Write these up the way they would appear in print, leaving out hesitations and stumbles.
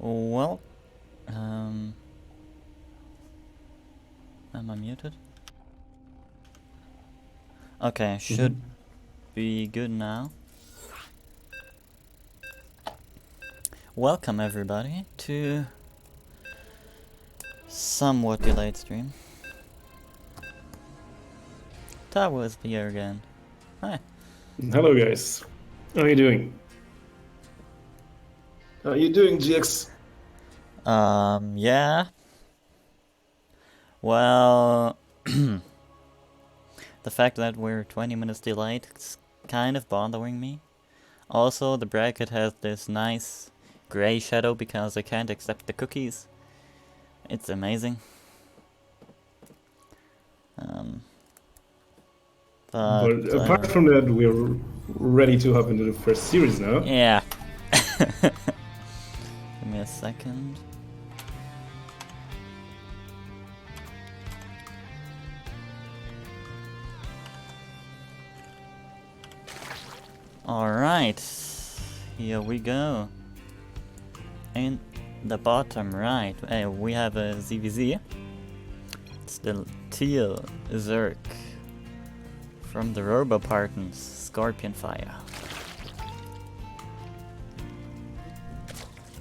Well, am I muted? Okay, should be good now. Welcome everybody to somewhat delayed stream. Tabo is here again. Hi. Hello guys. How are you doing? How are you doing, GX? Yeah. Well, the fact that we're 20 minutes delayed is kind of bothering me. Also, the bracket has this nice gray shadow because I can't accept the cookies. It's amazing. But apart from that, we're ready to hop into the first series now. Yeah. Give me a second. Alright, here we go. In the bottom right, we have a ZVZ. It's the Teal Zerk from the Robopartons, Scorpion Fire.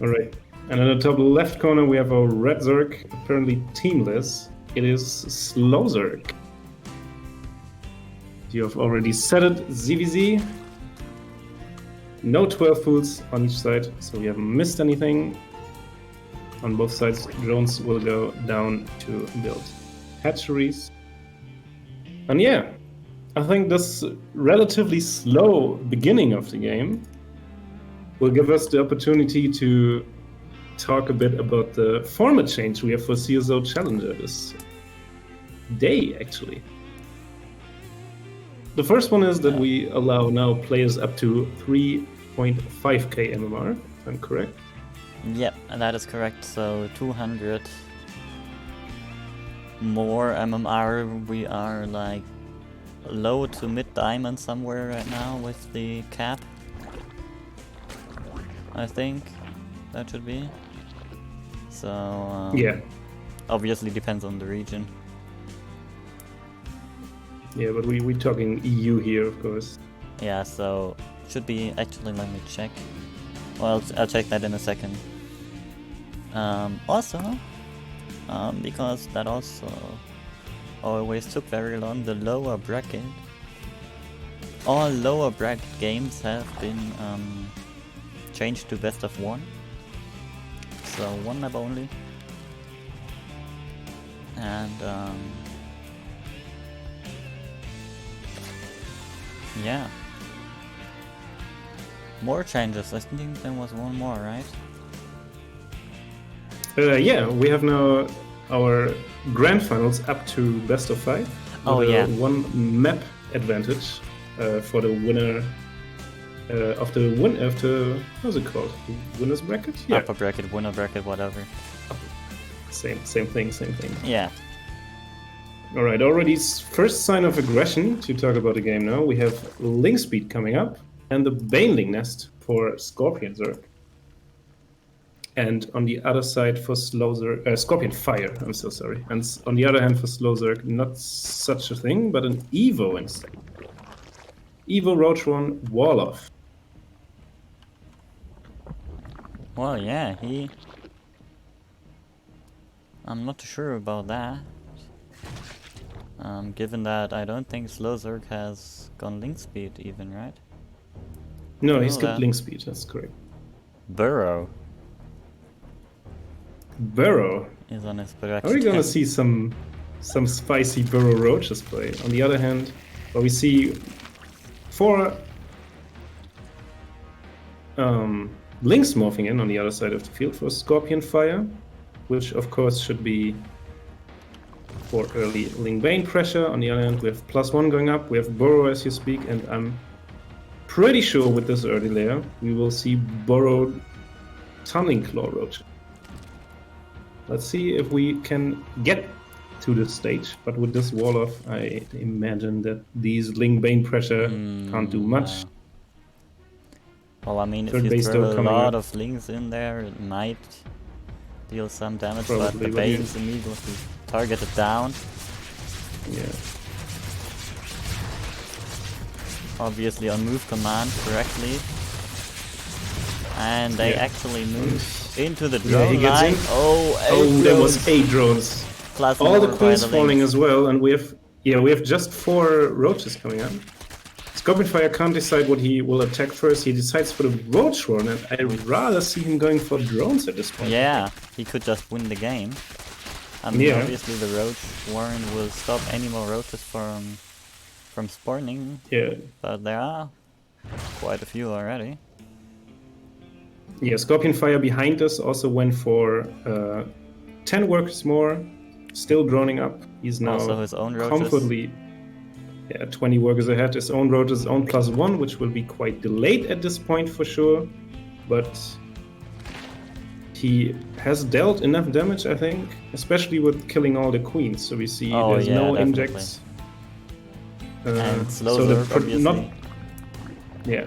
Alright, and in the top left corner we have a red Zerk, apparently teamless. It is Slow Zerk. You have already set it, ZVZ. No 12 fools on each side, so we haven't missed anything. On both sides, drones will go down to build hatcheries. And yeah, I think this relatively slow beginning of the game will give us the opportunity to talk a bit about the format change we have for CSO Challenger this day, actually. The first one is that we allow now players up to 3.5k MMR, if I'm correct. Yep, that is correct. So 200 more MMR. We are like low to mid diamond somewhere right now with the cap. I think that should be. So yeah, obviously depends on the region. Yeah, but we're talking EU here, of course. Yeah, so should be, actually let me check. Well, I'll check that in a second. Also, because that also always took very long, the lower bracket. All lower bracket games have been changed to best of one. So one map only. And yeah. More changes. I think there was one more, right? Yeah, we have now our grand finals up to best of 5. Oh yeah. One map advantage for the winner of the what's it called? Winners bracket? Yeah. Upper bracket, winner bracket, whatever. Same thing. Yeah. Alright, already first sign of aggression to talk about the game now. We have Link Speed coming up and the Baneling Nest for Scorpion Zerk. And on the other side for Slow Zerk, Scorpion Fire, I'm so sorry. And on the other hand for Slow Zerk, not such a thing, but an Evo instead. Evo Roachron Warloff. Well, yeah, I'm not sure about that. Given that I don't think Slow Zerk has gone Link Speed even, right? No, he skipped Link Speed, that's correct. Burrow is on his production. Are we gonna see some spicy Burrow Roaches play? On the other hand, we see 4 Links morphing in on the other side of the field for Scorpion Fire, which of course should be for early Ling Bane pressure. On the other hand, we have +1 going up, we have Burrow as you speak, and I'm pretty sure with this early layer we will see Burrow Tunneling Claw Roach. Let's see if we can get to this stage, but with this Warloff, I imagine that these Ling Bane pressure can't do much. Well, I mean, if you throw a lot of links in there, it might deal some damage, Probably, but the but base you- is immediately targeted down. Yeah. Obviously on move command correctly. And they Yeah. actually move into the Yeah, he drone gets line. in. Oh, Oh, there was drones. 8 drones. Plus All the more by queens the falling Lynx. as well, and we have just 4 roaches coming up. Scorpion Fire can't decide what he will attack first. He decides for the roach run, and I'd rather see him going for drones at this point. Yeah, he could just win the game. I mean, Yeah. obviously the roach warren will stop any more roaches from spawning, Yeah. but there are quite a few already. Yeah, Scorpion Fire behind us also went for 10 workers more, still droning up. He's now Also his own roaches. comfortably 20 workers ahead. His own roaches, his own +1, which will be quite delayed at this point for sure. But he has dealt enough damage, I think, especially with killing all the queens. So we see there's yeah, no definitely. injects. And slow so Zerg, obviously. Yeah.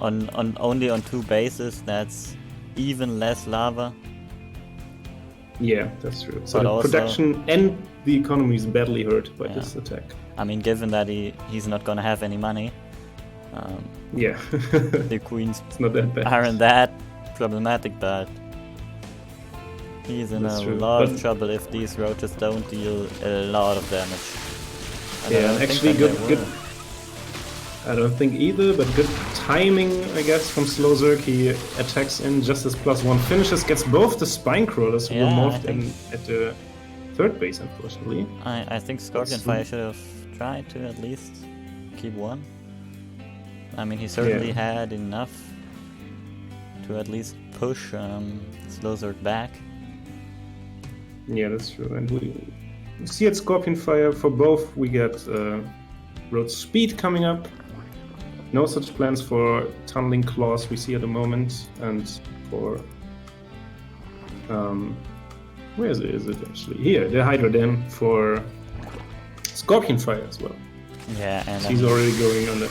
On only on 2 bases, that's even less lava. Yeah, that's true. So But the also- production and the economy is badly hurt by Yeah. this attack. I mean, given that he's not gonna have any money, Yeah. the queens It's not that bad. aren't that problematic, but he's in That's a true, lot but- of trouble if these roaches don't deal a lot of damage. And I Yeah, don't think actually that they good. will. I don't think either, but good timing, I guess, from Slow Zerg. He attacks in just as +1 finishes, gets both the spine crawlers who were Yeah, I morphed in think- at the 3rd base, unfortunately. I think Scorpion That's- Fire should have tried to at least keep one. I mean, he certainly Yeah. had enough to at least push Slow Zerg back. Yeah, that's true. And we see at Scorpion Fire, for both, we get road speed coming up. No such plans for tunneling claws we see at the moment, and for where is it actually? Here, the Hydra Dam for Scorpion Fire as well. Yeah, and He's already going on the.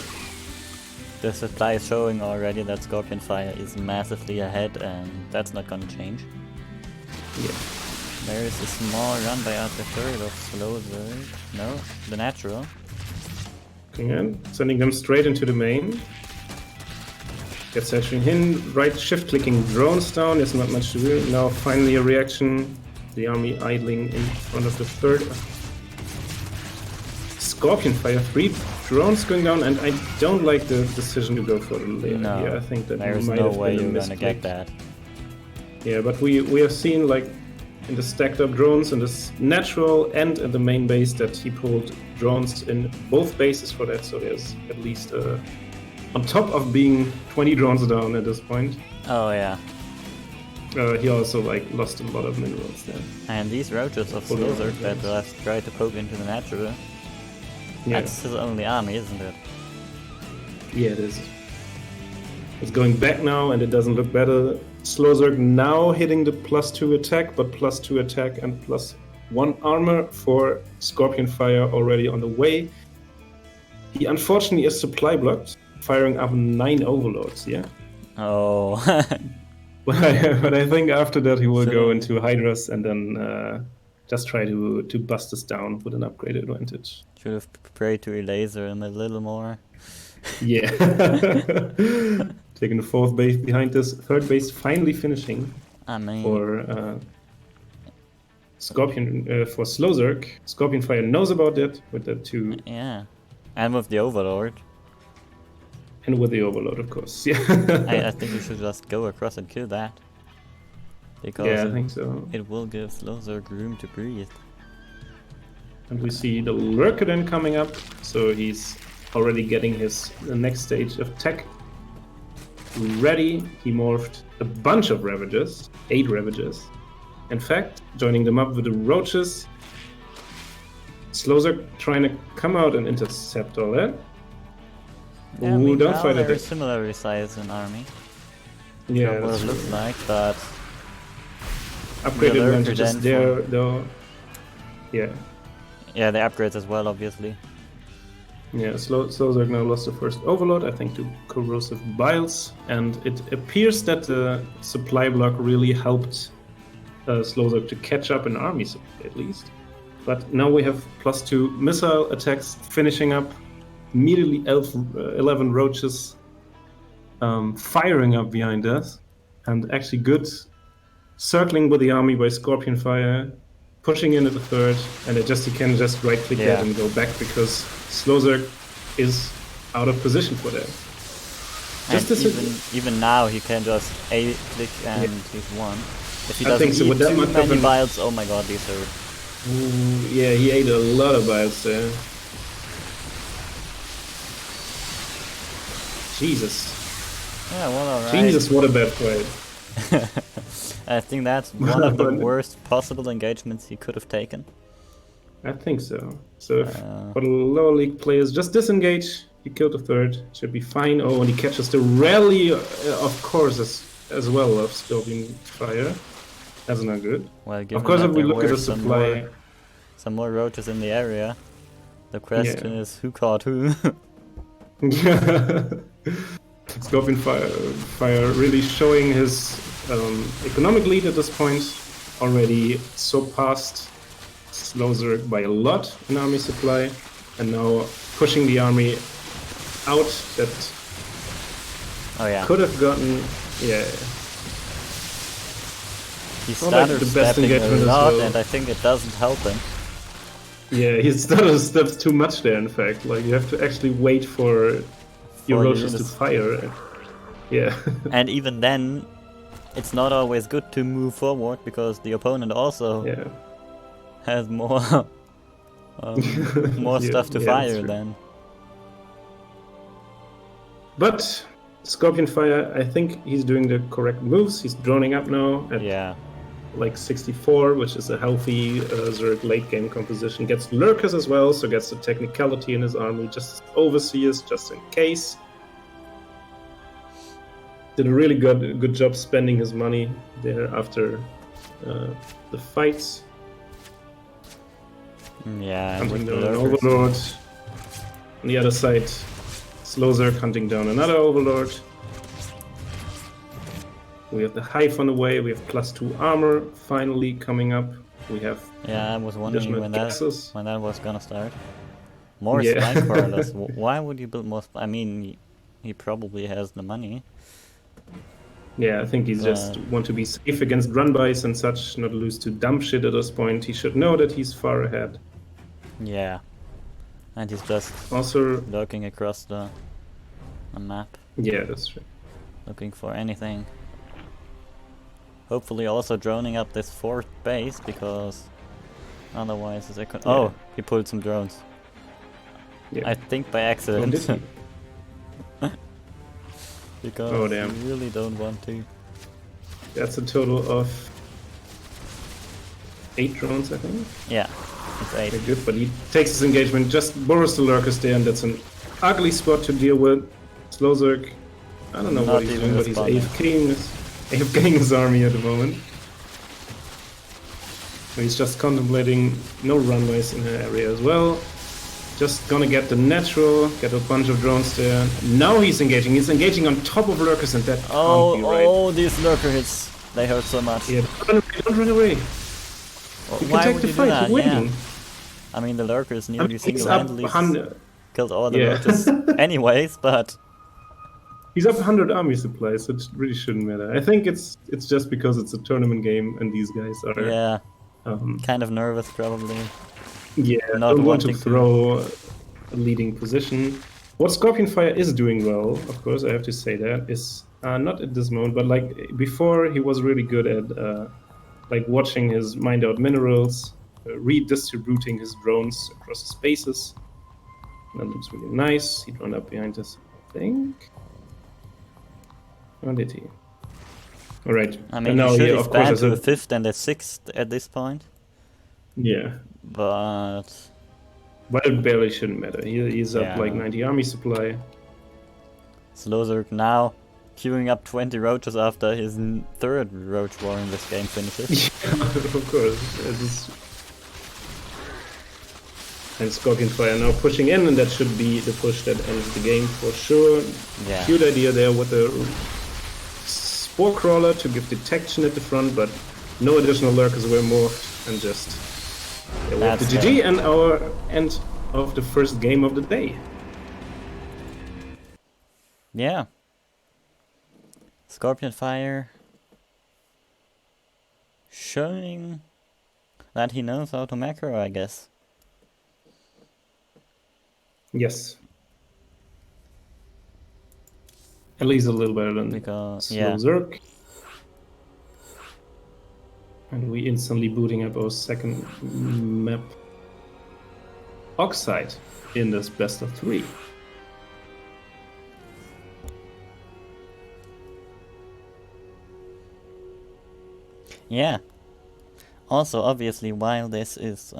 the supply is showing already that Scorpion Fire is massively ahead, and that's not gonna change. Yeah. There is a small run by out the third of Slow Zerg. No, the natural. Looking in, sending them straight into the main. Gets searching in, right shift clicking drones down, there's not much to do. Now finally a reaction. The army idling in front of the third. Scorpion Fire, 3 drones going down, and I don't like the decision to go for the layer No, here. I think that there's might no have way been a you're gonna misclick. get that. Yeah, but we have seen, like, in the stacked up drones in this natural and in the main base, that he pulled drones in both bases for that, so there's at least on top of being 20 drones down at this point, Oh yeah. he also like lost a lot of minerals there. And these roaches of Full Slow of Zerg that roaches. just try to poke into the natural. Yeah, That's his only army, isn't it? yeah, it is. It's going back now, and it doesn't look better. Slow Zerg now hitting the +2 attack, but +2 attack and +1 armor for Scorpion Fire already on the way. He unfortunately is supply blocked, firing up 9 overloads, yeah? Oh. But I think after that he will So- go into Hydras and then just try to bust us down with an upgrade advantage. Should have prayed to Elaser him a little more. Yeah. Taking the 4th base behind this, 3rd base finally finishing I mean, for Scorpion, for Slow Zerg. Scorpion Fire knows about that with the 2, yeah. And with the Overlord, and with the Overload, of course. Yeah. I think we should just go across and kill that. Because Yeah, I think so. it will give Slow Zerg room to breathe. And we see the Lurker then coming up, so he's already getting the next stage of tech ready. He morphed a bunch of Ravagers, 8 Ravagers. In fact, joining them up with the Roaches. Slow Zerg trying to come out and intercept all that. Yeah, I Ooh, mean, don't now fight they're it. similarly sized in army. Yeah, What that's it looks true. like, but Upgrade the Lurker advantages then there, though. Yeah. yeah, the upgrades as well, obviously. Yeah, Slow Zerg now lost the first Overload, I think, to Corrosive Biles, and it appears that the supply block really helped Slozok to catch up in army supply at least. But now we have +2 missile attacks finishing up. Immediately 11 roaches firing up behind us. And actually good circling with the army by Scorpion Fire, pushing in at the third, and you can just right click that and go back because Slozok is out of position for that. And even now he can just A click and he's won. If he I think doesn't so, eat with that too much many of an- vials, oh my god, these are... Ooh, yeah, he ate a lot of bites there. Jesus. Yeah, well, alright. Jesus, what a bad fight. I think that's one of the worst possible engagements he could have taken. I think so. So for the lower league players, just disengage. He killed the third. Should be fine. Oh, and he catches the rally, of course, as well of Scorpion Fire. That's not good. Well, Of course, if we look at the supply... Some more roaches in the area. The question is, who caught who? Scorpion Fire really showing his economic lead at this point. Already surpassed Slozok by a lot in army supply, and now pushing the army out that could have gotten He started stepping a lot, and I think it doesn't help him. Yeah, he started steps too much there. In fact, like you have to actually wait for your roaches to fire. Yeah. And even then, it's not always good to move forward because the opponent also has more more stuff to fire then. But Scorpion Fire, I think he's doing the correct moves. He's droning up now at like 64, which is a healthy Zerg late game composition. Gets lurkers as well, so gets the technicality in his army, just overseers, just in case. Did a really good job spending his money there after the fights. Yeah, hunting down an overlord. On the other side, Slozok hunting down another overlord. We have the Hive on the way. We have +2 armor finally coming up. We have I was wondering when that was gonna start. More spine crawlers. Why would you build more? I mean, he probably has the money. Yeah, I think he's just want to be safe against run-bys and such, not lose to dumb shit at this point. He should know that he's far ahead. Yeah, and he's just also lurking across the map. Yeah, that's true. Looking for anything. Hopefully also droning up this fourth base, because otherwise oh, he pulled some drones. I think by accident. Because you really don't want to. That's a total of 8 drones, I think. Yeah, it's 8. Very good, but he takes his engagement, just borrows the lurkers there, and that's an ugly spot to deal with. Slozok, I don't know what he's doing, but he's AFKing his army at the moment. So he's just contemplating no runways in her area as well. Just gonna get the natural, get a bunch of drones there. Now he's engaging. He's engaging on top of lurkers, and that can't be right. Oh, these lurker hits. They hurt so much. Yeah, don't run away. Well, why would you do that? Yeah. I mean, the lurkers nearly single-handedly killed all the roaches anyways, but... He's up 100 army supplies, so it really shouldn't matter. I think it's just because it's a tournament game, and these guys are... kind of nervous, probably. Yeah, don't want to throw a leading position. What Scorpion Fire is doing well, of course, I have to say that, is not at this moment, but like before, he was really good at like watching his mined out minerals, redistributing his drones across the spaces. That looks really nice. He'd run up behind us, I think. Or did he? All right. I mean, he should expand to a 5th and a 6th at this point. Yeah. But it barely shouldn't matter. He's up like 90 army supply. Slozok now queuing up 20 roaches after his 3rd roach war in this game finishes. Yeah, of course. And Scorpion Fire now pushing in, and that should be the push that ends the game for sure. Yeah. Cute idea there with the Spore Crawler to give detection at the front, but No additional lurkers were morphed, and just there was the That's GG and our end of the first game of the day. Yeah. Scorpion Fire showing that he knows how to macro, I guess. Yes. At least a little better than Because, Slow yeah. Zerg. And we instantly booting up our second map, Oxide, in this best of 3. Yeah. Also, obviously, while this is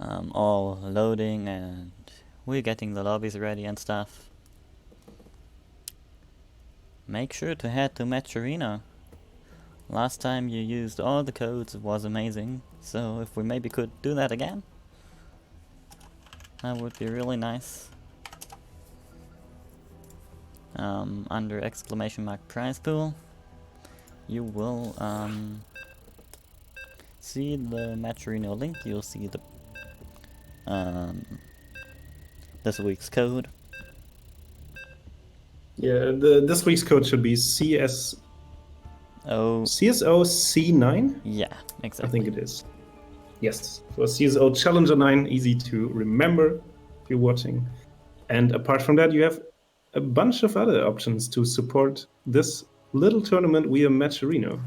all loading and we're getting the lobbies ready and stuff, make sure to head to Match Arena. Last time you used all the codes, it was amazing. So if we maybe could do that again, that would be really nice. Under exclamation mark prize pool, you will see the Match Arena link. You'll see the this week's code. Yeah, this week's code should be CSO C9? Yeah, exactly. I think it is. Yes, for CSO Challenger 9, easy to remember if you're watching. And apart from that, you have a bunch of other options to support this little tournament via Match Arena,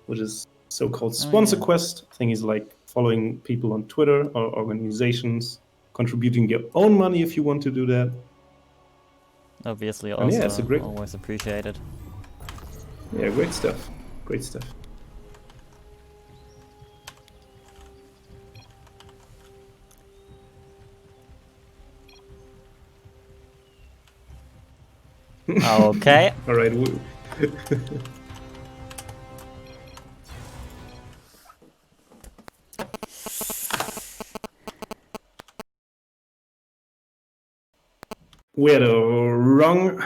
which is so-called sponsor quest. Thing is like following people on Twitter or organizations, contributing your own money if you want to do that. Obviously, And also yeah, it's a great, always appreciated. Yeah, great stuff. Great stuff. Okay. All right. We had a wrong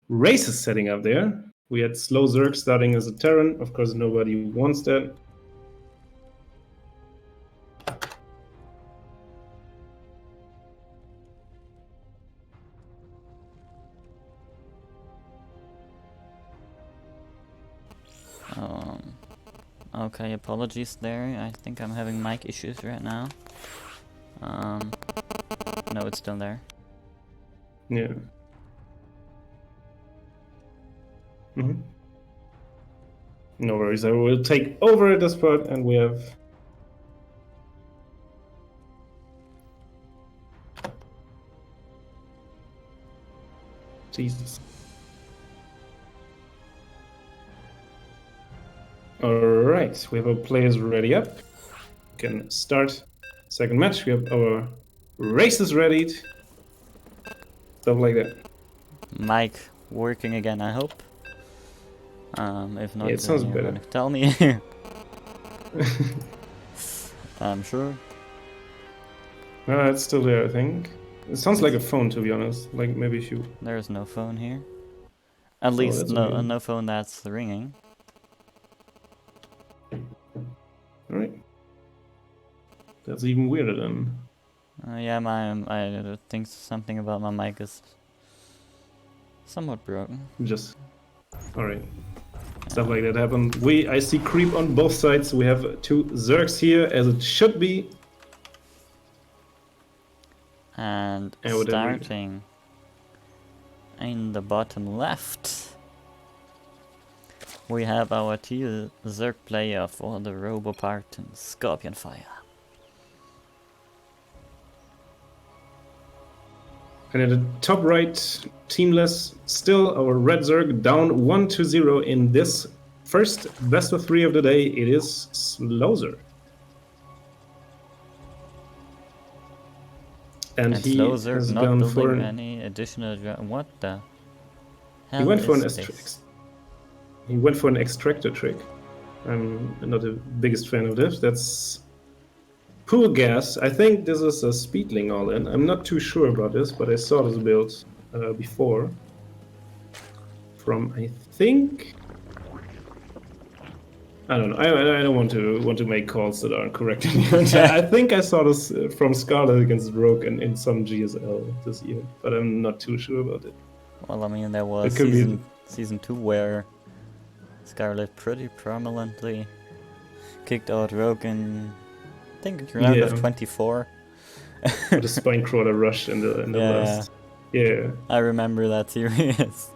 races setting up there. We had Slow Zerg starting as a Terran. Of course, nobody wants that. Okay, apologies there. I think I'm having mic issues right now. No, it's still there. Yeah. No worries. I will take over at this part, and we have Jesus. All right, we have our players ready up. We can start second match. We have our races ready. Stuff like that. Mic working again, I hope. If not, Yeah, it sounds then you're better. gonna tell me. I'm sure. No, it's still there, I think. It sounds like a phone, to be honest. Like maybe if you... There's no phone here. At least no phone that's ringing. Alright. That's even weirder then. Yeah, I think something about my mic is somewhat broken. Just... Alright. Stuff like that happened. I see creep on both sides. We have 2 Zergs here, as it should be. And starting in the bottom left, we have our teal Zerg player for the Roboparton Scorpion Fire. And at the top right, teamless, still our red Zerg down 1-0 in this first best of 3 of the day. It is Slozer. And he Slozer has not gone building for any additional. What the hell? He went for an this? extractor trick. I'm not the biggest fan of this. That's pool gas. I think this is a speedling all in. I'm not too sure about this, but I saw this build before from, I think... I don't know. I don't want to make calls that aren't correct. I think I saw this from Scarlet against Rogue in some GSL this year, but I'm not too sure about it. Well, I mean, there was It could be... season 2 where Scarlet pretty prominently kicked out Rogue in, I think, round of 24. The Spinecrawler rush in the last. Yeah. I remember that series.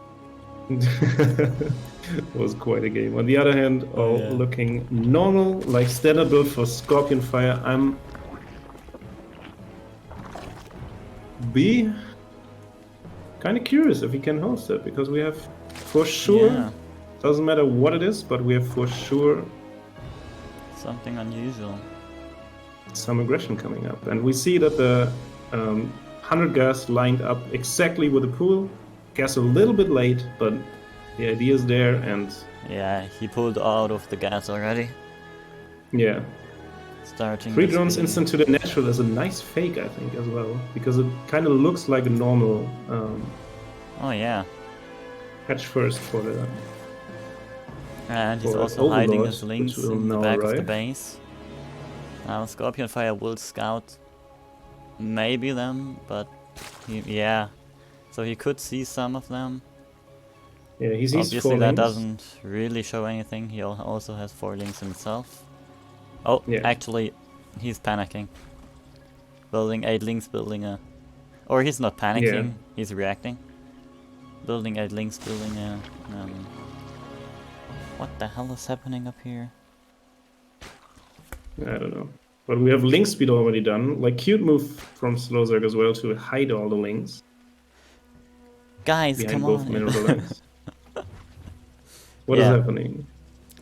It was quite a game. On the other hand, all looking normal, like standard build for Scorpion Fire. I'm kind of curious if he can host that, because we have for sure, doesn't matter what it is, but we have for sure something unusual. Some aggression coming up. And we see that the 100 gas lined up exactly with the pool. Gas a little bit late, but the idea is there, and... Yeah, he pulled out of the gas already. Yeah. Starting 3 drones instant to the natural is a nice fake, I think, as well, because it kind of looks like a normal oh yeah. patch first for the... And he's also Overlord, hiding his links in the back of the base. Now Scorpion Fire will scout maybe them, but so he could see some of them. Yeah, he sees obviously 4 that links. doesn't really show anything. He also has 4 links himself. Oh, actually, he's panicking. Building 8 links, building a... Or he's not panicking, he's reacting. Building 8 links, building a... what the hell is happening up here? I don't know. But we have link speed already done. Like, cute move from Slowzerg as well to hide all the links. Guys, come both on! mineral lines. What is happening?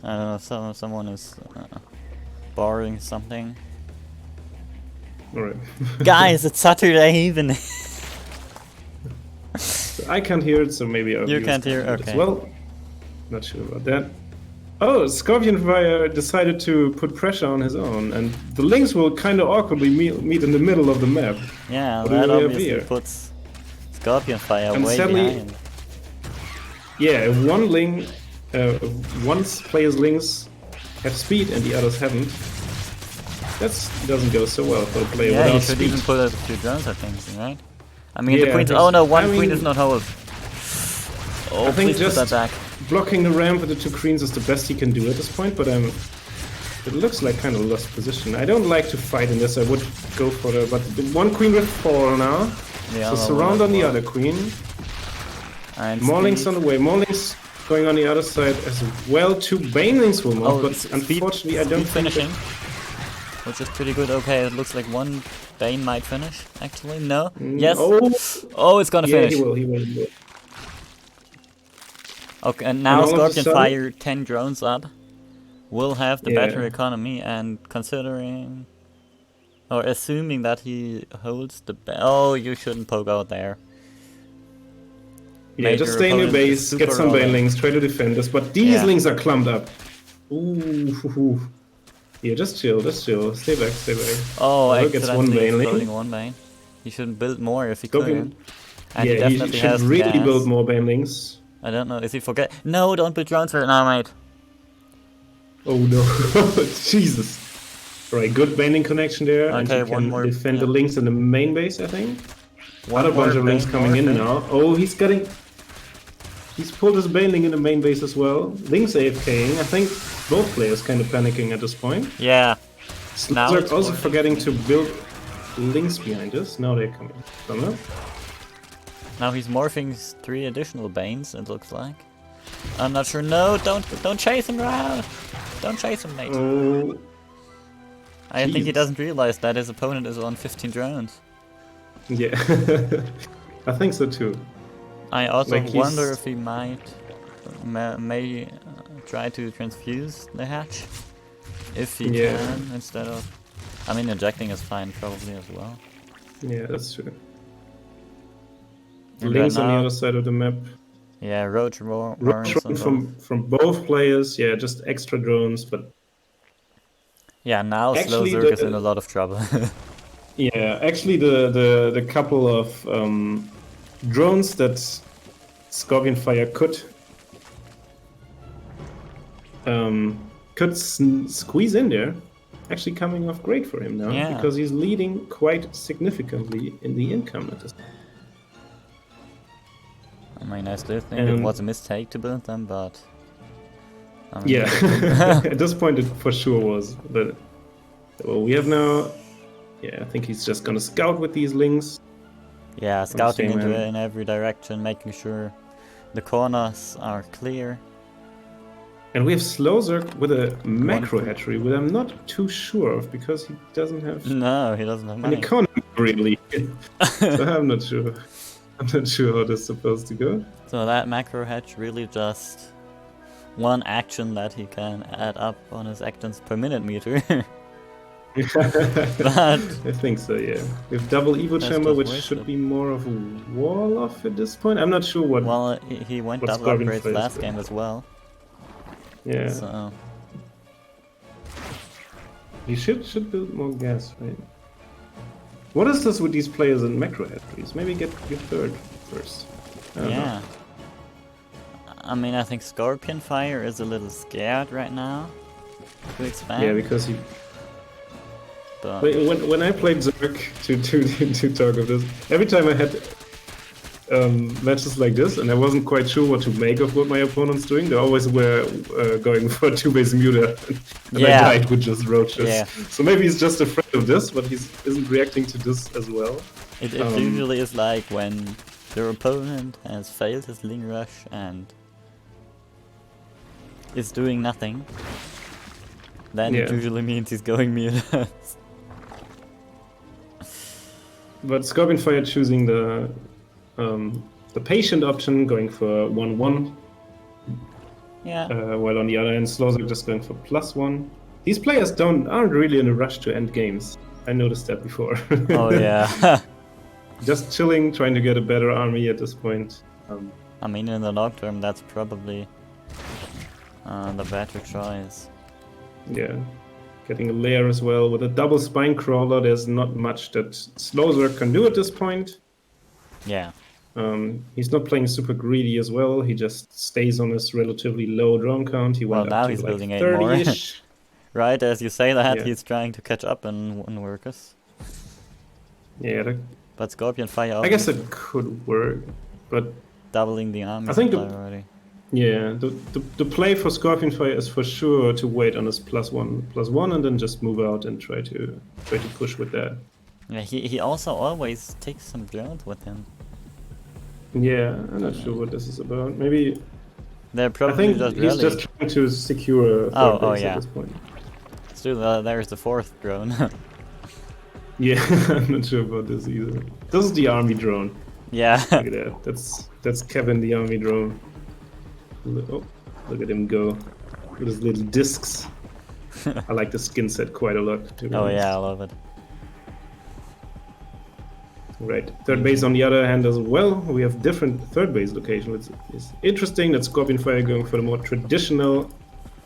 I don't know, someone is borrowing something. Alright. Guys, it's Saturday evening! I can't hear it, so maybe our You viewers can't hear, okay. Well, not sure about that. Oh, Scorpion Fire decided to put pressure on his own, and the links will kind of awkwardly meet in the middle of the map. Yeah, what that obviously puts Scorpion Fire and way sadly, behind. Yeah, if one link, once players' links have speed and the others haven't, that doesn't go so well for a player Yeah, without you should speed. even put a few drones, I think, right? I mean, the queen. Oh no, one queen is not hold. Oh, I think please just put that back. blocking the ramp with the 2 queens is the best he can do at this point, but it looks like kind of a lost position. I don't like to fight in this. I would go for the, but the 1 queen will fall now. So surround on the other queen. And more links on the way. More links going on the other side as well. 2 banelings will move, but unfortunately I don't think finishing. Which is pretty good. Okay, it looks like 1 Bane might finish. Actually, no. Yes. Oh, it's gonna finish. He will. Okay, and now Scorpion Fire 10 drones up will have the better economy, and considering or assuming that he holds the oh, you shouldn't poke out there. Yeah, just stay in your base, get some banelings, try to defend us, but these links are clumped up. Ooh. Yeah, just chill, stay back. Oh, I gets 1 baneling. 1 bane. He shouldn't build more if he could. And yeah, he should really build more banelings. I don't know, is he forget? No, don't build drones right now, mate. Oh no, Jesus. Right, good baneling connection there. Okay, and one more. Defend the links in the main base, I think. Other bunch of links coming in now. Oh, he's pulled his baneling in the main base as well. Links AFKing. I think both players kind of panicking at this point. Yeah. Slowzerg also forgetting to build links behind us. Now they're coming up. Now he's morphing 3 additional Banes, it looks like. I'm not sure. No, don't chase him around. Don't chase him, mate. Oh, I think he doesn't realize that his opponent is on 15 drones. Yeah, I think so too. I also wonder if he may try to transfuse the hatch. If he can, instead of... I mean, injecting is fine probably as well. Yeah, that's true. Links on the other side of the map. Yeah, Roach from both players. Yeah, just extra drones, but... Yeah, now Slowzerg is in a lot of trouble. Yeah, actually the couple of drones that Scorpion Fire could could squeeze in there. Actually coming off great for him now, Yeah. because he's leading quite significantly in the income at this point. I mean, I still think it was a mistake to build them, but... I mean, yeah, at this point it for sure was. But well, we have now... Yeah, I think he's just gonna scout with these links. yeah, scouting into it in every direction, making sure the corners are clear. And we have Slowzerk with a macro hatchery, which I'm not too sure of, because he doesn't have... No, he doesn't have an money. economy, really. So I'm not sure. I'm not sure how this is supposed to go. So that macro hatch really just one action that he can add up on his actions per minute meter. I think so, yeah. We have double Evo Chamber, which wasted. should be more of a wall off at this point. I'm not sure what... Well, he went double upgrades last game as well. Yeah. So... He should build more gas, right? What is this with these players in macro hatcheries? Maybe get your third first. I don't know. I mean, I think Scorpion Fire is a little scared right now to expand. Yeah, because he... But when I played Zerg, to talk of this, every time I had matches like this, and I wasn't quite sure what to make of what my opponent's doing, they always were going for a 2-base muter, and I died with just roaches. Yeah. So maybe he's just afraid of this, but he isn't reacting to this as well. It usually is like when your opponent has failed his Ling Rush and is doing nothing, then it usually means he's going muted. But Scorpion Fire choosing the patient option, going for 1/1. Yeah. While on the other hand, Slowzerk just going for +1. These players aren't really in a rush to end games. I noticed that before. Oh yeah. Just chilling, trying to get a better army at this point. I mean, in the long term, that's probably the better choice. Yeah. Getting a lair as well. With a double spine crawler, there's not much that Slowzerk can do at this point. Yeah. He's not playing super greedy as well. He just stays on his relatively low drone count. He went now up to he's like building 8 more. 30-ish. Right, as you say that, he's trying to catch up in workers. Yeah, but Scorpion Fire... I guess it could work, but... Doubling the army I think already. Yeah, the play for Scorpion Fire is for sure to wait on his +1/+1 and then just move out and try to push with that. Yeah, he also always takes some drones with him. Yeah, I'm not sure what this is about. Maybe they're probably he's just trying to secure a third base at this point. Still, there's the 4th drone. Yeah, I'm not sure about this either. This is the army drone. Yeah. Look at that. That's Kevin, the army drone. Oh, look at him go with his little discs. I like the skin set quite a lot. Oh yeah, I love it. Right, third base on the other hand as well. We have different third base locations. It's interesting that Scorpion Fire going for the more traditional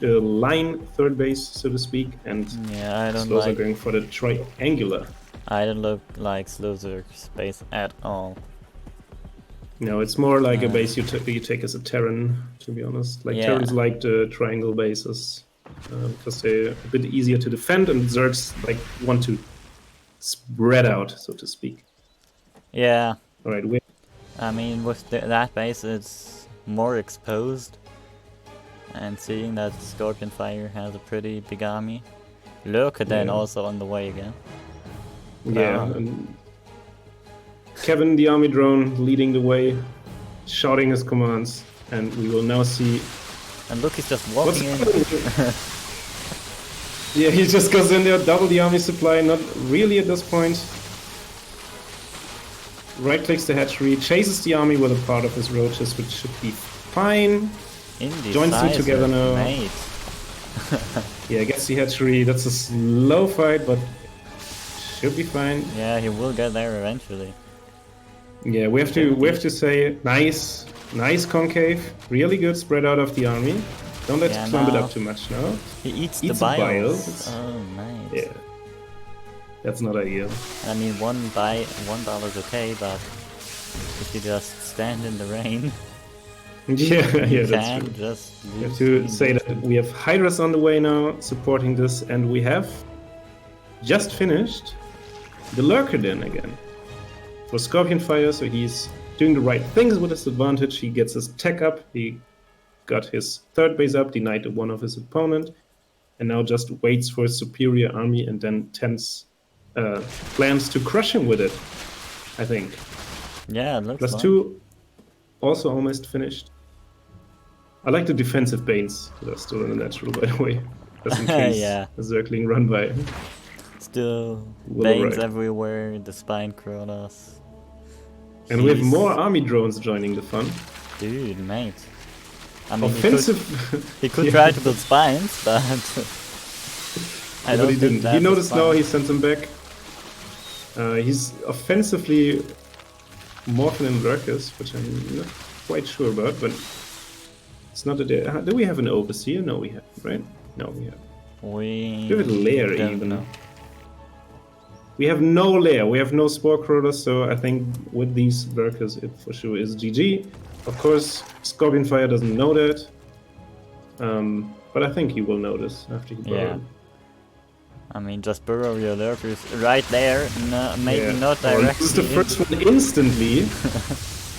line third base, so to speak, and Slowzerk going for the triangular. I don't look like Slowzerk's base at all. No, it's more like a base you take as a Terran, to be honest. Like Terrans like the triangle bases because they're a bit easier to defend, and Zergs like want to spread out, so to speak. Yeah. All right. I mean, with that base, it's more exposed, and seeing that Scorpion Fire has a pretty big army, look at that also on the way again. Yeah. And Kevin, the army drone, leading the way, shouting his commands, and we will now see. And look, he's just walking in. Yeah, he just goes in there, double the army supply. Not really at this point. Right clicks the hatchery, chases the army with a part of his roaches, which should be fine. Joins them together now. Yeah, gets the hatchery. That's a slow fight, but should be fine. Yeah, he will get there eventually. Yeah, we have to say nice concave, really good spread out of the army. Don't let it climb it up too much now. He eats the biles. Oh, nice. Yeah, that's not ideal. I mean, one bile is okay, but if you just stand in the rain. Yeah, You yeah, that's true. can't just We have lose to 3 say that engagement. we have Hydras on the way now supporting this, and we have just finished the Lurker Den again for Scorpion Fire. So he's doing the right things with his advantage. He gets his tech up. He got his third base up, denied one of his opponent, and now just waits for his superior army and then plans to crush him with it, I think. Yeah, it looks like. +2, also almost finished. I like the defensive Banes that are still in the natural, by the way, just in case Yeah. a Zergling run by. Still Will Banes arrive. everywhere, the Spine Crawlers. And we have more army drones joining the fun. Dude, mate. I mean, Offensive. he could Yeah. try to build spines, but I But don't he think didn't. that's He a noticed spine. now, he sent them back. He's offensively morphing in Lurkers, which I'm not quite sure about, but it's not a. Do we have an Overseer? No, we haven't, right? No, we haven't. We Do we have a lair don't even? know. We have no lair. We have no Spore Crawlers, so I think with these Lurkers, it for sure is GG. Of course, Scorpion Fire doesn't know that. But I think he will notice after he Yeah. burrowed. I mean, just burrow your lurkers right there. No, maybe Yeah. not Or directly. lose the first one instantly.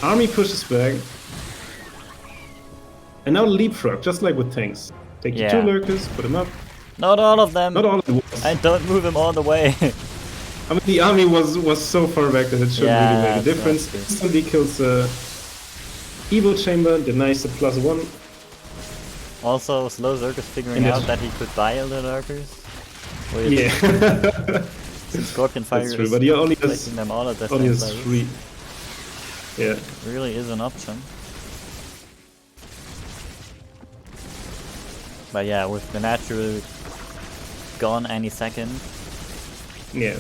Army pushes back. And now leapfrog, just like with tanks. Take the 2 Yeah. lurkers, put them up. Not all of them. Not all at once. And don't move him all the way. I mean, the army was so far back that it shouldn't Yeah, really make a that's difference. true. Instantly kills Evil Chamber, denies the +1. Also, Slow Circus figuring And out that he could buy the lurkers. Which Yeah. Scorpion Fire That's true, is but he only taking has, them all at the only same has place. 3. Yeah. Really is an option. But yeah, with the natural gone any second. Yeah.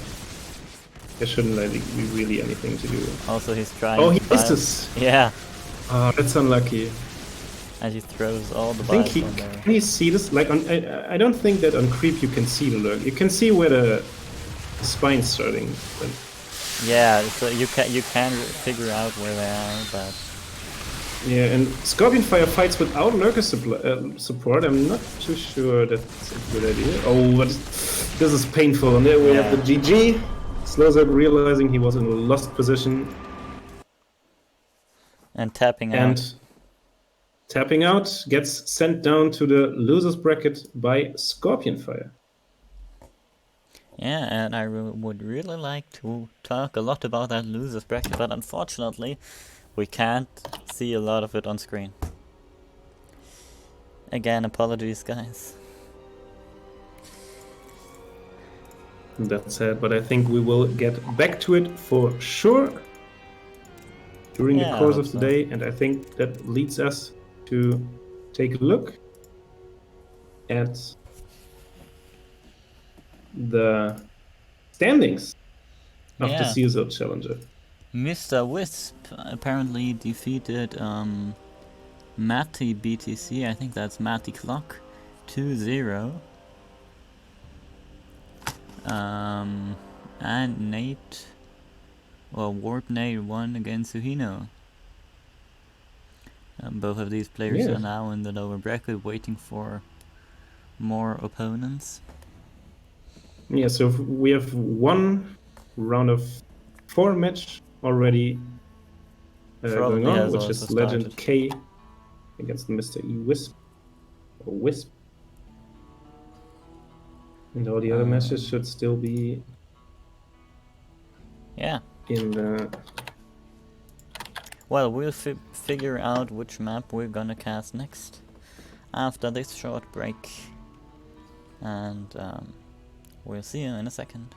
There shouldn't be really anything to do. Also, he's trying. Oh, he to buy- missed us! Yeah, Oh, that's unlucky. and he throws all the I think buys on there. can you see this? Like on, I don't think that on creep you can see the lurk. You can see where the spine's starting. But Yeah, so you can figure out where they are, but yeah, and Scorpion Fire fights without lurker support. I'm not too sure that's a good idea. Oh, but this is painful. And there we have the GG. Slozak realizing he was in a lost position and tapping out. and tapping out, gets sent down to the losers bracket by Scorpion Fire. Yeah, and I would really like to talk a lot about that losers bracket, but unfortunately, we can't see a lot of it on screen. Again, apologies, guys. That's sad, but I think we will get back to it for sure during the Yeah, I course hope of the so. day, and I think that leads us to take a look at the standings of the Yeah. CSO Challenger. Mr. Wisp apparently defeated Matty BTC, I think that's Matty Clock, 2-0. And Nate, well, Warp Nate won against Suhino. Both of these players Yeah. are now in the lower bracket waiting for more opponents. Yeah, so we have one round of 4 match already going Probably on, has which also is Legend started. K against Mr. E Wisp or Wisp. And all the other matches should still be Yeah. in the. Well, we'll figure out which map we're gonna cast next after this short break. And we'll see you in a second.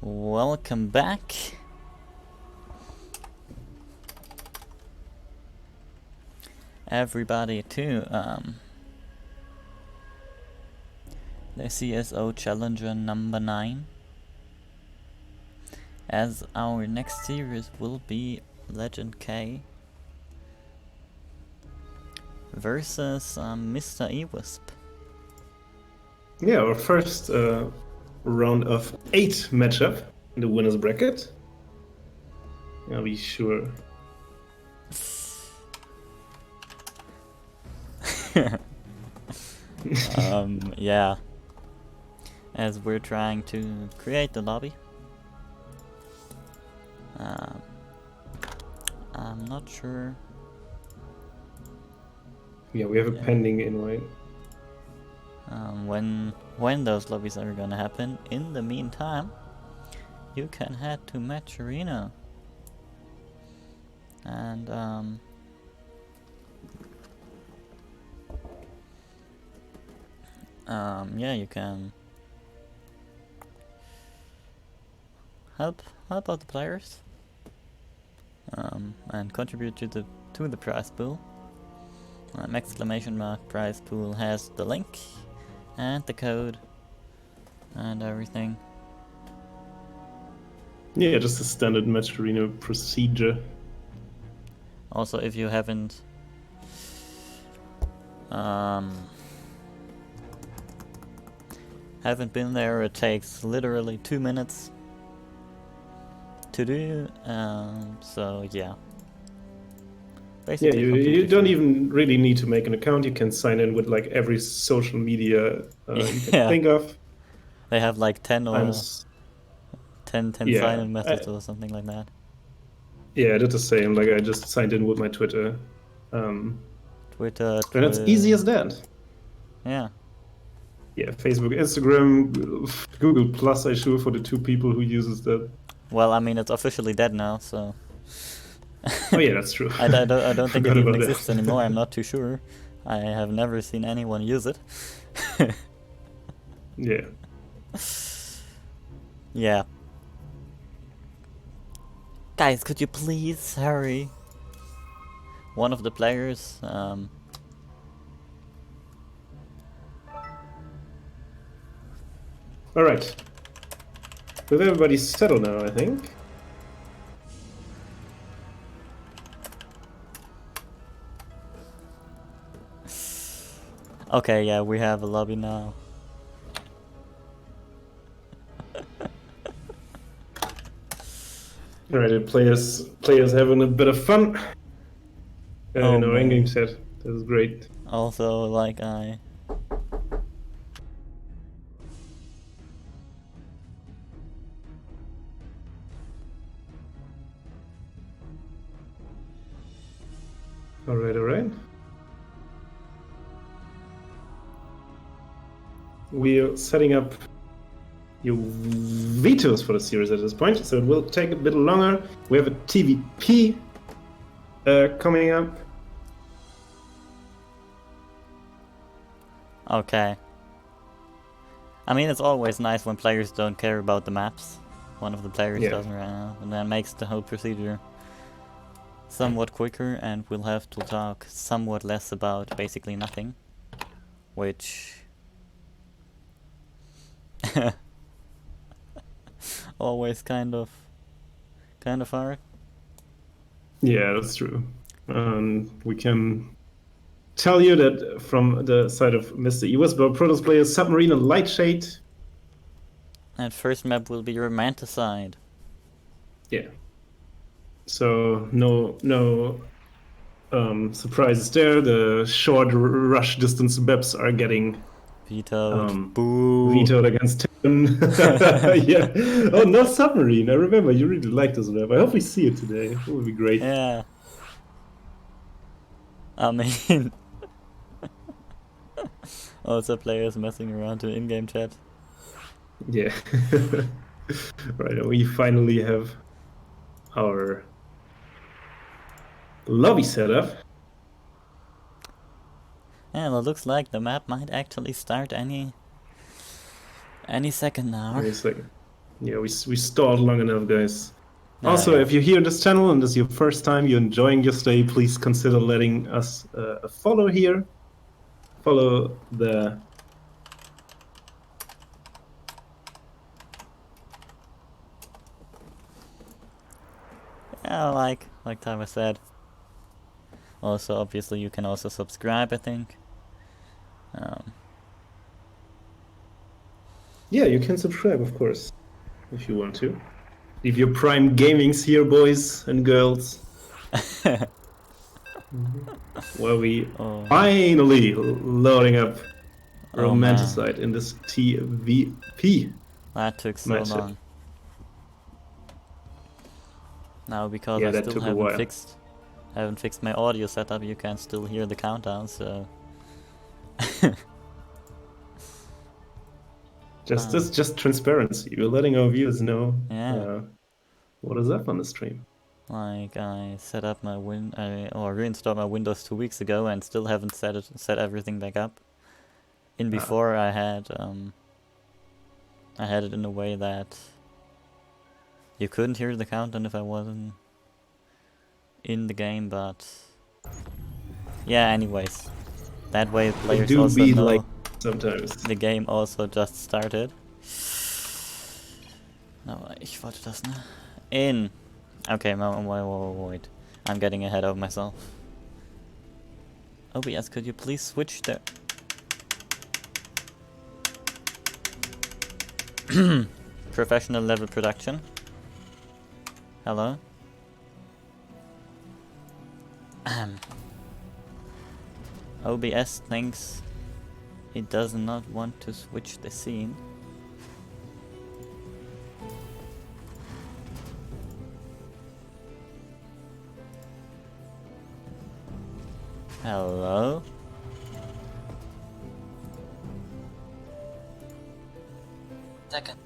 Welcome back. Everybody to the CSO Challenger number 9. As our next series will be Legend K versus Mr. E-Wisp. Yeah, our first round of 8 matchup in the winner's bracket. I'll be sure. Yeah. As we're trying to create the lobby. I'm not sure. Yeah, we have a pending invite. When those lobbies are gonna happen. In the meantime, you can head to Match Arena and yeah, you can help out the players and contribute to the prize pool. Exclamation mark prize pool has the link and the code and everything. Yeah, just a standard Match Arena procedure. Also, if you haven't been there, it takes literally 2 minutes to do. So yeah. Basically, yeah, you don't even really need to make an account. You can sign in with like every social media you can think of. They have like 10 or 10 yeah, sign-in methods or something like that. Yeah, I did the same. Like I just signed in with my Twitter. Twitter. And it's easy as that. Yeah. Yeah, Facebook, Instagram, Google Plus, I sure for the 2 people who uses that. Well, I mean, it's officially dead now, so. Oh yeah, that's true. I don't think it even exists anymore. I'm not too sure. I have never seen anyone use it. Yeah. Yeah. Guys, could you please hurry? One of the players. Alright. With everybody settled now, I think. Okay, yeah, we have a lobby now. Alright, players having a bit of fun. Oh, no, in-game set. That was great. Also, like Alright. We are setting up your vetoes for the series at this point, so it will take a bit longer. We have a TVP coming up. Okay. I mean, it's always nice when players don't care about the maps. One of the players doesn't right now, and that makes the whole procedure somewhat quicker, and we'll have to talk somewhat less about basically nothing, which always kind of hard. Yeah, that's true. We can tell you that from the side of Mr. E-Wisp, our Protoss player Submarine and Lightshade. And first map will be Romanticide. Yeah. So no surprises there. The short rush distance maps are getting vetoed. Vetoed against 10. Yeah. Oh, no Submarine. I remember you really liked this map. I hope we see it today. It would be great. Yeah. I mean, also players messing around to in-game chat. Yeah. Right, we finally have our lobby setup. And it looks like the map might actually start any second now. Any second. Yeah, we stalled long enough, guys. Yeah, Also, yeah. if you're here on this channel and this is your first time, you're enjoying your stay, please consider letting us a follow here. Follow the... Yeah, like Tyler said. Also, obviously, you can also subscribe, I think. Yeah, you can subscribe, of course, if you want to. Leave your prime gamings here, boys and girls. Where we finally loading up Oh man, Romanticide in this TVP that took so matchup. long. Now, because Yeah, I that still took a while. haven't fixed my audio setup, you can still hear the countdown, so... Just transparency. We're letting our viewers know Yeah. what is up on the stream. Like, I set up my or reinstalled my Windows 2 weeks ago and still haven't set everything back up. Before I had it in a way that you couldn't hear the countdown if I wasn't in the game, but yeah, anyways. That way players do also be know like sometimes. the game also just started. No, ich wollte das, ne? In. Okay, wait. I'm getting ahead of myself. OBS, could you please switch the... professional level production? Hello? OBS thinks it does not want to switch the scene. Hello? Second.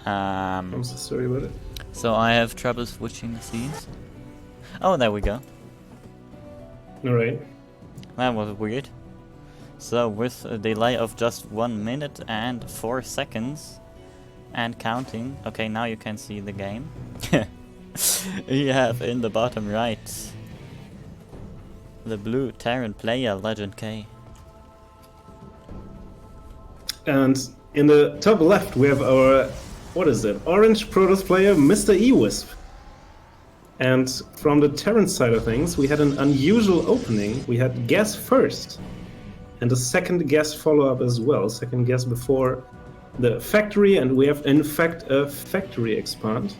I'm so sorry about it. So I have trouble switching the scenes. Oh, there we go. Alright. That was weird. So with a delay of just 1 minute and 4 seconds and counting. Okay, now you can see the game. You have in the bottom right the blue Terran player Legend K. And in the top left we have our, what is it, orange Protoss player Mr. E-Wisp. And from the Terran side of things, we had an unusual opening. We had gas first, and a second gas follow-up as well. Second gas before the factory, and we have in fact a factory expand.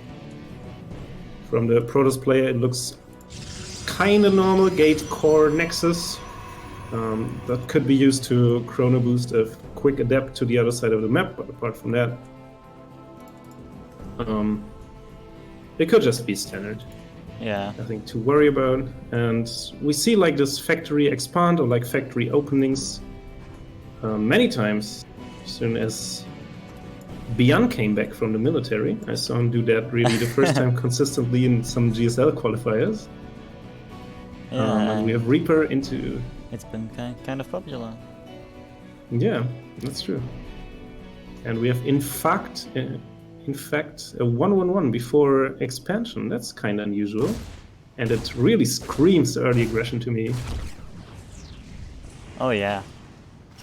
From the Protoss player, it looks kind of normal. Gate core nexus that could be used to chrono boost a quick adapt to the other side of the map. But apart from that, it could just be standard. Yeah. Nothing to worry about. And we see like this factory expand or like factory openings many times as soon as Bian came back from the military. I saw him do that really the first time consistently in some GSL qualifiers. Yeah. And we have Reaper into... It's been kind of popular. Yeah, that's true. And we have in fact a 1-1-1 before expansion. That's kind of unusual. And it really screams early aggression to me. Oh yeah.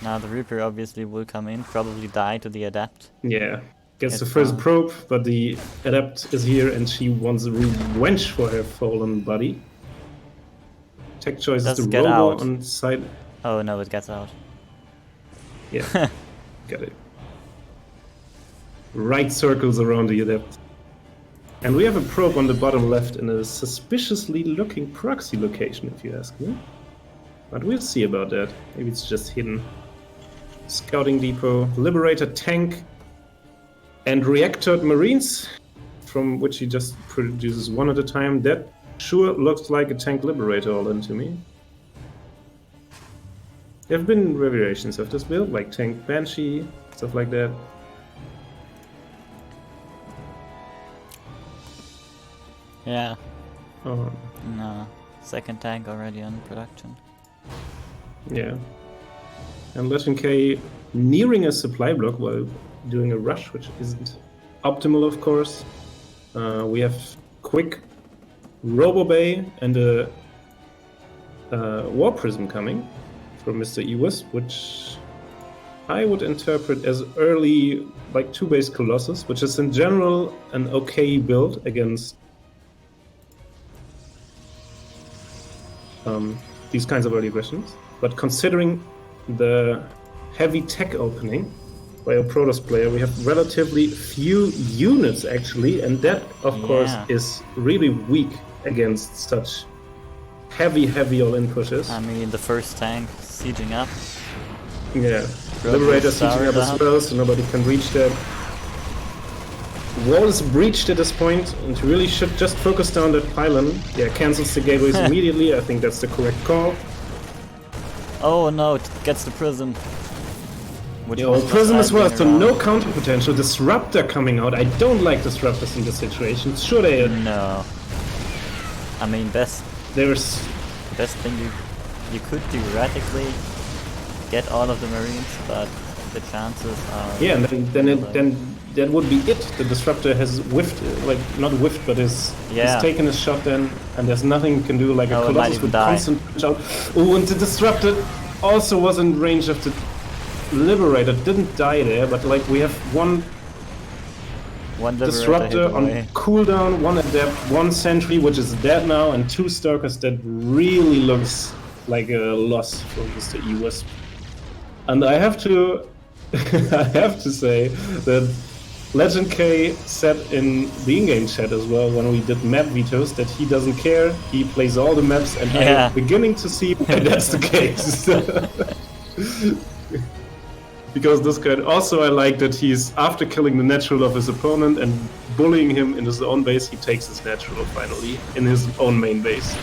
Now the Reaper obviously will come in, probably die to the Adapt. Yeah. Gets It's the first fine. probe, but the Adept is here and she wants revenge for her fallen buddy. Tech choice is Does the get Robo out. on side. Oh no, it gets out. Yeah, got it. Right circles around the Adept. And we have a probe on the bottom left in a suspiciously looking proxy location, if you ask me. But we'll see about that. Maybe it's just hidden. Scouting depot, Liberator tank, and reactor Marines, from which he just produces one at a time. That sure looks like a tank Liberator all in to me. There have been variations of this build, like tank Banshee, stuff like that. Yeah. Oh, No. Second tank already on production. yeah. And Legend K nearing a supply block, well, doing a rush, which isn't optimal, of course. We have quick Robo Bay and a War Prism coming from Mr. Ewis, which I would interpret as early, like 2-base Colossus, which is in general an okay build against these kinds of early aggressions. But considering the heavy tech opening by a Protoss player, we have relatively few units actually, and that, of course, is really weak against such heavy all-in pushes. I mean, the first tank sieging up. Yeah, Liberator sieging up as well, so nobody can reach that. Wall is breached at this point, and he really should just focus down that pylon. Yeah, cancels the gateways immediately. I think that's the correct call. Oh no, it gets the prism. Prism as well, so no counter potential. Disruptor coming out. I don't like disruptors in this situation. Sure they... No. I mean, best thing you could theoretically get all of the Marines, but the chances are... Yeah, and then that would be it. The disruptor has whiffed, like not whiffed, but is taken a shot then, and there's nothing you can do. Like a Colossus with constant punch out. Oh, and the disruptor also was in range of the Liberator. Didn't die there, but like we have one disruptor on cooldown, one adept, one sentry, which is dead now, and 2 Stalkers. That really looks like a loss for Mr. E-Wisp. And I have to say that Legend K said in the in-game chat as well when we did map vetoes that he doesn't care, he plays all the maps, and I'm beginning to see why that's the case. Because this guy, also I like that he's, after killing the natural of his opponent and bullying him in his own base, he takes his natural finally in his own main base.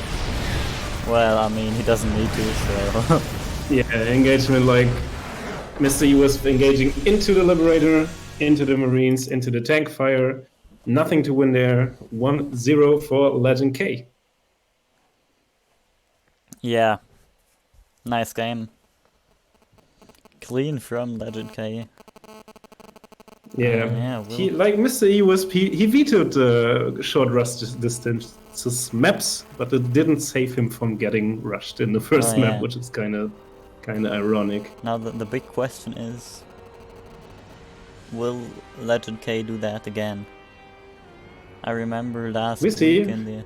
Well, I mean, he doesn't need to, so... Yeah, engagement like Mr. Ewis engaging into the Liberator, into the Marines, into the tank fire. Nothing to win there. 1-0 for Legend K. Yeah. Nice game. Clean from Legend K. Yeah, he, like Mr. Ewis, he vetoed short rush distances maps, but it didn't save him from getting rushed in the first map, which is kind of ironic. Now the big question is, will Legend K do that again? I remember last week in the...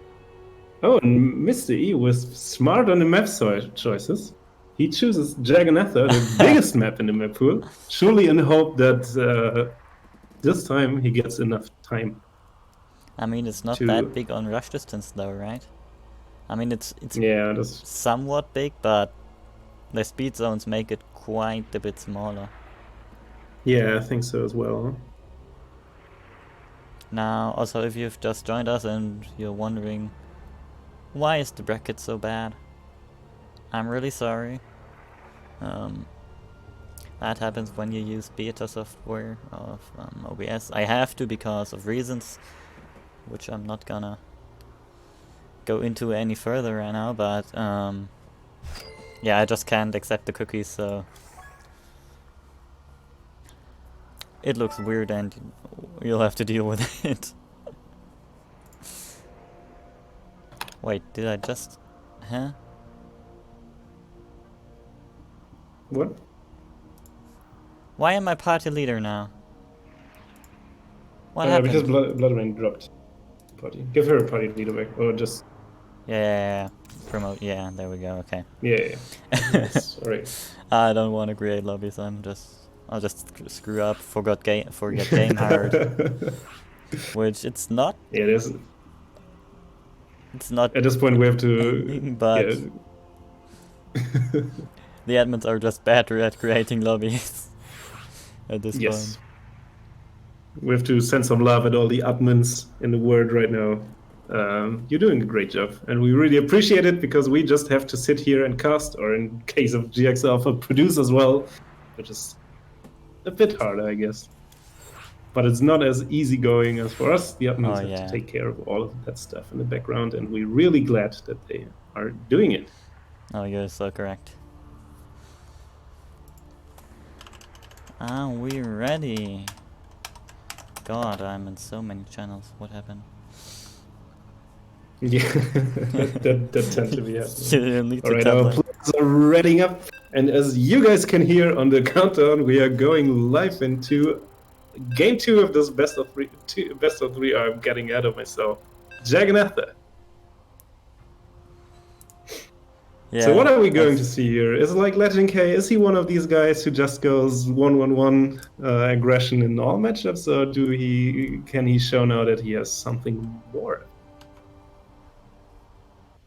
Oh, and Mr. E was smart on the map choices. He chooses Jaganatha, the biggest map in the map pool, surely in the hope that this time he gets enough time. I mean, it's not that big on rush distance though, right? I mean, it's somewhat big, but the speed zones make it quite a bit smaller. Yeah, I think so as well. Now, also, if you've just joined us and you're wondering, why is the bracket so bad? I'm really sorry. That happens when you use beta software of OBS. I have to because of reasons, which I'm not gonna go into any further right now, but yeah, I just can't accept the cookies, so it looks weird and you'll have to deal with it. Wait, did I just... Huh? What? Why am I party leader now? What happened? Because Bloodrain dropped party. Give her a party leader back, or just... Yeah. Promote, yeah, there we go, okay. Yeah. Sorry. I don't want to create lobbies, I'll just screw up, forget game hard. Which it's not. Yeah, there's... It's not... At this point we have to... but... the admins are just better at creating lobbies. At this point. We have to send some love at all the admins in the world right now. You're doing a great job, and we really appreciate it because we just have to sit here and cast, or in case of GX Alpha, produce as well, which is a bit harder, I guess. But it's not as easygoing as for us. The admins have to take care of all of that stuff in the background, and we're really glad that they are doing it. Oh, you're so correct. Are we ready? god, I'm in so many channels. What happened? Yeah, that tends to be happening. You need to All right, tap our like... players are readying up, and as you guys can hear on the countdown, we are going live into game 2 of this best of three. I'm getting ahead of myself. Jagannatha. Yeah, So what are we going to see here? Is it like Legend K? Is he one of these guys who just goes 1-1-1 aggression in all matchups, or can he show now that he has something more?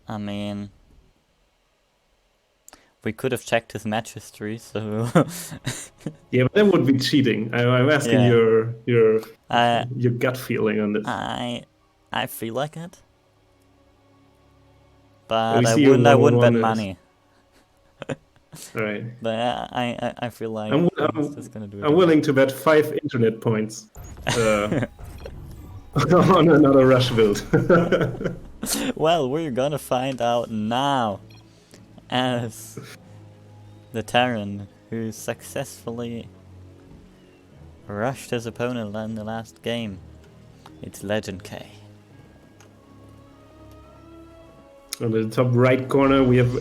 I mean... We could have checked his match history, so... Yeah, but that would be cheating. I'm asking Yeah. your I gut feeling on this. I feel like it. But We I see you wouldn't bet 1-1-1 is- money. Right. But I feel like I'm, he's just gonna do it. I'm willing to bet 5 internet points on another rush build. Well, we're gonna find out now, as the Terran who successfully rushed his opponent in the last game. It's Legend K. On the top right corner, we have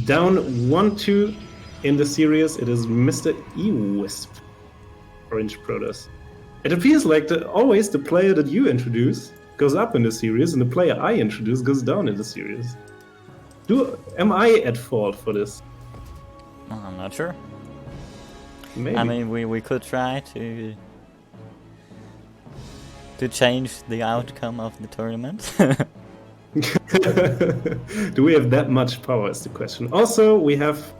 down 1-2 in the series. It is Mr. E-Wisp, Orange Protoss. It appears like always the player that you introduce goes up in the series, and the player I introduce goes down in the series. Am I at fault for this? I'm not sure. Maybe. I mean, we could try to change the outcome of the tournament. Do we have that much power is the question. Also, we have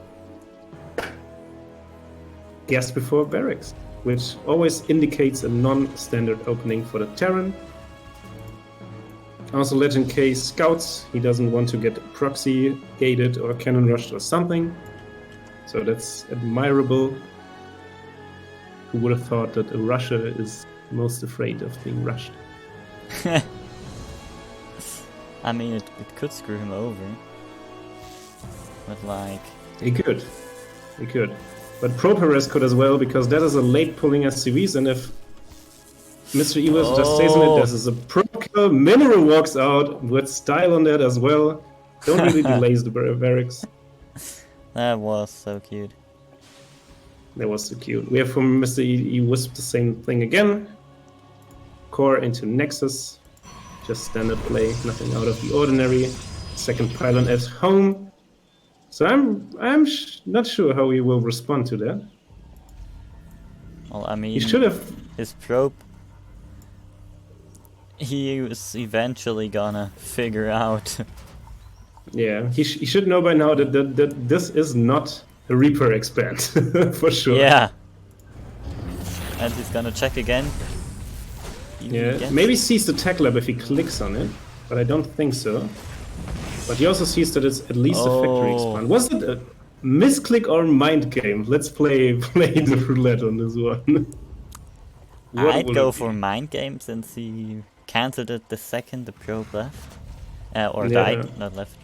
Guest Before Barracks, which always indicates a non-standard opening for the Terran. Also, Legend K scouts. He doesn't want to get proxy gated or cannon rushed or something. So that's admirable. Who would have thought that a Russia is most afraid of being rushed? I mean, it could screw him over. But like... He could. But ProPerez could as well, because that is a late pulling SCVs, and if Mr. Ewers just stays in it, this is a pro kill. Mineral walks out with style on that as well. Don't really delays the barracks. That was so cute. That was so cute. We have from Mr. Ewers the same thing again. Core into Nexus. Just standard play, nothing out of the ordinary. Second pylon at home. So I'm not sure how he will respond to that. Well, I mean, He should have. his probe... He was eventually gonna figure out. Yeah, he should know by now that this is not a Reaper expand for sure. Yeah. And he's gonna check again. Yeah, maybe sees the tech lab if he clicks on it, but I don't think so. But he also sees that it's at least a factory expand. Was it a misclick or mind game? Let's play the roulette on this one. I'd go for mind game since he cancelled it the second the probe left. Or died, not left.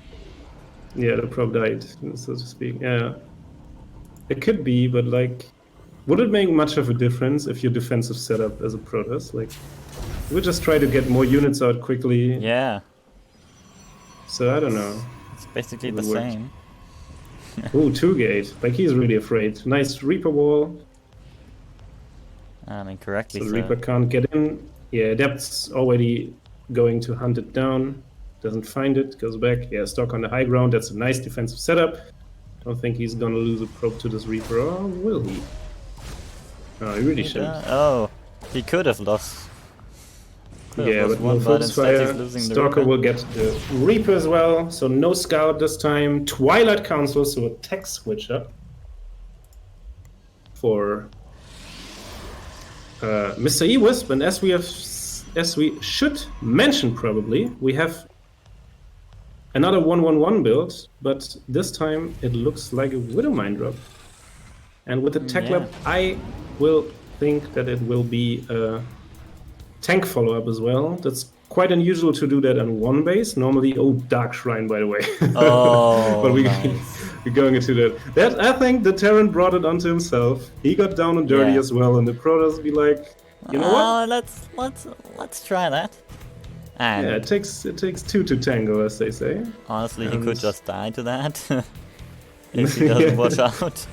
Yeah, the probe died, so to speak. Yeah. It could be, but like, would it make much of a difference if your defensive setup as a Protoss? Like, we just try to get more units out quickly. Yeah. So I don't know. It's basically the It worked. same. Ooh, 2-gate. Like, he's really afraid. Nice Reaper wall. I mean, correctly So so. the Reaper can't get in. Yeah, Adept's already going to hunt it down. Doesn't find it, goes back. Yeah, Stock on the high ground. That's a nice defensive setup. Don't think he's gonna lose a probe to this Reaper, or will he? Oh, he really shouldn't. Oh, he could have lost. Yeah, but no focus fire. Stalker will get the Reaper as well, so no Scout this time. Twilight Council, so a tech switch up for Mr. E-Wisp, and as we should mention probably, we have another 1-1-1 build, but this time it looks like a Widowmine drop. And with the tech lab, I will think that it will be a tank follow-up as well. That's quite unusual to do that on one base. Normally, Dark Shrine, by the way. Oh, but nice. we're going into that. I think the Terran brought it onto himself. He got down and dirty as well, and the Protoss be like, You know what? Let's try that. And Yeah, it takes two to tango, as they say. honestly, he could And- just die to that if he doesn't watch out.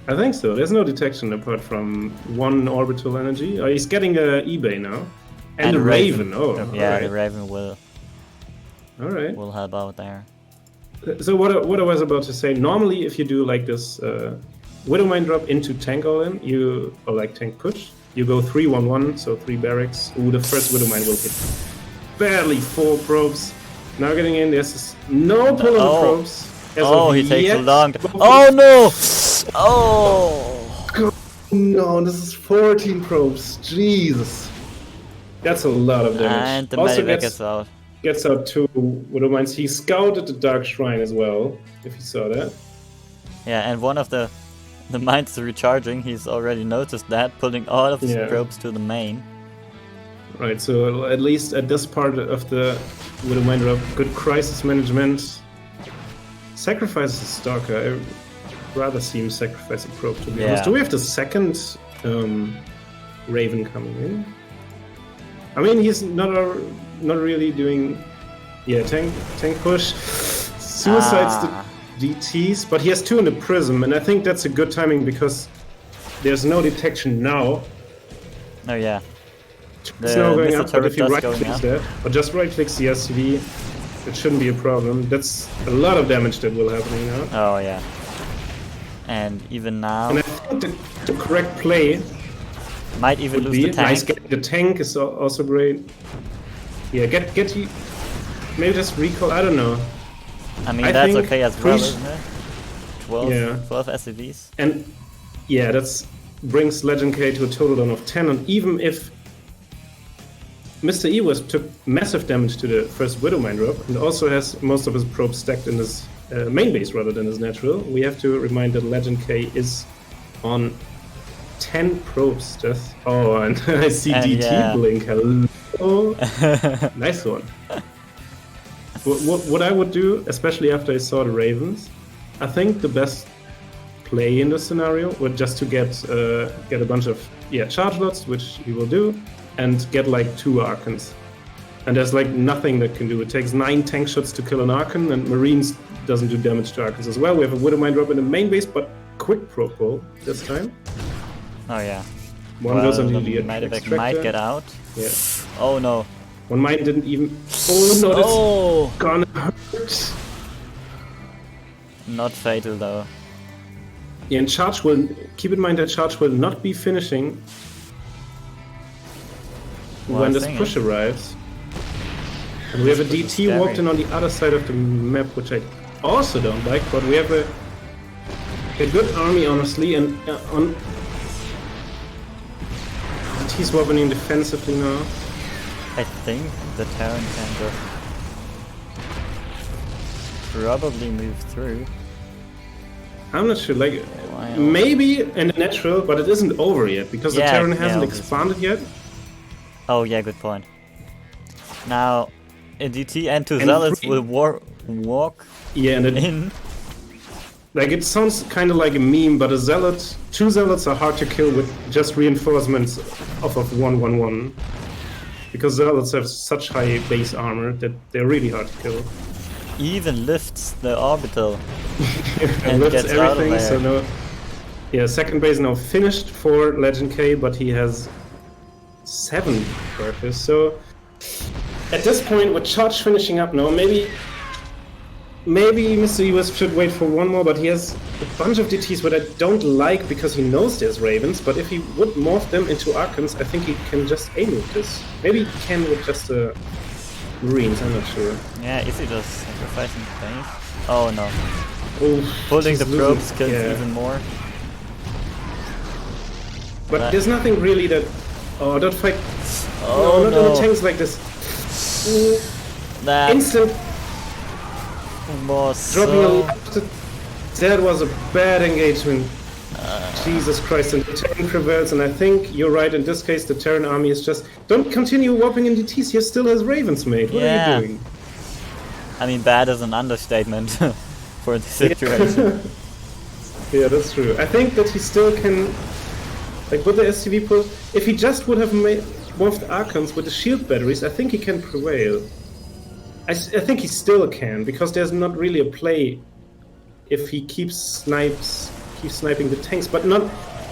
I think so. There's no detection apart from one orbital energy. Oh, he's getting a eBay now. And a Raven. Oh, yeah, alright. the Raven will Alright. help out there. So what I was about to say, normally if you do like this Widow Mine drop into tank all in, or like tank push, you go 3-1-1, so 3 barracks. Ooh, the first Widow Mine will hit. Barely 4 probes. Now getting in, there's no pull on the probes. He takes a long Oh no! Oh! No, this is 14 probes. Jesus. That's a lot of damage. And the also medevac gets out. Gets out 2 Widow Mines. He scouted the Dark Shrine as well, if you saw that. Yeah, and one of the mines is recharging. He's already noticed that, pulling all of his probes to the main. Right, so at least at this part of the Widow Mine drop, good crisis management. Sacrifices the Stalker. I rather see him sacrifice a probe, to be honest. Do we have the second Raven coming in? I mean, he's not really doing... Yeah, tank push. Suicides the DTs, but he has 2 in the Prism, and I think that's a good timing because there's no detection now. Oh yeah. It's now going up, but if you right-click right-click that, or just right-click the SCV, it shouldn't be a problem. That's a lot of damage that will happen now. Oh yeah. And even now... And I think the correct play might even would lose be the tank. nice. The tank is also great. Yeah, get you. Maybe just recall. I don't know. I mean, I that's think okay as well, isn't it? 12 SCVs. And yeah, that's brings Legend K to a total down of 10. And even if Mr. Ewes took massive damage to the first Widow Mine drop and also has most of his probes stacked in his main base rather than his natural, we have to remind that Legend K is on 10 probes just. Oh, and I see DT blink. Hello. Nice one. What I would do, especially after I saw the Ravens, I think the best play in this scenario would just to get a bunch of charge lots, which he will do, and get like 2 Archons. And there's like nothing that can do. It takes 9 tank shots to kill an Archon, and Marines doesn't do damage to Archons as well. We have a Widow Mine drop in the main base, but quick probe pull this time. Oh yeah. One goes on the medevac might get out. Yeah. Oh no. One mine didn't even. Oh no, that's gonna hurt. Not fatal though. Yeah, and charge will. Keep in mind that charge will not be finishing when this push arrives. And we have a DT walked in on the other side of the map, which I also don't like, but we have a good army, honestly, and on DT's wobbling defensively now. I think the Terran can just probably move through. I'm not sure, like, maybe in the natural, but it isn't over yet, because the Terran hasn't expanded yet. Oh yeah, good point. Now, a DT and 2 Zealots will walk in. Like, it sounds kind of like a meme, but 2 Zealots are hard to kill with just reinforcements off of 1-1-1. Because Zealots have such high base armor that they're really hard to kill. Even lifts the orbital and lifts everything, so no... Yeah, second base now finished for Legend K, but he has 7 workers, so... At this point, with charge finishing up now, maybe Mr. US should wait for one more, but he has a bunch of DTs what I don't like because he knows there's Ravens, but if he would morph them into Archons, I think he can just aim with this. Maybe he can with just Marines, I'm not sure. Yeah, is he just sacrificing base? Oh no. Oh, pulling the probes kills even more. But there's nothing really that... Oh, don't fight... Oh, no, not on the tanks like this. That instant was that was a bad engagement. Jesus Christ, and the Terran prevails, and I think you're right, in this case the Terran army is just... Don't continue whopping in DTs, he still has Ravens, mate. What are you doing? I mean, bad is an understatement for the situation. Yeah, that's true. I think that he still can Like with the SCV pull, if he just would have morphed Archons with the shield batteries, I think he can prevail. I think he still can, because there's not really a play if he keeps sniping the tanks, but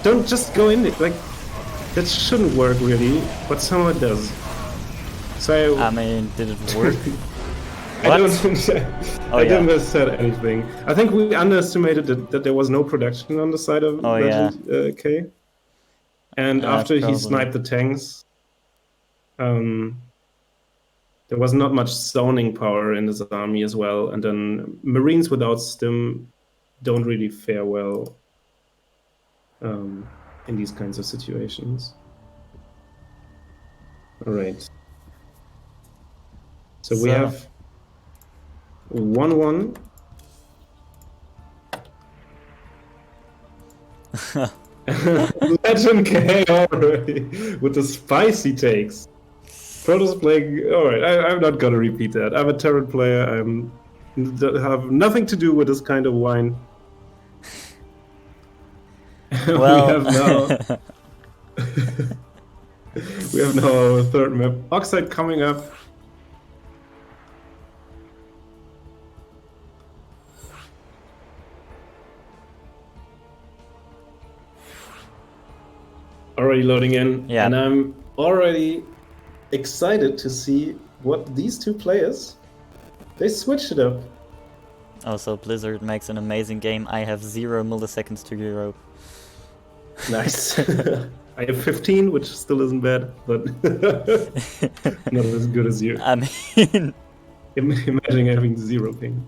don't just go in it. Like, that shouldn't work really, but somehow it does. So I mean, did it work? I don't Oh, I yeah. didn't said anything. I think we underestimated that there was no production on the side of Oh, Legend K. And after he probably. sniped the tanks, there was not much zoning power in his army as well. And then Marines without stim don't really fare well in these kinds of situations. All right. So we have 1-1. Legend K already with the spicy takes. Protoss playing. Alright, I'm not gonna repeat that. I'm a Terran player. Have nothing to do with this kind of wine. Well, we have now our third map. Oxide coming up. Already loading in. Yeah. And I'm already excited to see what these two players, they switched it up. Also, Blizzard makes an amazing game. I have 0 milliseconds to Europe. Nice. I have 15, which still isn't bad, but not as good as you. I mean, Imagine having 0 ping.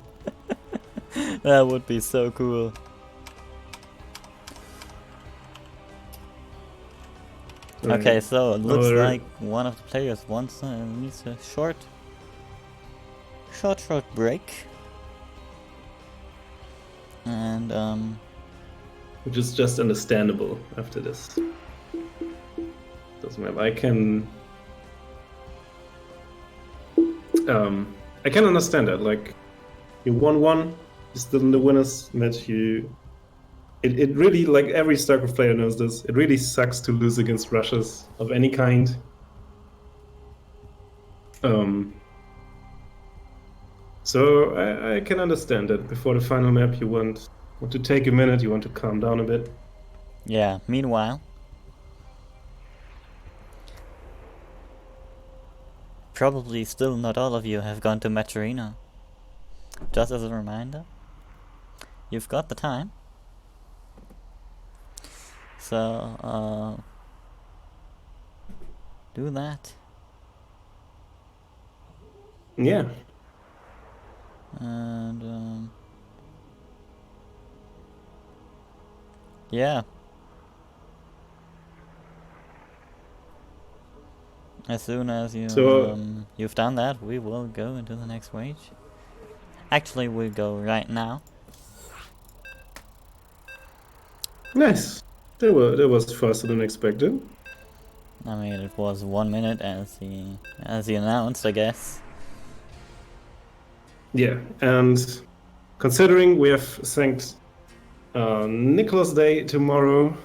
that would be so cool. Right. Okay, so it looks Or- like one of the players needs a short break. And Which is just understandable after this. Doesn't matter. I can understand that. Like, you won one, you're still in the winners match. It really, like, every StarCraft player knows this. It really sucks to lose against rushes of any kind. So I can understand that before the final map you want to take a minute, you want to calm down a bit. yeah, meanwhile, probably still not all of you have gone to Match Arena. Just as a reminder, you've got the time. So, do that. Yeah. And, yeah. As soon as you've done that, we will go into the next stage. Actually, we'll go right now. Nice. That was faster than expected. I mean, it was 1 minute as he announced, I guess. Yeah, and considering we have thanked Nicholas Day tomorrow,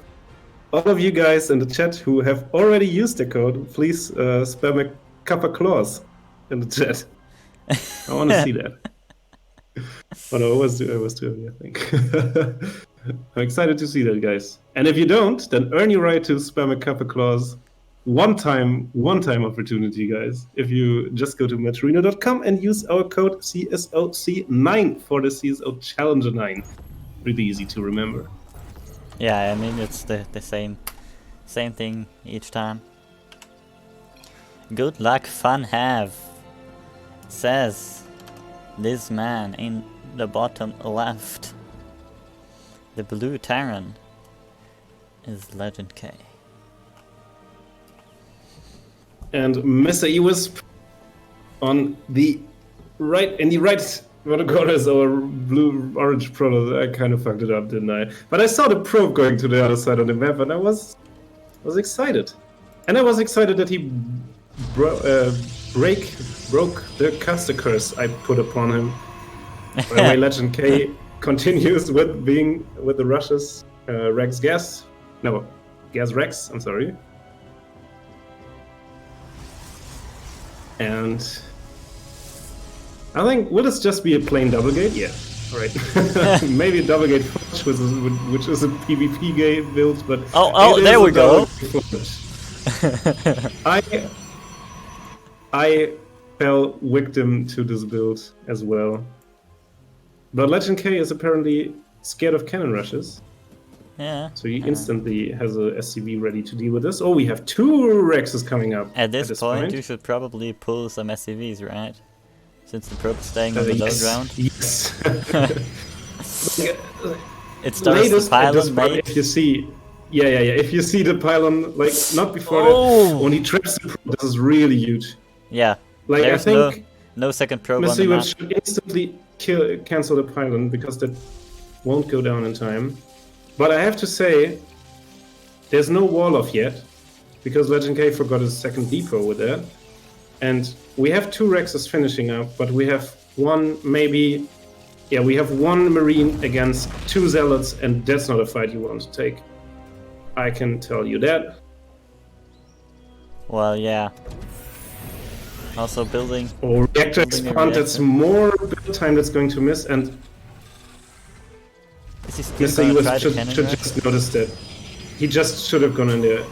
all of you guys in the chat who have already used the code, please spam a Kappa clause in the chat. I want to see that. But I was too early, I think. I'm excited to see that, guys. And if you don't, then earn your right to spam a Kappa clause. One time opportunity, guys. If you just go to matcherino.com and use our code CSOC9 for the CSO Challenger 9. Really easy to remember. Yeah, I mean, it's the same thing each time. Good luck, fun have, says this man in the bottom left. The blue Terran is Legend K. And Mr. Ewisp on the right, in the right corner is our blue-orange proto. I kind of fucked it up, didn't I? But I saw the probe going to the other side of the map, and I was excited. And I was excited that he broke the caster curse I put upon him. By the way, Legend K continues with being with the rushes. Rex Gas. No, Gas Rex, I'm sorry. And I think, will this just be a plain double gate? Yeah, right. Maybe a double gate Forge, which is a PvP game build, but Oh, there we go. I fell victim to this build as well. But Legend K is apparently scared of cannon rushes. Yeah. So he instantly has a SCV ready to deal with this. Oh, we have 2 Rexes coming up. At this point, you should probably pull some SCVs, right? Since the probe is staying on the low ground. Yes. It starts the pylon, mate. If you see, if you see the pylon, like not before that, when he traps the probe, this is really huge. Yeah. Like There's I think no second probe on Mr. the map. should instantly cancel the pylon because that won't go down in time. But I have to say, there's no wall off yet because Legend K forgot his second depot with that. And we have 2 Rexes finishing up, but we have one, maybe, yeah, we have 1 Marine against 2 Zealots, and that's not a fight you want to take. I can tell you that. Well, yeah. Also building. Oh, reactor expand, that's more build time that's going to miss, and is he still Mr. gonna try US the should cannon rush? just notice that. He just should have gone in there.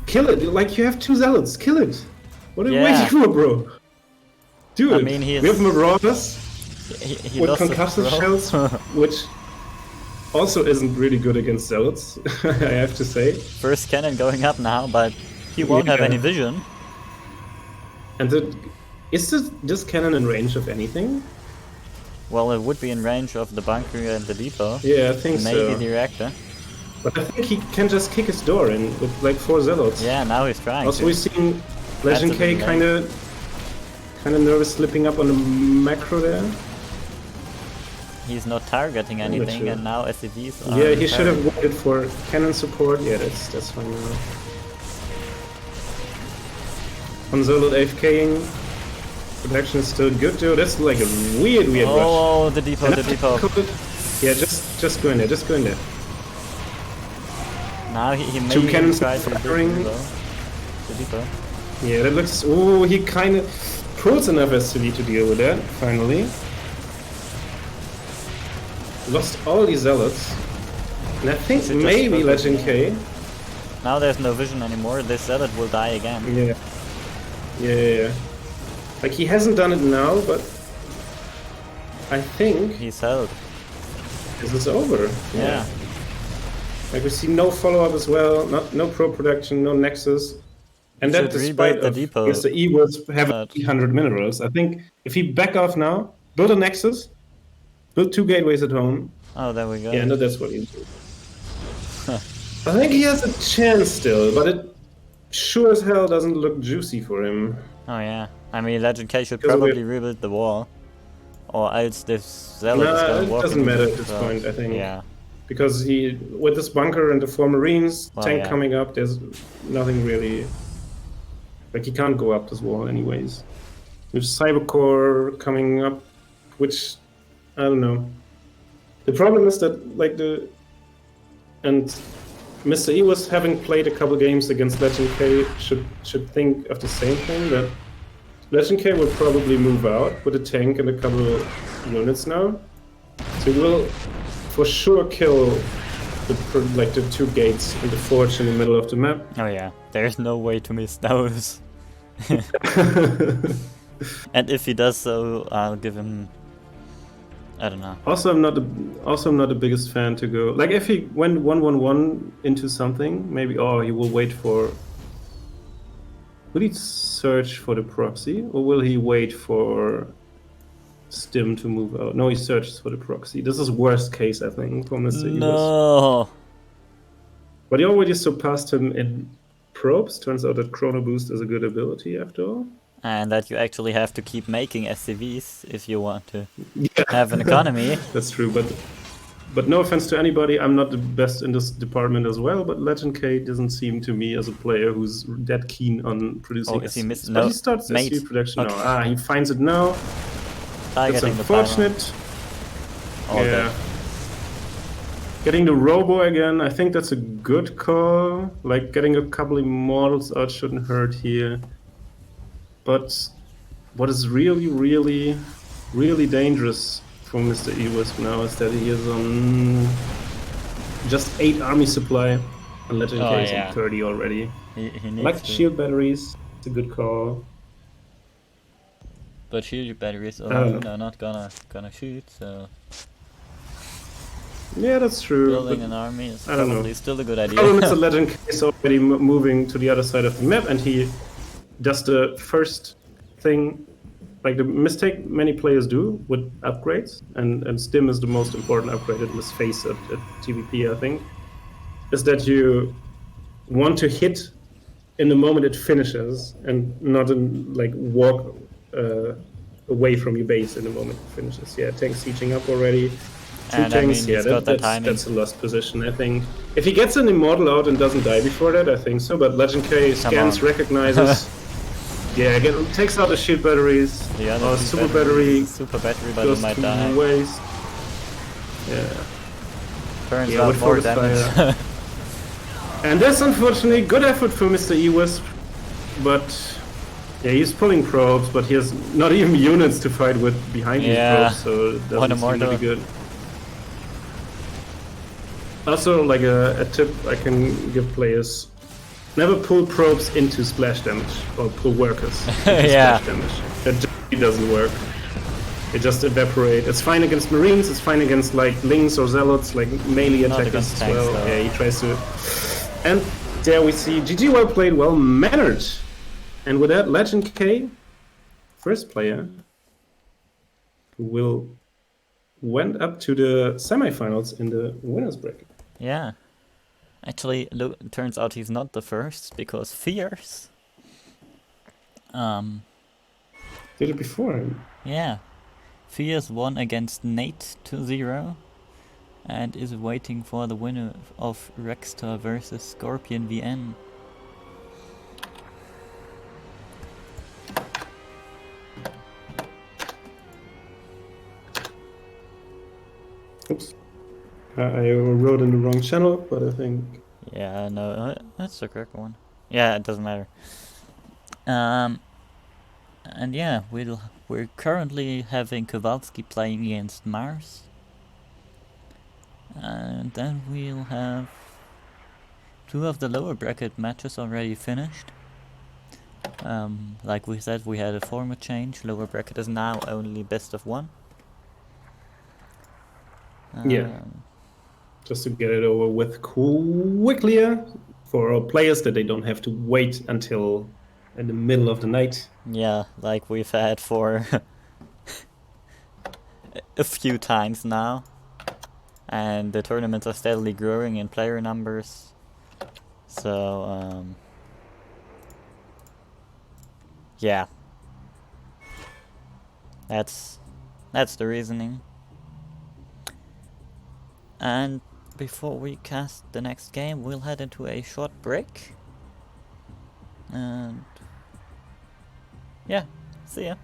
Kill it! Like, you have 2 Zealots, kill it! What are you waiting for, bro? Do it! I mean, we have Marauders he with lost his concussive probe. shells, which also isn't really good against Zealots, I have to say. First cannon going up now, but he won't have any vision. And is this cannon in range of anything? Well, it would be in range of the bunker and the depot. Yeah, I think Maybe so. the reactor. But I think he can just kick his door in with like 4 Zealots. Yeah, now he's trying Also, to. we've seen Legend That's a K bit kind of nervous slipping up on the macro there. He's not targeting anything, sure. and now SCVs are... Yeah, he should have waited for cannon support. Yeah, that's fine now. On Zealot AFKing. Production is still good though. That's like a weird rush. Oh, the depot, the depot. Yeah, just go in there, just go in there. Now he may 2 even cannons try to firing. build the depot. Yeah, that looks... Oh, he kind of pros enough SCV to deal with that, finally. Lost all these Zealots. And I think Is it just maybe focus? Legend K... Now there's no vision anymore, this zealot will die again. Yeah. Like, he hasn't done it now, but... I think He's held. this is over. Yeah. Like, we see no follow-up as well, no pro production, no nexus. And You that should despite rebuild the of depot, Mr. E was having but- 800 minerals. I think if he back off now, build a nexus, build 2 gateways at home. Oh, there we go. Yeah, no, that's what he's doing. I think he has a chance still, but it sure as hell doesn't look juicy for him. Oh yeah. I mean, Legend K should Because probably rebuild the wall. Or else this zealot is Nah, gonna it walk doesn't into matter the at this wall. point, I think. Yeah. Because he, with this bunker and the 4 Marines, Well, tank yeah. coming up, there's nothing really... Like, he can't go up this wall anyways. There's Cybercore coming up, which, I don't know. The problem is that, like, and Mr. E was having played a couple games against Legend K, should think of the same thing, that Legend K will probably move out with a tank and a couple of units now. So he will for sure kill the 2 gates and the forge in the middle of the map. Oh yeah. There's no way to miss those. And if he does so, I'll give him... I don't know. Also, I'm not the biggest fan to go like if he went 1-1-1 into something, maybe he will wait for. Will he search for the proxy, or will he wait for Stim to move out? No, he searches for the proxy. This is worst case, I think, for Mr. Evers. No. But he already surpassed him in probes. Turns out that Chrono Boost is a good ability after all. And that you actually have to keep making SCVs if you want to have an economy. That's true, but no offense to anybody, I'm not the best in this department as well, but Legend K doesn't seem to me as a player who's that keen on producing. Oh, is he missing? But No, he starts mate. SCV production Okay. now. He finds it now. That's Targeting the pylon. unfortunate. All yeah. dead. Getting the Robo again, I think that's a good call. Like, getting a couple Immortals out shouldn't hurt here. But what is really, really, really dangerous for Mr. Ewisp now is that he is on just 8 army supply, and Legend Oh, K is yeah. on 30 already. He I needs like the to. shield batteries, it's a good call. But shield batteries I don't alone know. are not gonna shoot, so Yeah, that's true, building but an army is I don't probably know. still a good The problem is idea. that Legend K is already moving to the other side of the map, and he does the first thing, like the mistake many players do with upgrades, and Stim is the most important upgrade in this phase at TVP, I think, is that you want to hit in the moment it finishes and not in, like, walk away from your base in the moment it finishes. Yeah, tanks sieging up already. Two And I tanks, mean, yeah, he's got that timing. that's a lost position, I think. If he gets an Immortal out and doesn't die before that, I think so. But Legend K scans, on. recognizes. Yeah, again, takes out the shield batteries. The other two Super batteries, battery super battery, but goes it might to die. waste. Yeah. Turns Yeah, out with more focus damage. fire. And that's unfortunately good effort for Mr. Ewisp, but yeah, he's pulling probes, but he has not even units to fight with behind these Yeah, probes, so it one doesn't seem to be Immortal. good. Also, like a tip I can give players: never pull probes into splash damage or pull workers into Yeah. splash damage. That just doesn't work. They just evaporate. It's fine against Marines. It's fine against like Lings or Zealots, like melee Not attackers against as tanks, well. though. Yeah, he tries to. And there we see GG, well played, well mannered. And with that, Legend K, first player who will went up to the semifinals in the winners bracket. Yeah. Actually, look, it turns out he's not the first, because Fierce. Did it before him. Yeah. Fierce won against Nate 2-0 and is waiting for the winner of Rexstar versus Scorpion VN. Oops. I wrote in the wrong channel, but I think. Yeah, no, that's the correct one. Yeah, it doesn't matter. And yeah, we're currently having Kowalski playing against Mars. And then we'll have 2 of the lower bracket matches already finished. Like we said, we had a format change. Lower bracket is now only best of 1. Yeah. Just to get it over with quickly for our players, that they don't have to wait until in the middle of the night. Yeah, like we've had for a few times now. And the tournaments are steadily growing in player numbers. So, yeah. That's the reasoning. And before we cast the next game, we'll head into a short break. And yeah, see ya.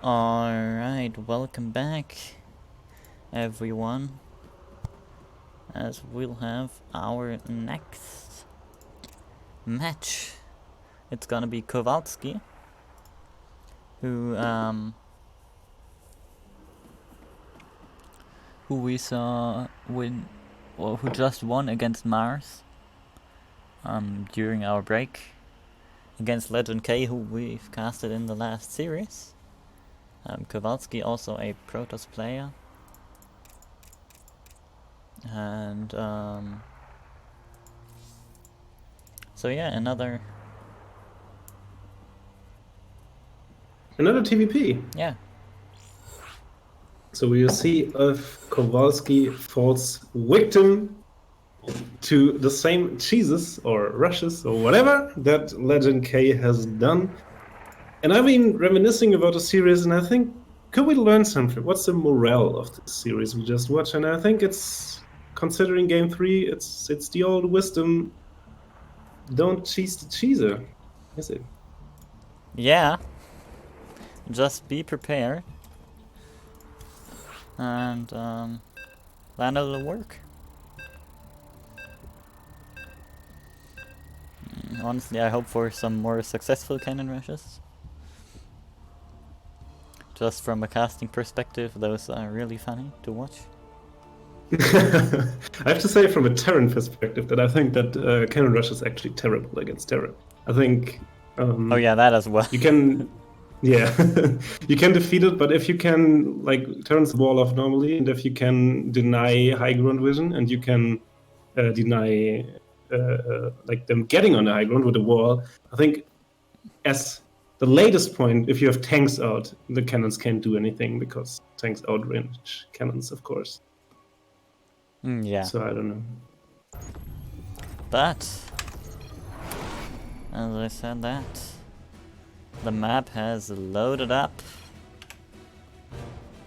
Alright, welcome back, everyone, as we'll have our next match. It's gonna be Kowalski, who we saw win, or who just won against Mars during our break, against Legend K, who we've casted in the last series. Kowalski also a Protoss player, and so yeah, another TVP. yeah. So we will see if Kowalski falls victim to the same cheeses or rushes or whatever that Legend K has done. And I've been reminiscing about the series, and I think, could we learn something? What's the morale of this series we just watched? And I think it's, considering Game 3, it's the old wisdom, don't cheese the cheeser, is it? Yeah. Just be prepared. And then it'll work. Honestly, I hope for some more successful cannon rushes. Just from a casting perspective, those are really funny to watch. I have to say, from a Terran perspective, that I think that cannon rush is actually terrible against Terran. I think. Oh yeah, that as well. You can, yeah, you can defeat it, but if you can like turn the wall off normally, and if you can deny high ground vision, and you can deny like them getting on the high ground with the wall, I think as the latest point, if you have tanks out, the cannons can't do anything because tanks outrange cannons, of course. Yeah. So I don't know. But as I said, that the map has loaded up,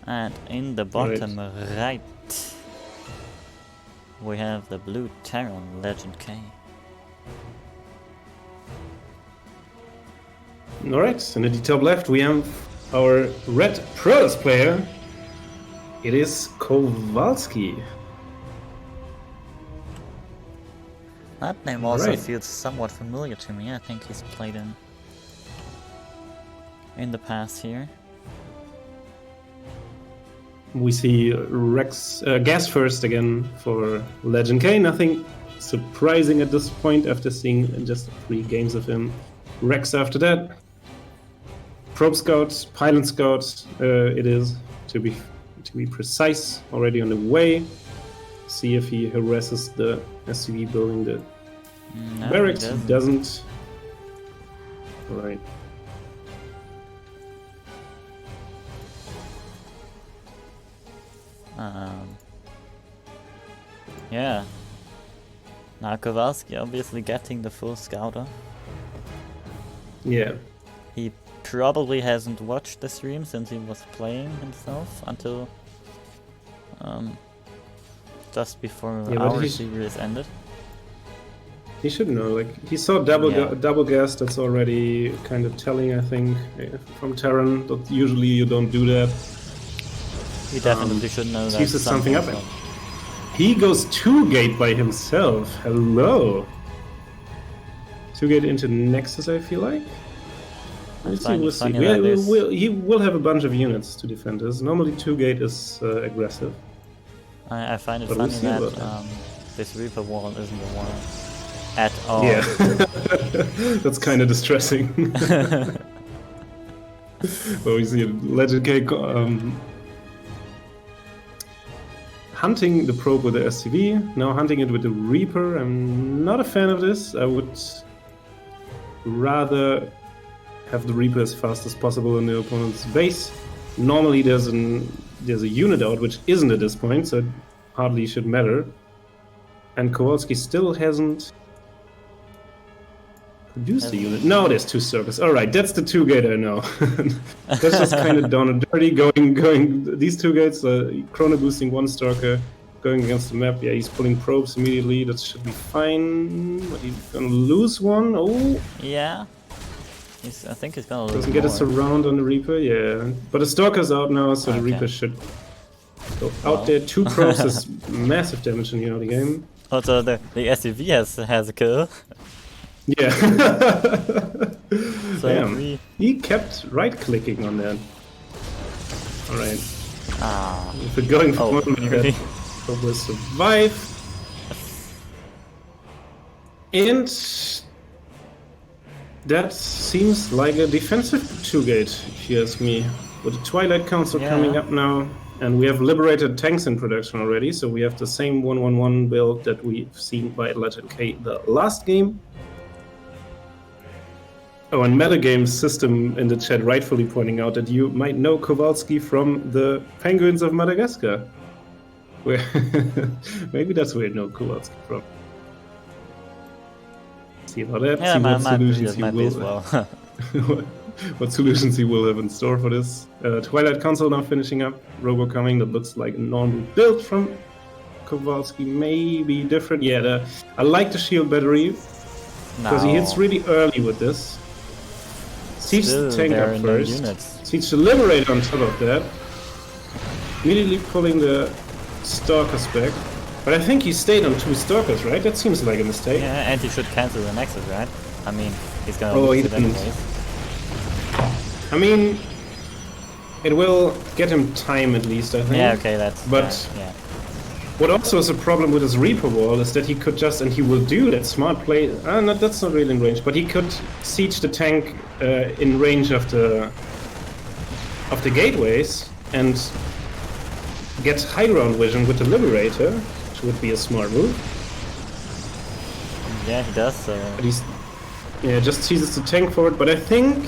and in the bottom right we have the blue Terran Legend K. Alright, in the top left we have our red Protoss player. It is Kowalski. That name also Right. feels somewhat familiar to me. I think he's played in the past here. We see Rex Gas first again for Legend K. Nothing surprising at this point after seeing just 3 games of him. Rex after that. Probe Scout, Pilot Scout, it is to be precise, already on the way. See if he harasses the SCV building the No, barracks. he He doesn't. doesn't. Alright. Yeah. Now Kowalski obviously getting the full scouter. Yeah. He probably hasn't watched the stream since he was playing himself until just before Yeah, but our he's- series ended. He should know. Like he saw double gas. That's already kind of telling, I think, from Terran. That usually you don't do that. He definitely should know that. Uses something up. something's He goes 2-gate by himself. Hello. 2-gate into Nexus, I feel like. We'll see. find We'll it see. funny that this- He will have a bunch of units to defend us. Normally 2-gate is aggressive. I find it But we'll funny see that about that. this Reaper wall isn't a wall at all. Yeah. That's kind of distressing. Well, we see Legend K hunting the probe with the SCV, now hunting it with the Reaper. I'm not a fan of this. I would rather have the Reaper as fast as possible in the opponent's base. Normally there's a unit out, which isn't at this point, so it hardly should matter. And Kowalski still hasn't produced a unit. No, there's 2 circles. Alright, that's the 2-gate I know. That's just kind of down and dirty, going these 2 gates, chrono boosting 1 Stalker, going against the map. Yeah, he's pulling probes immediately. That should be fine. But he's gonna lose one. Oh, Yeah. I think he's gonna lose Doesn't get a more. surround on the Reaper, yeah. But the Stalker's out now, so the Okay. Reaper should go out there. 2 probes is massive damage in the early game. Also, the SUV has a kill. Yeah. So Damn. He kept right-clicking on that. Alright. Ah. If we're going for Oh, one, really? that will survive. And that seems like a defensive 2-gate, if you ask me. With the Twilight Council coming up now, and we have liberated tanks in production already, so we have the same 1-1-1 build that we've seen by Legend K the last game. Oh, and Metagame's system in the chat rightfully pointing out that you might know Kowalski from the Penguins of Madagascar. Where maybe that's where you know Kowalski from. See about that. Yeah, see what might solutions be as well. what solutions he will have in store for this. Twilight Council now finishing up. Robo coming. That looks like a normal build from Kowalski. Maybe different. Yeah, I like the shield battery because he hits really early with this. Siege the tank up first. Siege the Liberator on top of that. Immediately pulling the Stalkers back. But I think he stayed on 2 Stalkers, right? That seems like a mistake. Yeah, and he should cancel the Nexus, right? I mean, he's gonna he lose it didn't. anyways. I mean, it will get him time at least, I think. Yeah, okay, that's... But yeah. what also is a problem with his Reaper wall is that he could just, and he will do that smart play, that's not really in range, but he could siege the tank in range of the gateways and get high ground vision with the Liberator, which would be a smart move. Yeah, he does, But he's, just seizes the tank forward, but I think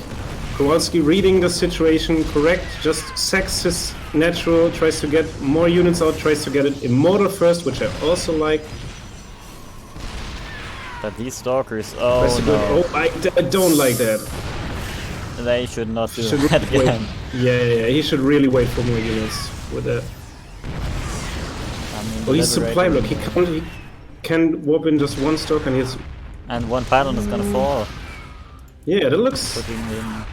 Kowalski reading the situation correct, just sacks his natural, tries to get more units out, tries to get it immortal first, which I also like. But these Stalkers, oh no. I don't like that. They should not do Should that really again. Yeah, he should really wait for more units with that. I mean, Well, he's supply block, he can warp in just 1 Stalker and he's... And 1 pylon is gonna fall. Yeah, that looks... Putting him...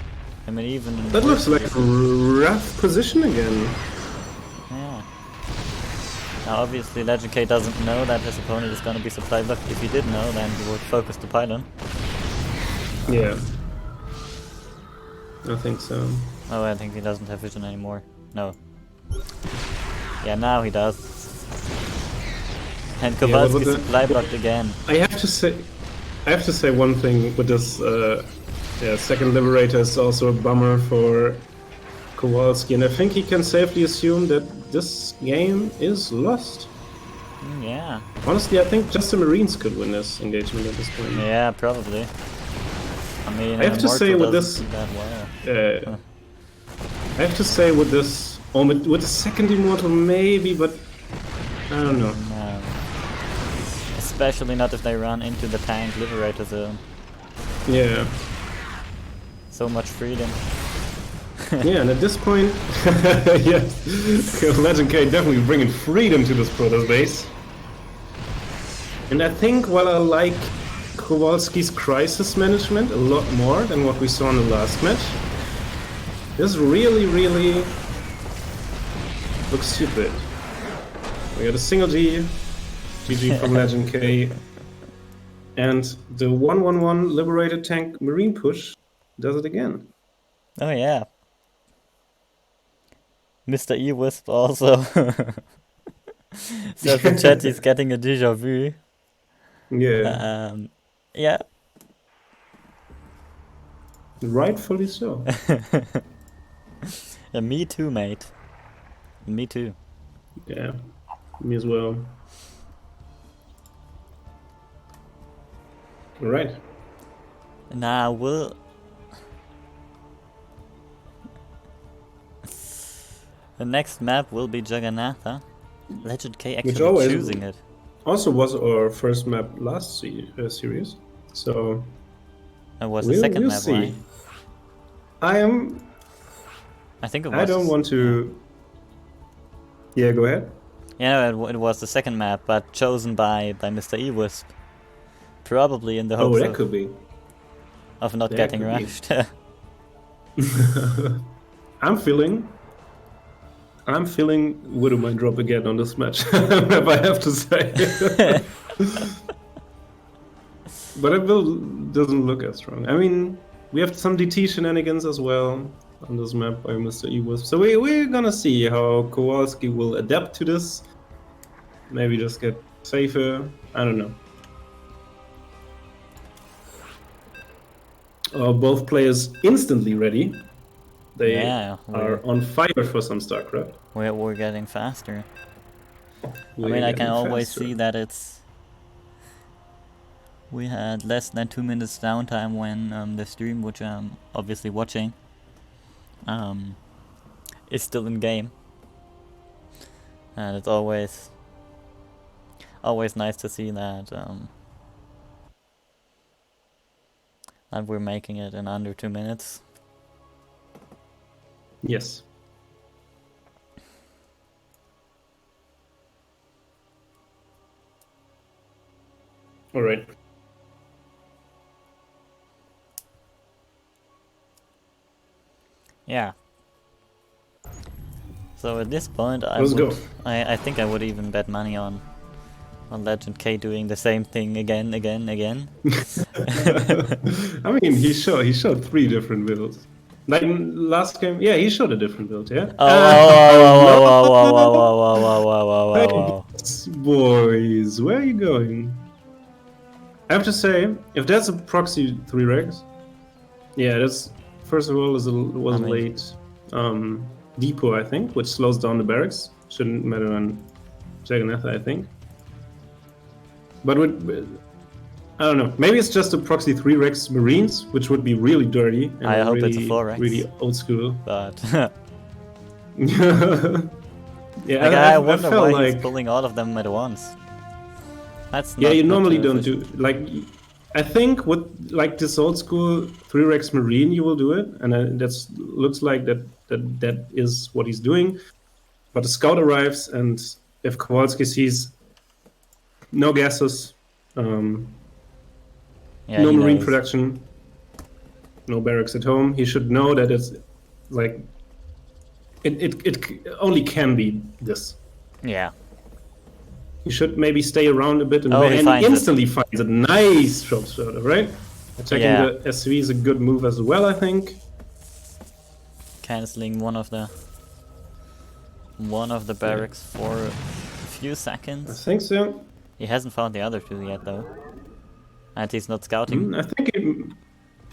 I mean, even... That looks like a rough position again. Yeah. Now, obviously, Legend K doesn't know that his opponent is gonna be supply blocked. If he did know, then he would focus the pylon. Yeah. I think so. Oh, I think he doesn't have vision anymore. No. Yeah, now he does. And Kowalski supply blocked again. I have to say one thing with this second Liberator is also a bummer for Kowalski, and I think he can safely assume that this game is lost. Yeah. Honestly, I think just the Marines could win this engagement at this point. Yeah, probably. I mean, I have to say with this, well. I have to say with this, with the second Immortal maybe, but I don't know. No. Especially not if they run into the tank Liberator zone. Yeah. So much freedom. Yeah, and at this point, yes, Legend K definitely bringing freedom to this Protoss base. And I think while I like Kowalski's crisis management a lot more than what we saw in the last match, this really looks stupid. We got a single GG from Legend K, and the 1-1-1 liberated tank Marine push does it again. Oh yeah. Mr. E-Wisp also says in chat he's getting a déjà vu. Yeah. Yeah. Rightfully so. Yeah, me too, mate. Me too. Yeah, me as well. Alright. Now we'll... The next map will be Jagannatha. Legend K actually choosing it. Also was our first map last series, so... It was the second map, see. right? I think it was... I don't want to... Yeah, go ahead. Yeah, it was the second map, but chosen by Mr. E-Wisp. Probably in the hopes that could be. of not There getting could be. rushed. I'm feeling Widow might drop again on this match, if I have to say. But it doesn't look as strong. I mean, we have some DT shenanigans as well on this map by Mr. Ewolf. So we're gonna see how Kowalski will adapt to this. Maybe just get safer. I don't know. Both players instantly ready. They Yeah, are on fire for some StarCraft. we're getting faster. I We're mean, I can getting always faster. see that we had less than 2 minutes downtime when the stream, which I'm obviously watching, is still in game, and it's always nice to see that that we're making it in under 2 minutes. Yes. All right. Yeah. So at this point, Let's go. I think I would even bet money on Legend K doing the same thing again. I mean, he showed 3 different builds. Like last game, yeah, he showed a different build, yeah. Oh, Boys, where are you going? I have to say, if that's a proxy 3 regs, yeah, that's first of all was a late depot, I think, which slows down the barracks. Shouldn't matter on Jagannath, I think. But I don't know. Maybe it's just a proxy 3 rex Marines, which would be really dirty and I hope really, it's a 4 rex. really old school. But yeah, like, I wonder felt why like he's pulling all of them at once. That's yeah, not you normally too don't efficient. do like. I think with like this old school 3 rex Marine, you will do it, and that's looks like that is what he's doing. But the scout arrives, and if Kowalski sees no gases, Yeah, no he marine knows. production, no barracks at home, he should know that it's like it only can be this. Yeah. He should maybe stay around a bit and, Oh, he and finds instantly finds a nice drop starter, right? Attacking Yeah. the SV is a good move as well, I think. Canceling one of the barracks for a few I seconds. think so. He hasn't found the other 2 yet though. And he's not scouting. I think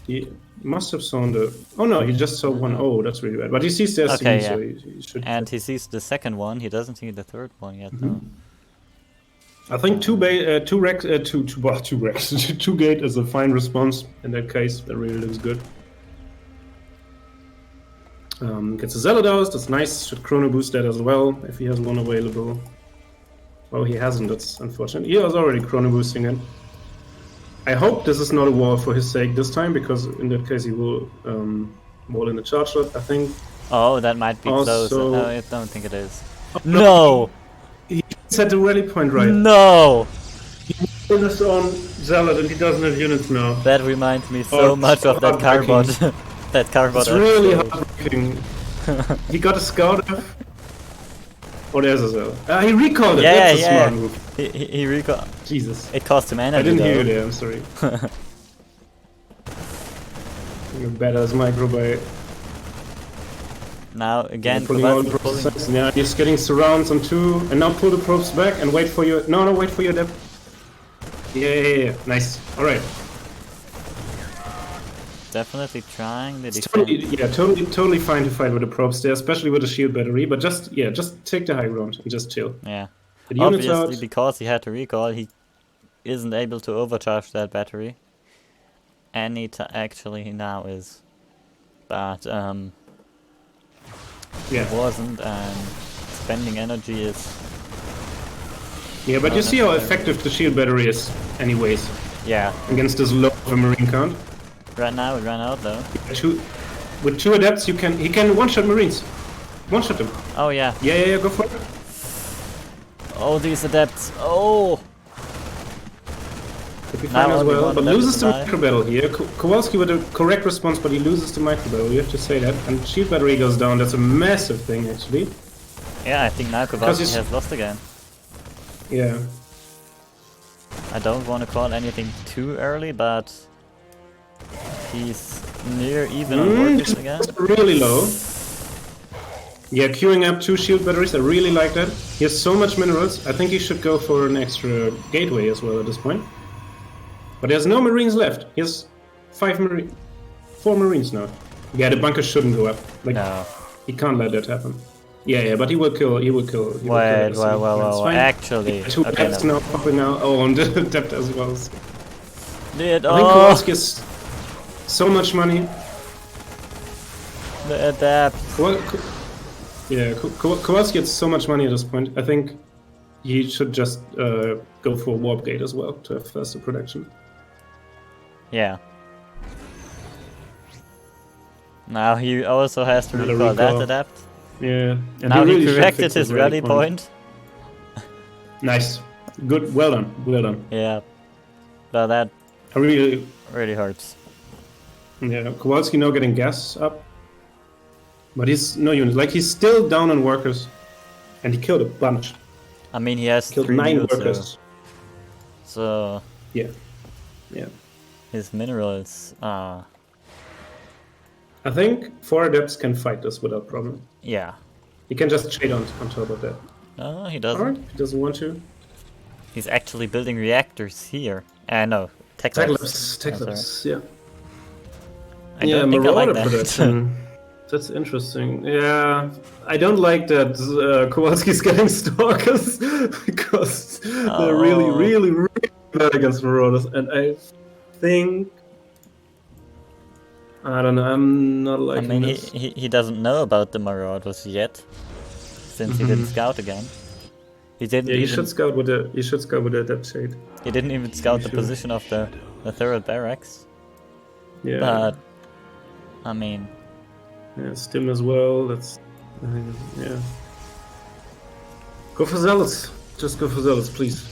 he must have saw the. Oh no, he just saw one. Oh, that's really bad. But he sees the SV, Okay, so yeah. he should. And he sees the second one, he doesn't see the third one yet though. I think two gate is a fine response in that case. That really looks good. Gets a Zealot out, that's nice. Should chrono boost that as well if he has one available. Well, he hasn't, that's unfortunate. He was already chrono boosting it. I hope this is not a wall for his sake this time, because in that case he will wall in the charge shot, I think. Oh, that might be Also- close. No, I don't think it is. No! He set the rally point right. No! He is on Zealot and he doesn't have units now. That reminds me so Oh, much so of that heartbreaking. carbot. That carbot. It's really episode. heartbreaking. He got a scout up. Oh, there's a Zealot. He recalled it, Yeah, that's a yeah. smart move. He recall. Jesus. It cost him energy. I didn't though. hear you there, I'm sorry. You're better as micro by Now again, pulling all the Kowalski probes. Yeah, he's getting surrounds on 2, and now pull the probes back and wait for your. No, wait for your depth. Yeah. Nice. All right. definitely trying the It's defense. totally fine to fight with the probes there, especially with the shield battery. But just take the high ground and just chill. Yeah. The units Obviously, out. because he had to recall, he isn't able to overcharge that battery. And he actually he now is. But Yeah. wasn't, and spending energy is. Yeah, but you see how effective the shield battery is, anyways, Yeah. against this low of a marine count. Right now it ran out though. With 2 adepts, he can one-shot marines. One-shot them. Oh yeah. Yeah, go for it. Oh, these adepts. Oh. Should be Now fine as only well, one but left loses to the die. micro battle here. Kowalski with a correct response, but he loses the micro battle. You have to say that. And shield battery goes down. That's a massive thing, actually. Yeah, I think now Kowalski he's- has lost again. Yeah. I don't want to call anything too early, but he's near even on workers again. Really low. Yeah, queuing up 2 shield batteries. I really like that. He has so much minerals. I think he should go for an extra gateway as well at this point. But there's no marines left. He has 4 marines now. Yeah, the bunker shouldn't go up. Like, No. he can't let that happen. Yeah, but he will kill. He will kill. He will kill Wait, it as well. It's well, fine. actually. 2 Okay, depths no. now popping now. Oh, and the depth as well. Did I think Kowalski has so much money. the adapt. Kowalski gets so much money at this point. I think he should just go for warp gate as well to have faster production. Yeah. Now he also has to Another recall that recall. adapt. Yeah. And Now he really should corrected fix his rally point. Nice. Good. Well done. Well done. Yeah. But that I really. really hurts. Yeah. Kowalski now getting gas up. But he's no unit. Like he's still down on workers. And he killed a bunch. I mean, he has Killed 3 9 mules, workers. so Yeah. Yeah. his minerals are... I think 4 adepts can fight this without problem. Yeah. He can just trade on top of that. No, he doesn't. Alright, he doesn't want to. He's actually building reactors here. No, tech labs. Tech Oh, labs, yeah. I don't think I like that. production. That's interesting. Yeah, I don't like that Kowalski's getting stalkers because they're really, Oh. really, really bad against Marauders, and I think I don't know. I'm not I liking mean, this. he doesn't know about the Marauders yet, since he didn't scout again. He didn't Yeah, you even should scout with the depth shade. he didn't even scout the should. position of the third barracks. Yeah, But I mean, yeah, stim as well. That's yeah. Go for zealots. Just go for zealots, please.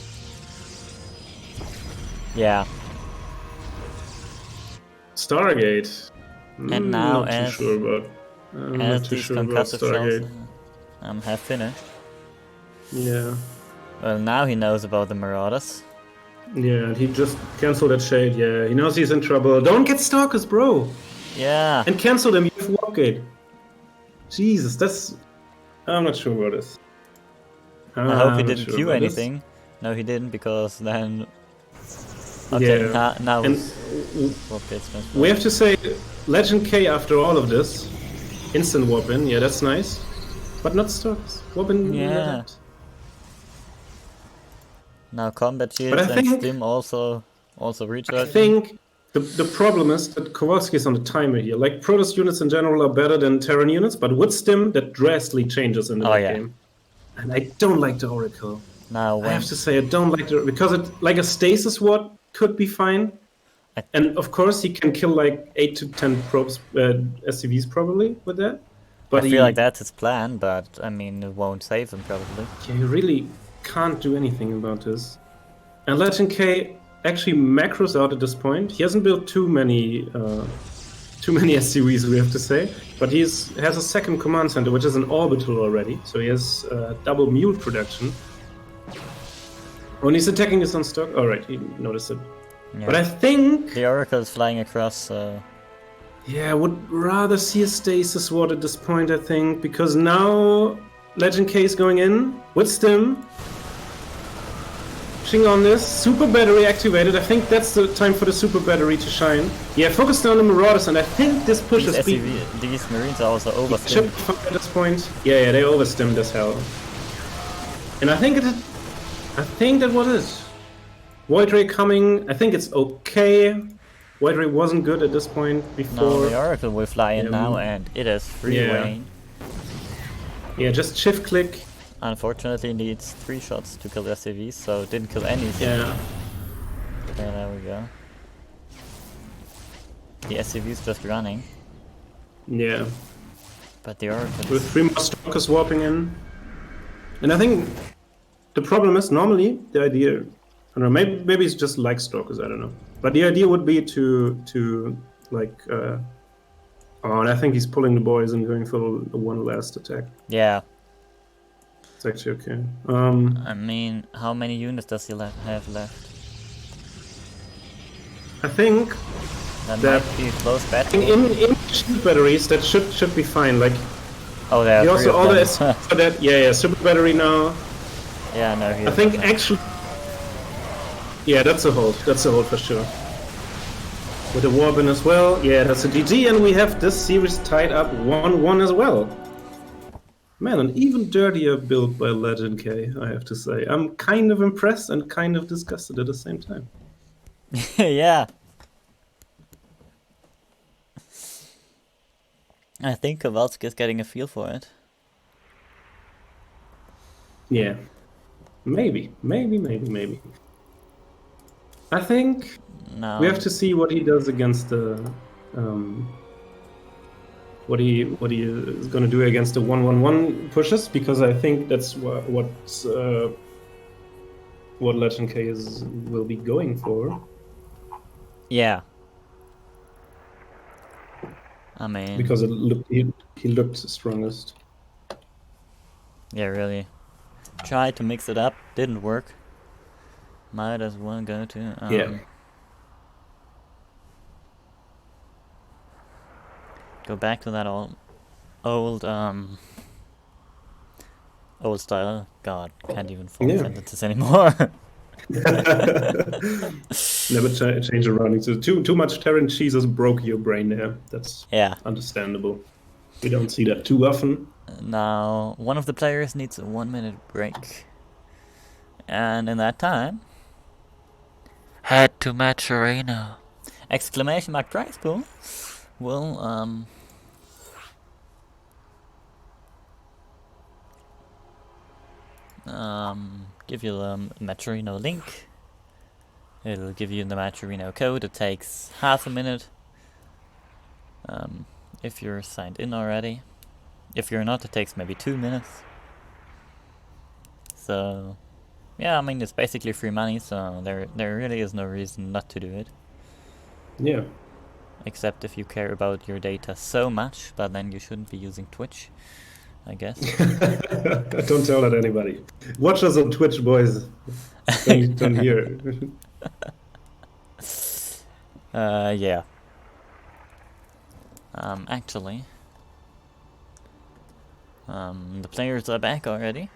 yeah. Stargate. And now not as- too sure about. I'm As not too these sure about concussive shells Stargate. have finished. Yeah, Well, now he knows about the Marauders. yeah. He just canceled that shade. Yeah, he knows he's in trouble. Don't get stalkers, bro. Yeah. And cancel them. You have Warpgate. Jesus, that's. I'm not sure about this. I hope he I'm not didn't sure queue about this. anything. No, he didn't, because then... Okay, Yeah. now And warp gates transfer. we have to say, Legend K after all of this, instant warp in. Yeah, that's nice, but not stalkers. Warp in. Yeah. Now combat shields I and think- stim also I recharge. think the problem is that Kowalski is on the timer here. Like, Protoss units in general are better than Terran units, but with Stim, that drastically changes in the Oh, late yeah. game. And I don't like the Oracle. Now I when have to say, I don't like the... Because it, like a Stasis Ward could be fine. I- And of course, he can kill like 8 to 10 probes, SCVs probably with that. But I feel like that's his plan, but I mean it won't save him probably. Yeah, you really can't do anything about this. And Legend K actually macros out at this point. He hasn't built too many SCVs, we have to say, but he has a second command center, which is an orbital already. So he has double mule production. When he's attacking his on stock, all right, he noticed it. Yeah. But I think, The Oracle is flying across. yeah, I would rather see a stasis ward at this point. I think because now Legend K is going in with Stim. Pushing on this, super battery activated. I think that's the time for the super battery to shine. Yeah, focus down the Marauders, and I think this pushes these, speed. these Marines are also over Ship at this point. Yeah, they overstimmed as hell. And I think that was it. Void Ray coming. I think it's okay. Void Ray wasn't good at this point Now before. the Oracle will fly in Yeah, now, and it is free yeah. reign. Yeah, just shift click. Unfortunately needs 3 shots to kill the SCVs, so didn't kill any. Yeah. Yeah, there we go. The SCV's just running, Yeah. but the Oracle With 3 more stalkers warping in. And I think the problem is normally the idea I don't know. Maybe it's just like stalkers. I don't know. But the idea would be to like. Oh, and I think he's pulling the boys and going for the one last attack. Yeah. It's actually okay. I mean, how many units does he have left? I think That That- might be a close battle. in shield batteries that should be fine. Like Oh, there are he three also of all them. the for that. Yeah, super battery now. Yeah, no, he I think actually. Yeah, that's a hold. That's a hold for sure. With the Warbin as well. Yeah, that's a GG, and we have this series tied up 1-1 as well. Man, an even dirtier build by Legend K, I have to say. I'm kind of impressed and kind of disgusted at the same time. Yeah. I think Kowalski is getting a feel for it. Yeah. Maybe. I think No. we have to see what he does against the what he is going to do against the 1-1-1 pushes, because I think that's what Legend K will be going for. Yeah. I mean, Because he looked strongest. yeah, really. Tried to mix it up, didn't work. Might as well go to. Yeah. Go back to that old old style. God, can't even form Yeah. sentences anymore. Never change around. So too much Terran cheeses broke your brain there. That's Yeah. understandable. We don't see that too often. Now, one of the players needs a 1-minute break. And in that time, head to match arena. Exclamation mark prize pool will give you the Matcherino link. It'll give you the Matcherino code. It takes half a minute if you're signed in already. If you're not, it takes maybe 2 minutes. So yeah, I mean, it's basically free money, so there really is no reason not to do it. Yeah. Except if you care about your data so much, but then you shouldn't be using Twitch, I guess. Don't tell that anybody. Watch us on Twitch, boys. Don't hear. Yeah. Actually, the players are back already.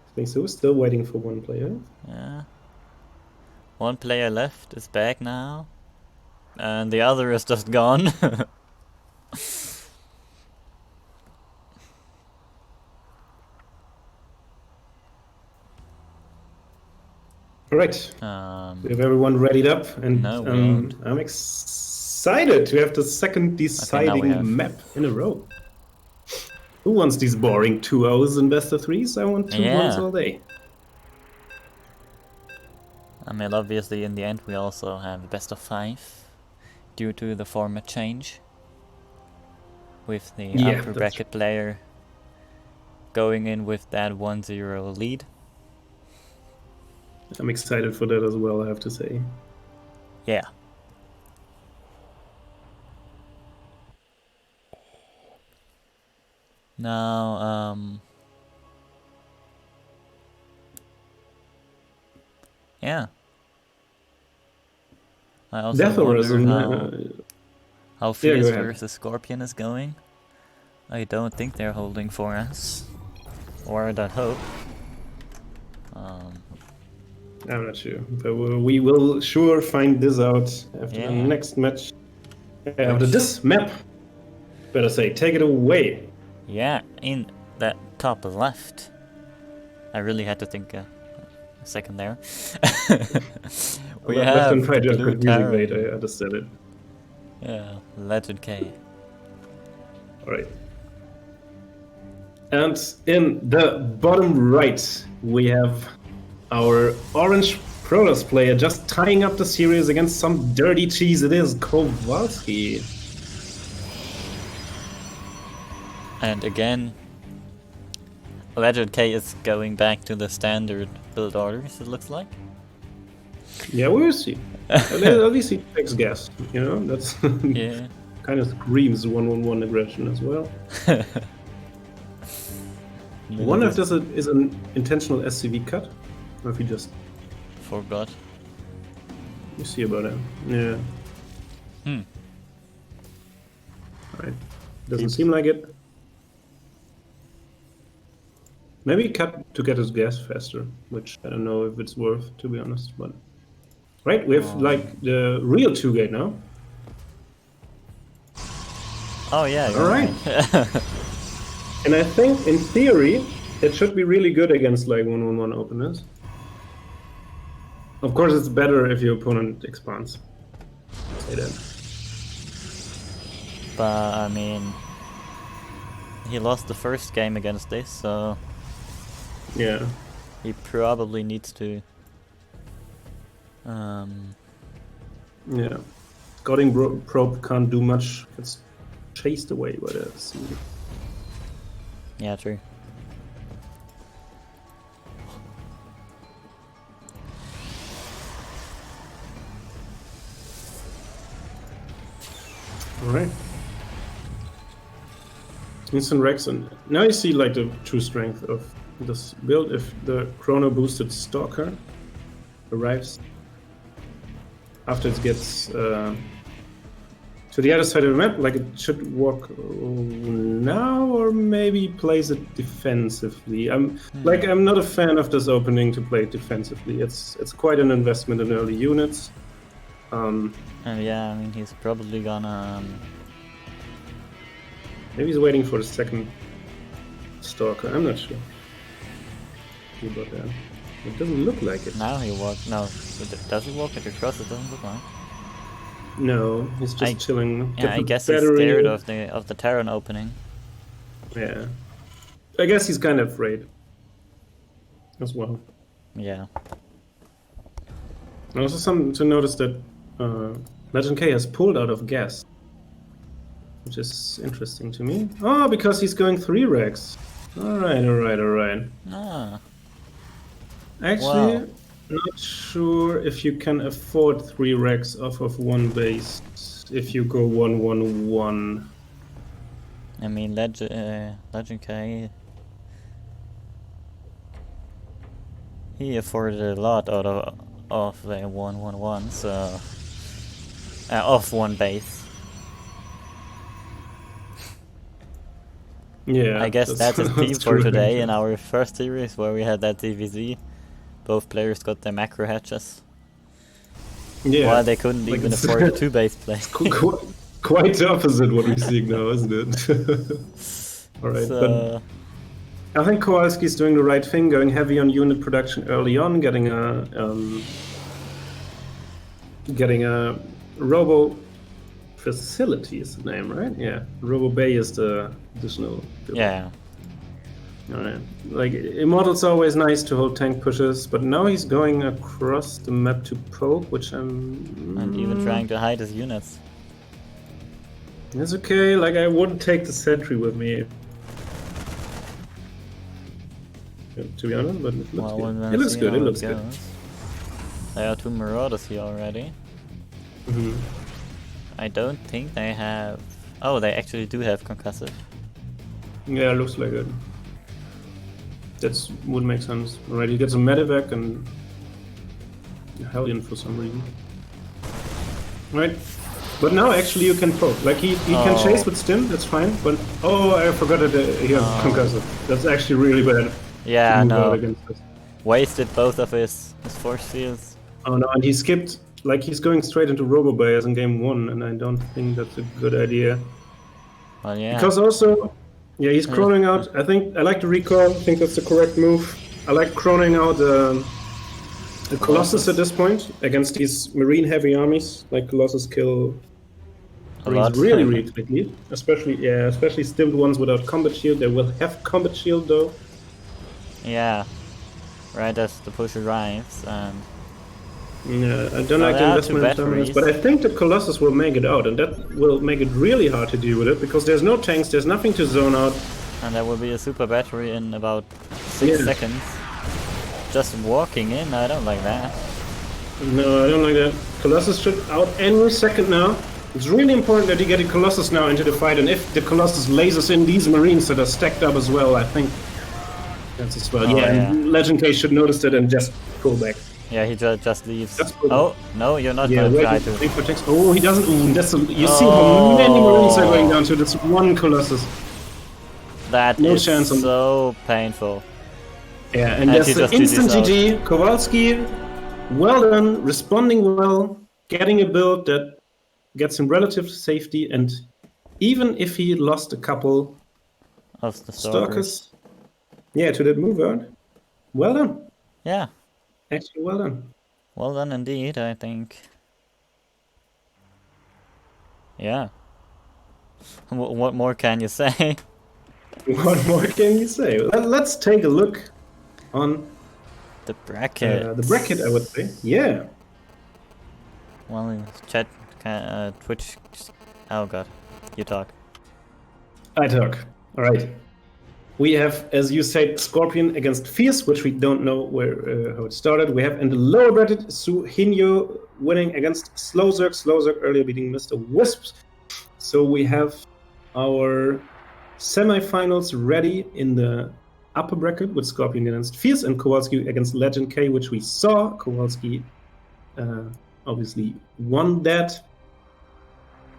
I think so. Still waiting for one player. Yeah. One player left is back now, and the other is just gone. All right. We have everyone readied up, and No, we don't. I'm excited to have the second deciding have. map in a row. Who wants these boring 2-0s and best of 3s? I want 2-1s all day. I mean, obviously, in the end, we also have best of 5 due to the format change, with the upper bracket player going in with that 1-0 lead. I'm excited for that as well, I have to say. Yeah. Now, yeah. I also wonder how Fierce versus Scorpion is going. I don't think they're holding for us, or that hope. I'm not sure, but we will sure find this out after the next match. After this map, better say, take it away. Yeah, in that top left. I really had to think a second there. We have the blue music I understood it. Yeah, Legend K. Alright. And in the bottom right, we have our orange Protoss player just tying up the series against some dirty cheese. It is Kowalski. And again, Legend K is going back to the standard build orders, it looks like. Yeah, we will see. At least he takes gas, you know? That's Yeah. kind of screams 1-1-1 aggression as well. I wonder if this is an intentional SCV cut, or if he just Forgot. you see about it. Yeah. Hmm. Alright. Doesn't seem like it. Maybe cut to get his gas faster, which I don't know if it's worth, to be honest. But right, we have like the real 2-gate now. Oh yeah. All right. And I think, in theory, it should be really good against like 1-1-1 openers. Of course, it's better if your opponent expands. Say that. But I mean, he lost the first game against this, so Yeah. he probably needs to. Yeah. Scouting probe can't do much. It's chased away by the sea. Yeah, true. Alright. Instant Rex, and now you see like the true strength of this build. If the chrono boosted Stalker arrives after it gets to the other side of the map, like it should walk now, or maybe plays it defensively. I'm not a fan of this opening to play it defensively. It's quite an investment in early units. Yeah, I mean he's probably gonna. Maybe he's waiting for the second Stalker. I'm not sure. See about that. It doesn't look like it. Now he walks. No, does he walk at across? It doesn't look like. No, he's just chilling. Yeah, I guess he's battery. scared of the Terran opening. Yeah, I guess he's kind of afraid as well. Yeah. And also something to notice that Legend K has pulled out of gas, which is interesting to me. Oh, because he's going 3 racks. Alright. Ah. Actually, Wow. not sure if you can afford 3 racks off of one base if you go 1-1-1. I mean, Legend K. He afforded a lot out of the 1-1-1, so off one base. Yeah, I guess that's his theme for true. today in our first series where we had that DVZ. Both players got their macro hatches. Yeah, While they couldn't like even it's- afford a 2-base play. Quite the opposite what we're seeing now, isn't it? Alright, So, but I think Kowalski's doing the right thing, going heavy on unit production early on, getting a Robo facility is the name, right? Yeah, Robo Bay is the additional build. yeah. Alright. Like, Immortal's always nice to hold tank pushes, but now he's going across the map to poke, which I'm... And even trying to hide his units. It's okay, like, I wouldn't take the sentry with me. To be honest, but it looks Well, we're good. gonna It looks see good, how it looks good. goes. There are 2 Marauders here already. Mhm. I don't think they have... Oh, they actually do have concussive. Yeah, it looks like it. That would make sense. Alright, he gets a medevac and a Hellion for some reason. Right. But now actually you can poke. Like he can chase with stim, that's fine, but oh, I forgot that he has concussive. That's actually really bad. Yeah, to move out no. against this. Wasted both of his force fields. Oh no, and he skipped, like he's going straight into Robo Bay as in game 1, and I don't think that's a good idea. Well, yeah. Because also, yeah, he's chroning out. I like the recall. I think that's the correct move. I like chroning out the Colossus at this point against these marine heavy armies. Like Colossus kill A lot. really, really quickly. Especially stimmed ones without combat shield. They will have combat shield though. Yeah. Right as the push arrives, and Yeah, I don't like the there are investment 2 in terminals, batteries. but I think the Colossus will make it out, and that will make it really hard to deal with it because there's no tanks, there's nothing to zone out. there will be a super battery in about 6 Yeah. seconds. just walking in. I don't like that. No, I don't like that. Colossus should out any second now. It's really important that you get a Colossus now into the fight, and if the Colossus lasers in these Marines that are stacked up as well, I think that's as well. Oh, yeah, yeah. and Legend K should notice that and just pull back. Yeah, he just leaves. Just pull Oh, back. no, you're not Yeah, gonna wait, try wait to. for text. Oh, he doesn't. Ooh, you see how many Marines are going down to this one Colossus. That No is chance on- so painful. Yeah, and And there's he the just instant GG's out. GG. Kowalski, well done, responding well, getting a build that gets him relative safety, and even if he lost a couple Of the Stalkers, stalkers. yeah, to that move out, well done. Yeah, Actually, well done. well done indeed, I think. Yeah. What more can you say? What more can you say? Let's take a look on The bracket. the bracket, I would say. Yeah. Well, chat, Twitch. Oh god, you talk. I talk. All right. We have, as you said, Scorpion against Fierce, which we don't know where how it started. We have in the lower bracket Suhinyo winning against Slowzerg. Slowzerg earlier beating Mr. Wisp. So we have our semifinals ready in the upper bracket with Scorpion against Fierce and Kowalski against Legend K, which we saw. Kowalski obviously won that.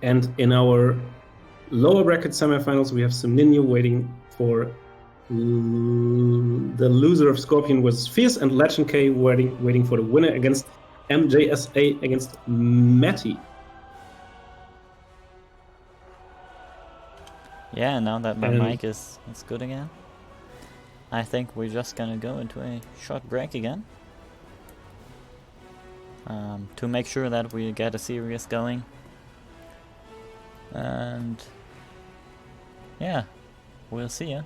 And in our lower bracket semifinals, we have Suninyo waiting for the loser of Scorpion was Fierce, and Legend K waiting for the winner against MJSA against Matty. Yeah, now that my And- mic is good again, I think we're just gonna go into a short break again. To make sure that we get a series going. And yeah, we'll see ya.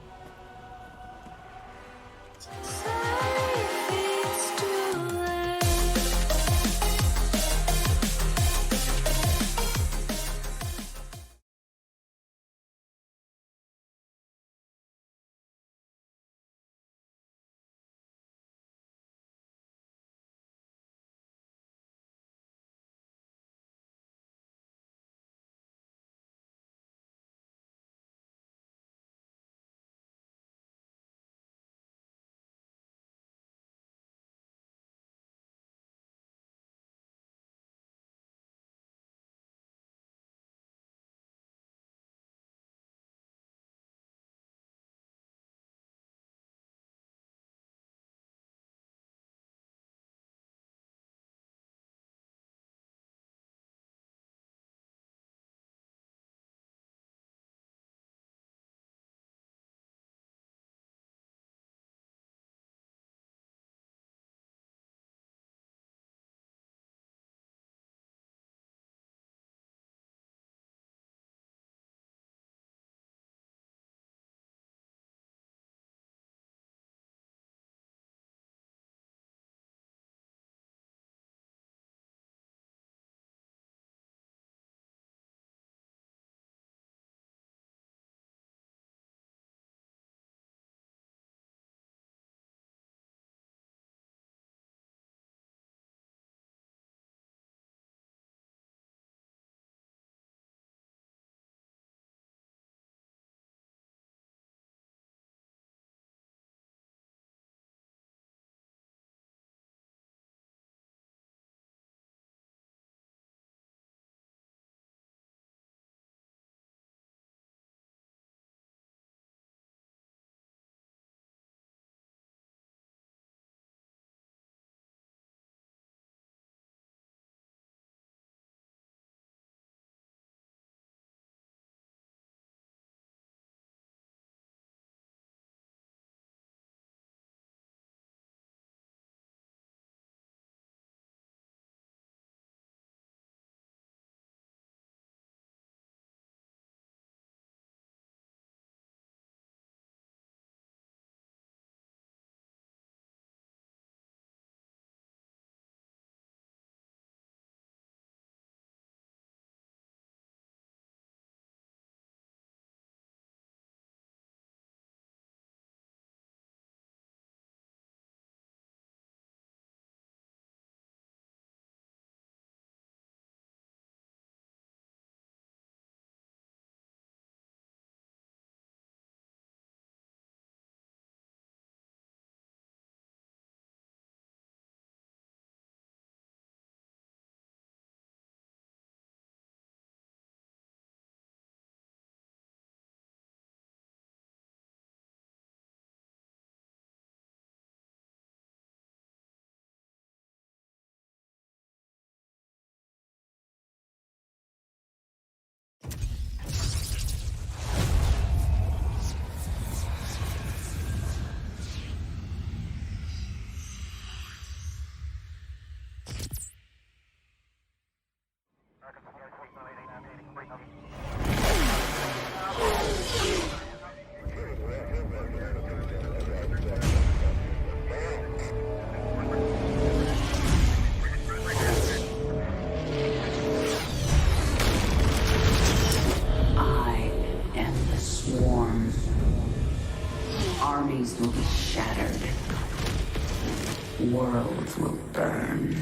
Worlds will burn.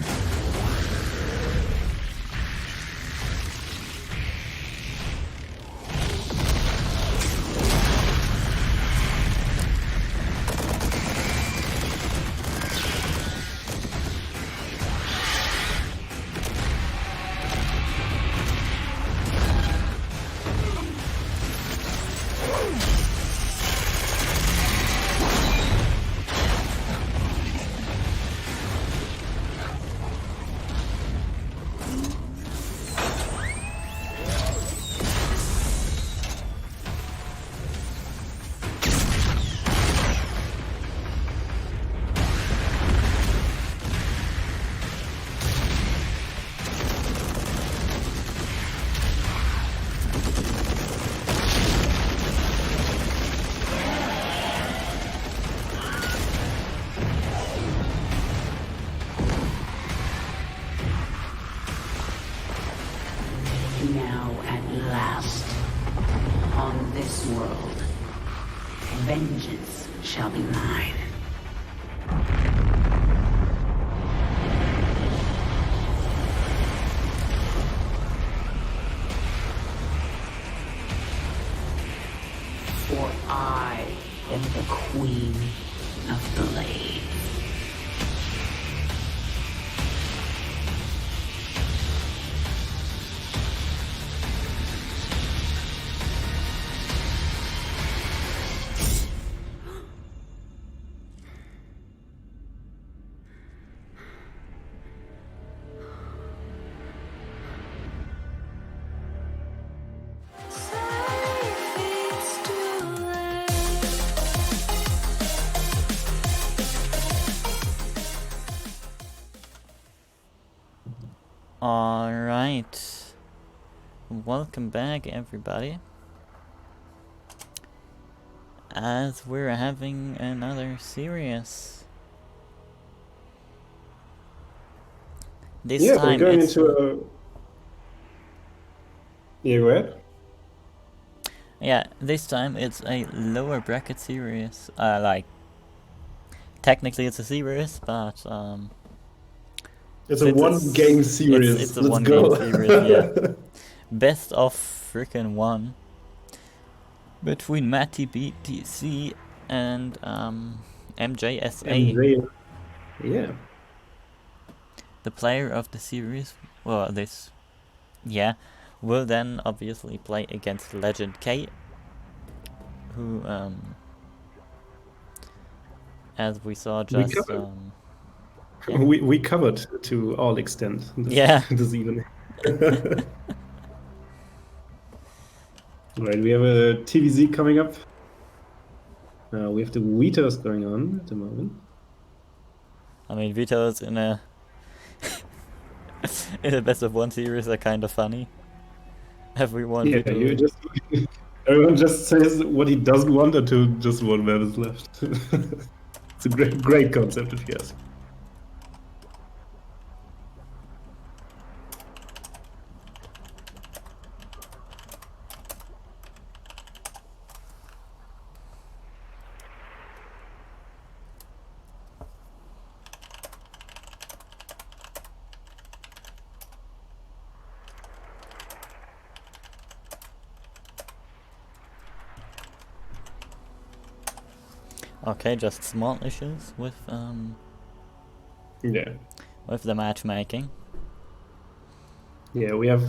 Now at last, on this world, vengeance shall be mine. For I am the Queen of Blade. Alright. Welcome back, everybody. As we're having another series. This Yeah, time we're going it's into a... Yeah, go ahead. this time it's a lower bracket series. Like, technically it's a series, but It's a since one-game series. It's a Let's one-game go. series, yeah. Best of freaking one between Matty BTC and MJSA. MJ. Yeah. The player of the series, well, will then obviously play against Legend K, who, as we saw just, yeah. We covered to all extent this, Yeah. this evening. Right, we have a TVZ coming up. We have the Weetos going on at the moment. I mean, Vito's in a in a best of one series are kind of funny. Everyone Yeah, Vito. you just everyone just says what he doesn't want until just one man is left. It's a great concept if you ask. Okay, just small issues with Yeah. with the matchmaking. Yeah, we have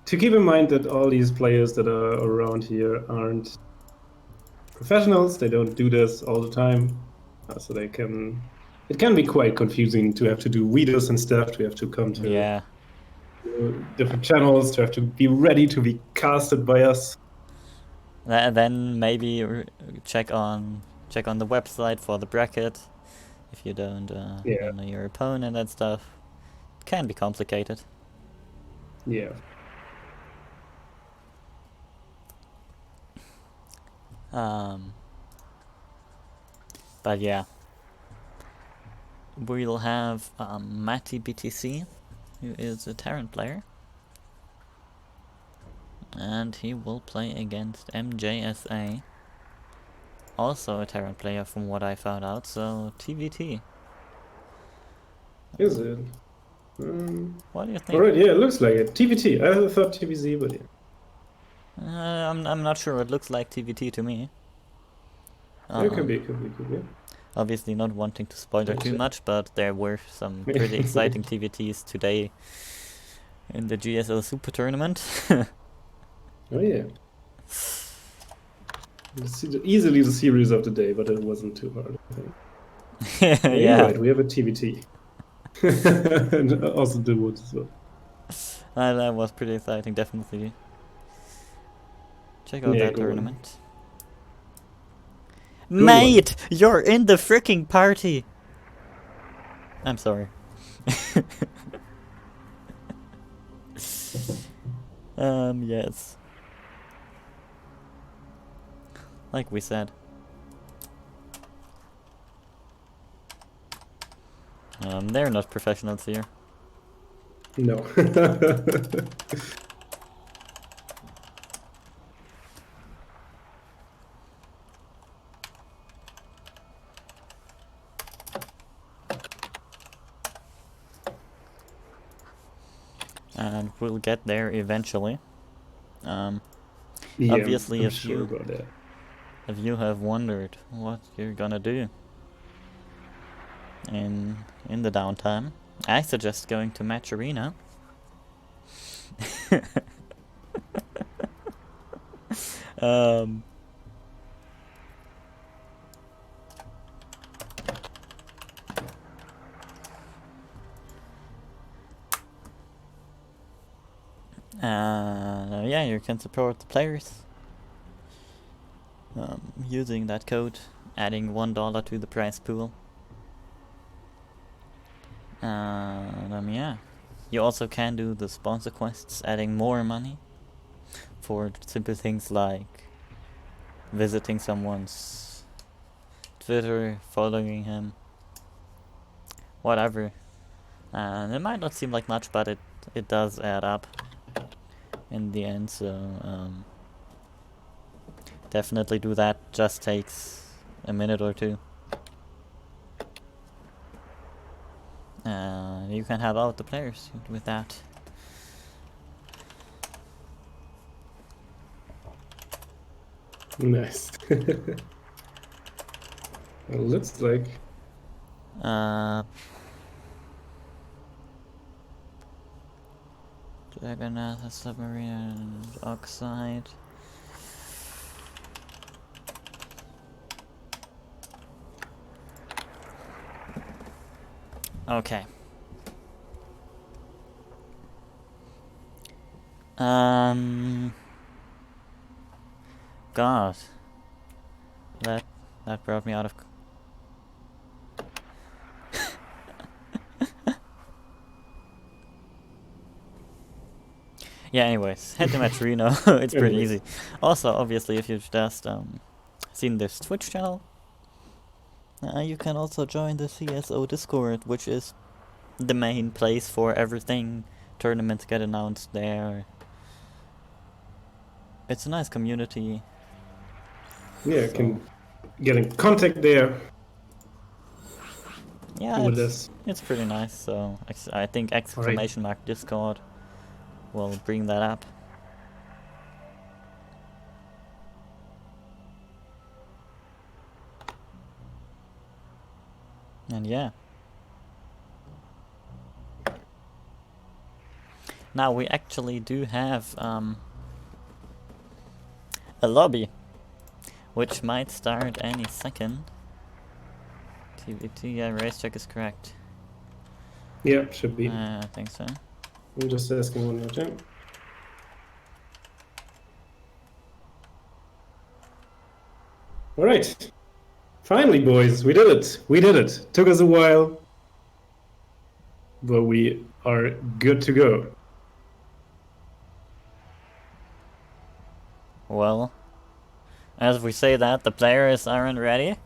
to keep in mind that all these players that are around here aren't professionals. They don't do this all the time, so it can be quite confusing to have to do videos and stuff. To have to come to different channels, to have to be ready to be casted by us. Then maybe check on the website for the bracket if you don't know your opponent and stuff. It can be complicated. Yeah. But yeah, we'll have Matty BTC, who is a Terran player, and he will play against MJSA. also a Terran player from what I found out, so TVT. Is it? What do you think? Alright, yeah, it looks like it. TVT. I thought TVZ, but yeah. I'm not sure. It looks like TVT to me. It could be, could be. Obviously not wanting to spoiler too Gotcha. much, but there were some pretty exciting TVTs today in the GSO Super Tournament. Oh yeah. Easily the series of the day, but it wasn't too hard, I think. Yeah, Yeah. you're right, we have a TVT. And also the woods as well. That was pretty exciting, definitely. Check out Yeah, that go on. tournament. one. Mate, you're in the freaking party. I'm sorry. Yes. Like we said. They're not professionals here. No. And we'll get there eventually. Yeah, Obviously, I'm if sure you about that. if you have wondered what you're gonna do in the downtime, I suggest going to Match Arena. um, yeah, you can support the players using that code, adding $1 to the prize pool. Yeah, you also can do the sponsor quests, adding more money for simple things like visiting someone's Twitter, following him, whatever. And it might not seem like much, but it does add up in the end, so definitely do that. Just takes a minute or two. You can help out the players with that. Nice. It looks like Dragonath, submarine, and oxide. Okay. God. That brought me out of... Yeah, anyways, head to Match Reno. It's pretty Anyways. easy. Also, obviously, if you've just seen this Twitch channel, you can also join the CSO Discord, which is the main place for everything. Tournaments get announced there. It's a nice community. yeah, So, can get in contact there yeah, with us. it's pretty nice. So I think exclamation mark Discord will bring that up. And yeah. Now we actually do have a lobby, which might start any second. TVT, yeah, racetrack is correct. Yeah, should be. I think so. I'm just asking one more time. All right. Finally, boys, we did it. We did it. Took us a while, but we are good to go. Well, as we say that, the players aren't ready.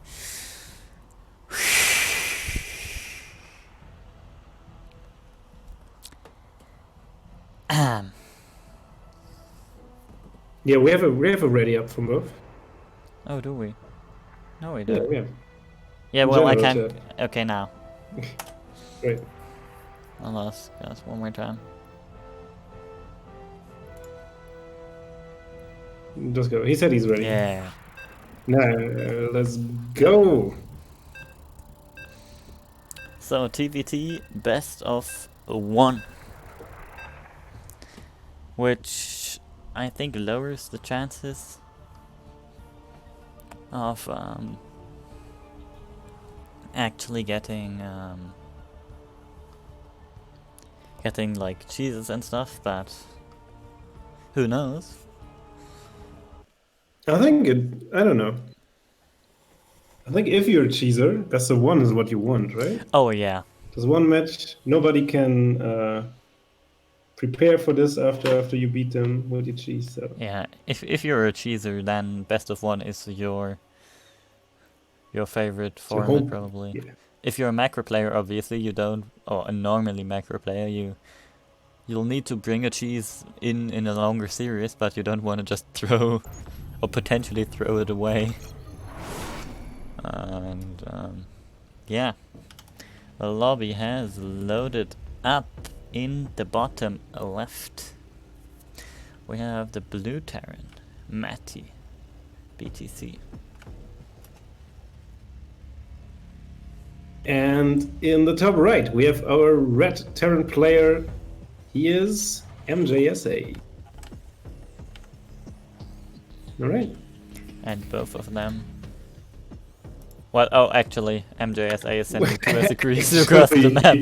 Yeah, we have a ready up from both. Oh, do we? No, we Yeah, don't. we have. Yeah, In well, I general, can't. Okay, now. Great. I'll ask one more time. Just go. He said he's ready. Yeah. Now, let's go. So, TVT best of 1. Which I think lowers the chances of actually getting like cheeses and stuff, but who knows? I don't know. I think if you're a cheeser, best of 1 is what you want, right? Oh yeah. There's one match. Nobody can prepare for this after you beat them with your cheese. So. Yeah, if you're a cheeser, then best of 1 is your favorite format probably. Yeah. If you're a macro player, obviously you don't, or a normally macro player, you'll need to bring a cheese in a longer series, but you don't want to just throw or potentially throw it away. And yeah, the lobby has loaded up in the bottom left. We have the blue Terran, Matty, BTC. And in the top right, we have our red Terran player. He is MJSA. All right. And both of them. Well, oh, actually, MJSA is sending 2 as a crease across the map.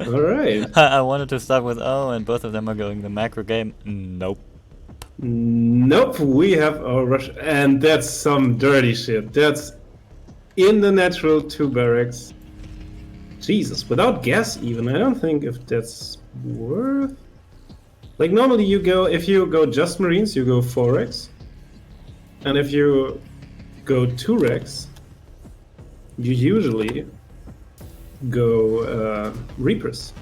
All right. I wanted to start with O, and both of them are going the macro game. Nope. Nope, we have our rush, and that's some dirty shit. That's in the natural 2 barracks. Jesus, without gas even, I don't think if that's worth... Like normally if you go just Marines, you go 4x. And if you go 2x, you usually go Reapers.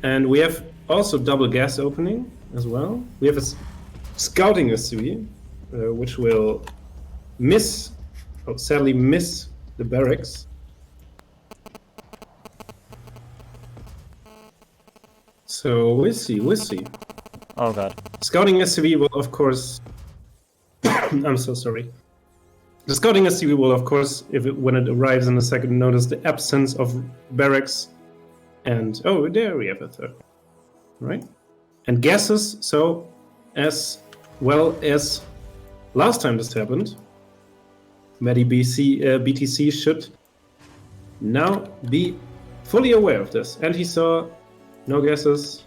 And we have also double gas opening as well. We have a scouting SUV, which will sadly miss the barracks. So we'll see. Oh god. Scouting SUV will of course... I'm so sorry. The scouting SUV will of course, when it arrives in a second, notice the absence of barracks. And oh, there we have a third. Right? And gases, so as well as last time this happened, BTC should now be fully aware of this. And he saw no gases,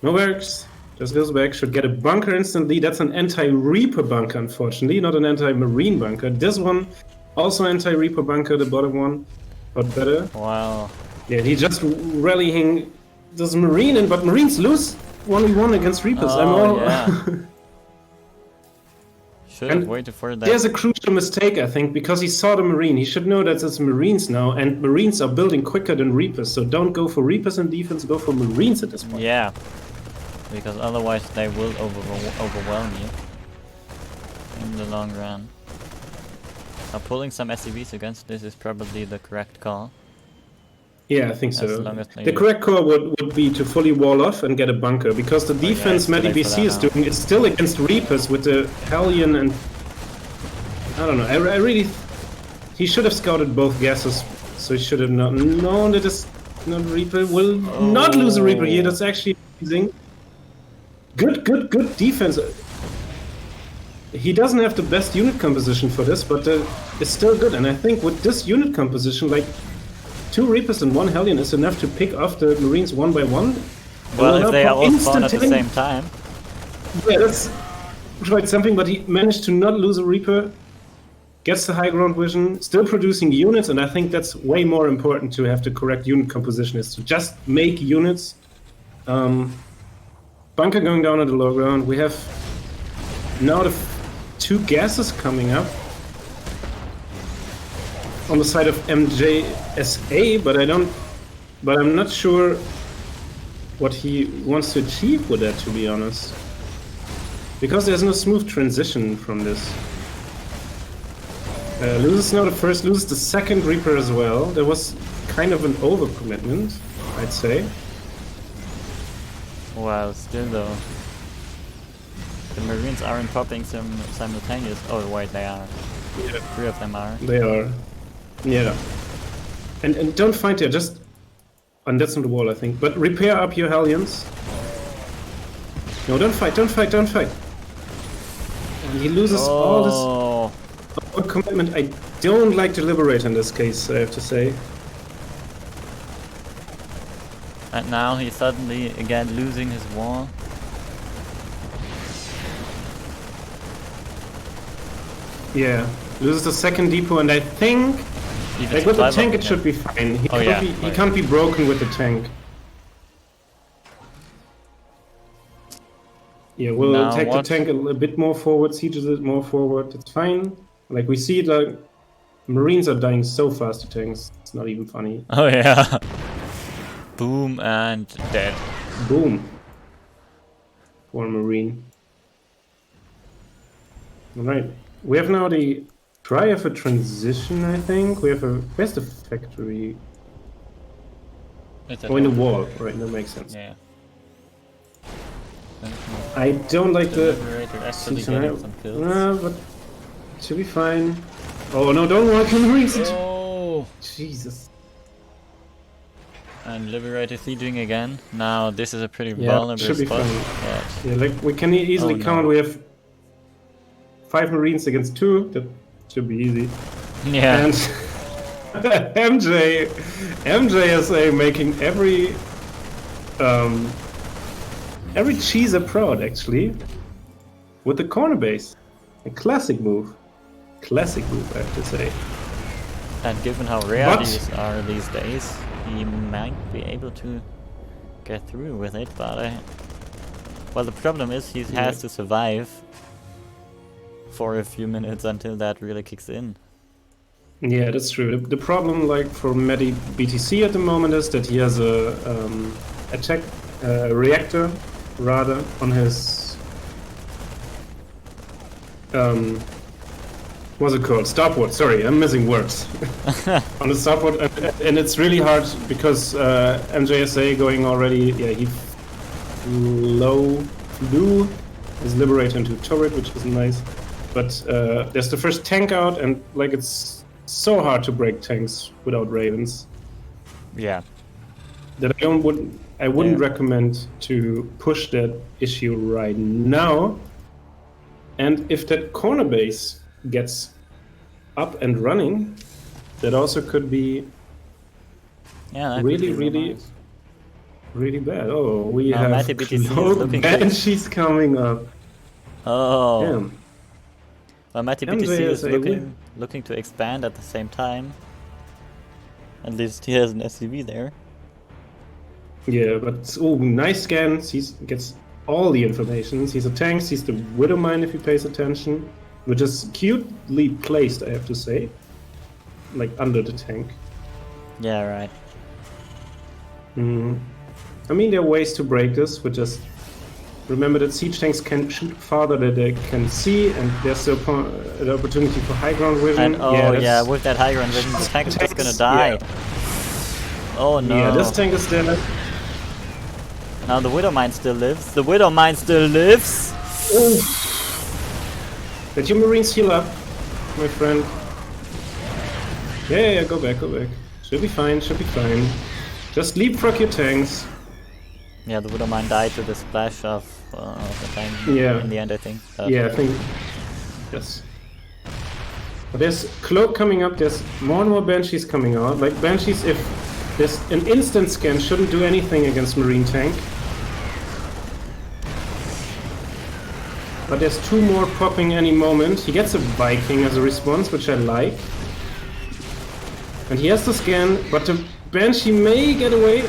no barracks, just goes back, should get a bunker instantly. That's an anti-Reaper bunker, unfortunately, not an anti-Marine bunker. This one, also anti-Reaper bunker, the bottom one, but better. Wow. Yeah, he just rallying this Marine in, but Marines lose 1v1 against Reapers. Yeah. Should have waited for that. There's a crucial mistake, I think, because he saw the Marine. He should know that it's Marines now, and Marines are building quicker than Reapers, so don't go for Reapers in defense, go for Marines at this point. Yeah, because otherwise they will overwhelm you in the long run. Now pulling some SCVs against this is probably the correct call. Yeah, I think so. The correct call would be to fully wall off and get a bunker, because the defense MediBC is doing is still against Reapers with the Hellion, and I don't know. I really, he should have scouted both gases, so he should have known that this Reaper will not lose a Reaper here. That's actually amazing. Good defense. He doesn't have the best unit composition for this, but it's still good. And I think with this unit composition, like 2 Reapers and 1 Hellion is enough to pick off the Marines one by one. Well, if they all spawn at the same time. Yeah, that's quite something, but he managed to not lose a Reaper, gets the high ground vision, still producing units, and I think that's way more important to have the correct unit composition, is to just make units. Bunker going down at the low ground. We have now the 2 gases coming up on the side of MJSA, but I'm not sure what he wants to achieve with that, to be honest. Because there's no smooth transition from this. Loses now the first, loses the second Reaper as well. There was kind of an overcommitment, I'd say. Wow, still though. The Marines aren't popping simultaneous. Oh wait, they are. Yeah. 3 of them are. They are. Yeah. And don't fight there, just... And that's on the wall, I think. But repair up your Hellions. No, don't fight, don't fight, don't fight. And he loses all this commitment. I don't like to liberate in this case, I have to say. And now he's suddenly again losing his wall. Yeah, loses the second depot, and I think like with the tank it should be fine. He can't be broken with the tank. Yeah, we'll Now take what? the tank a bit more forward, sieges it more forward. It's fine. Like we see, the Marines are dying so fast to tanks. It's not even funny. Oh yeah. Boom and dead. Boom. Poor Marine. Alright. We have now the try of a transition, I think. We have a... Where's the factory? Oh, in the wall. Right, that makes sense. Yeah. I don't like the... Liberator actually getting some kills. But should be fine. Oh no, don't walk in the Marines! Oh! Jesus. And Liberator sieging again. Now this is a pretty Yeah, vulnerable should be spot. fine. Yeah, like we can easily Oh, no. count. We have 5 Marines against 2. That should be easy. Yeah. And MJSA making every cheeser proud actually with the corner base. A classic move. Classic move, I have to say. And given how rare But- these are these days, he might be able to get through with it, but well, the problem is he has to survive for a few minutes until that really kicks in. Yeah, that's true. The problem, like for Medi BTC at the moment, is that he has a attack reactor rather on his what's it called? Starport. Sorry, I'm missing words. On the starport, and it's really hard because MJSA going already. Yeah, he flew his Liberator into turret, which is nice. But there's the first tank out, and like it's so hard to break tanks without Ravens Yeah. that I wouldn't recommend to push that issue right now. And if that corner base gets up and running, that also could be Yeah, that really, could be really, nice. really bad. Oh, we Now have Mighty BTC is Cloak looking good. Banshees coming up. Oh. Damn. Well, Mighty BTC is MJSA looking to expand at the same time. At least he has an SCV there. Yeah, but oh, nice scan. He gets all the information. He's a tank. He's the Widowmine if he pays attention, which is cutely placed, I have to say, like under the tank. Yeah, right. I mean, there are ways to break this. We just remember that siege tanks can shoot farther than they can see, and there's the opportunity for high ground vision. And yeah, with that high ground vision, the tank is just gonna die. Oh no. Yeah, this tank is dead. Now the Widowmine still lives. The Widowmine still lives! Let your Marines heal up, my friend. Yeah, go back, go back. Should be fine, should be fine. Just leapfrog your tanks. Yeah, the Widowmine died to the splash of the tank Yeah. in the end, I think. Yeah, I think... Yes. But there's Cloak coming up, there's more and more Banshees coming out. Like, Banshees, if there's an instant scan, shouldn't do anything against Marine tank. But there's 2 more popping any moment. He gets a Viking as a response, which I like. And he has to scan, but the Banshee may get away.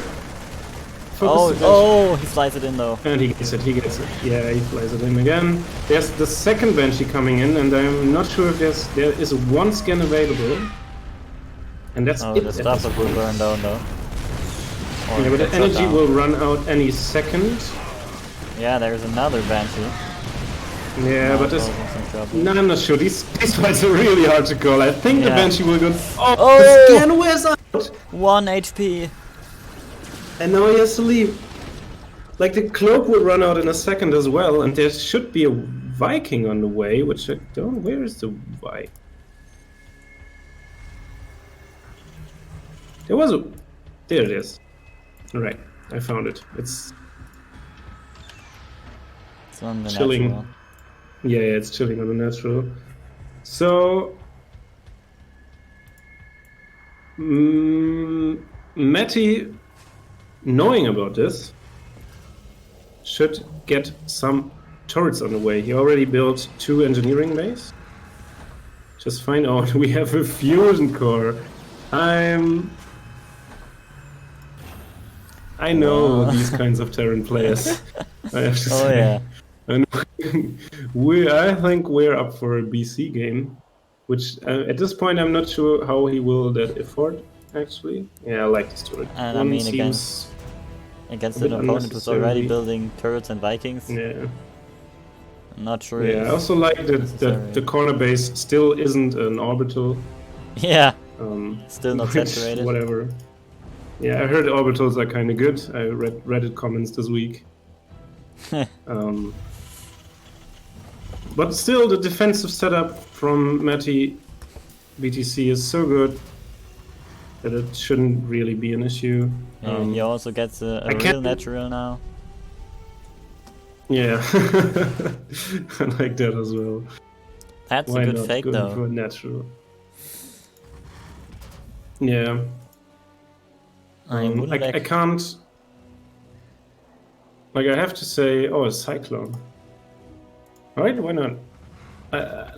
Oh, he slides it in though. And he gets it. Yeah, he flies it in again. There's the second Banshee coming in, and I'm not sure if there is 1 scan available. And that's it. The starport will burn down though. Or Yeah, but the get shut energy down. will run out any second. Yeah, there's another Banshee. Yeah, now but this... causing some trouble. No, I'm not sure. These fights are really hard to call. I think the Yeah. Banshee will go... Oh, Oh! the scan wears out! 1 HP. And now he has to leave. Like, the cloak will run out in a second as well, and there should be a Viking on the way, which I don't... Where is the Viking? There was a... There it is. Alright, I found it. It's On the chilling. natural. Yeah, it's chilling on the natural. So... Matty, knowing about this, should get some turrets on the way. He already built 2 engineering bays. Just find out we have a fusion core. I know Wow. these kinds of Terran players. I have to Oh say. yeah. And I think we're up for a BC game, which at this point I'm not sure how he will that afford. Actually, yeah, I like this turret. And I One mean, seems Against a an bit opponent who's already unnecessarily- building turrets and Vikings. yeah. I'm not sure. Yeah, I it's- also like that necessary. the corner base still isn't an orbital. Yeah. Um, Still not which- saturated. Whatever. Yeah, I heard orbitals are kind of good. I read Reddit comments this week. But still, the defensive setup from Matty BTC is so good that it shouldn't really be an issue. Yeah, he also gets a I real can't- natural now. Yeah, I like that as well. That's Why a good not fake go though. for a natural? Yeah, I wouldn't I like- can't. Like, I have to say, oh, a cyclone. Alright, why not?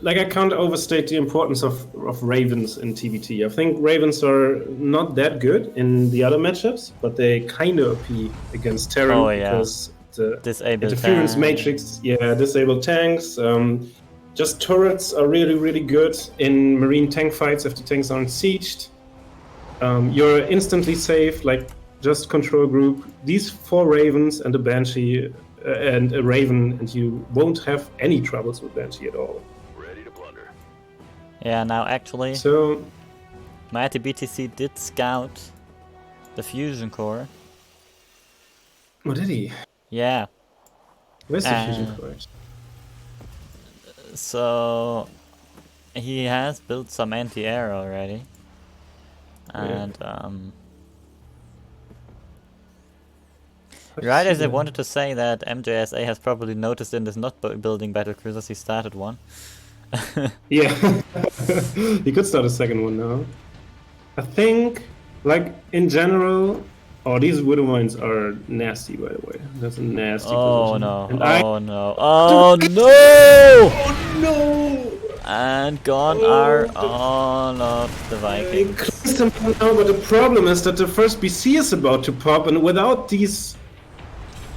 Like, I can't overstate the importance of ravens in TVT. I think ravens are not that good in the other matchups, but they kind of OP against Terran Oh, yeah. because the Disabled interference tank. matrix, yeah, disabled tanks. Just turrets are really, really good in marine tank fights if the tanks aren't sieged. You're instantly safe, like just control group. These 4 ravens and a banshee and a raven, and you won't have any troubles with banshee at all. Yeah, now actually, So Mighty BTC did scout the fusion core. what did he? Yeah, Where's the fusion Uh, core? so he has built some anti-air already. And right as I wanted to say that MJSA has probably noticed in this not building battle cruisers, he started one. Yeah, he could start a second one now. I think, like in general, oh, these widow mines are nasty. By the way, that's a nasty. Oh position. no! And I- Oh no! Oh no! Oh no! And gone are all of the He Vikings. cleans them out now, but the problem is that the first BC is about to pop, and without these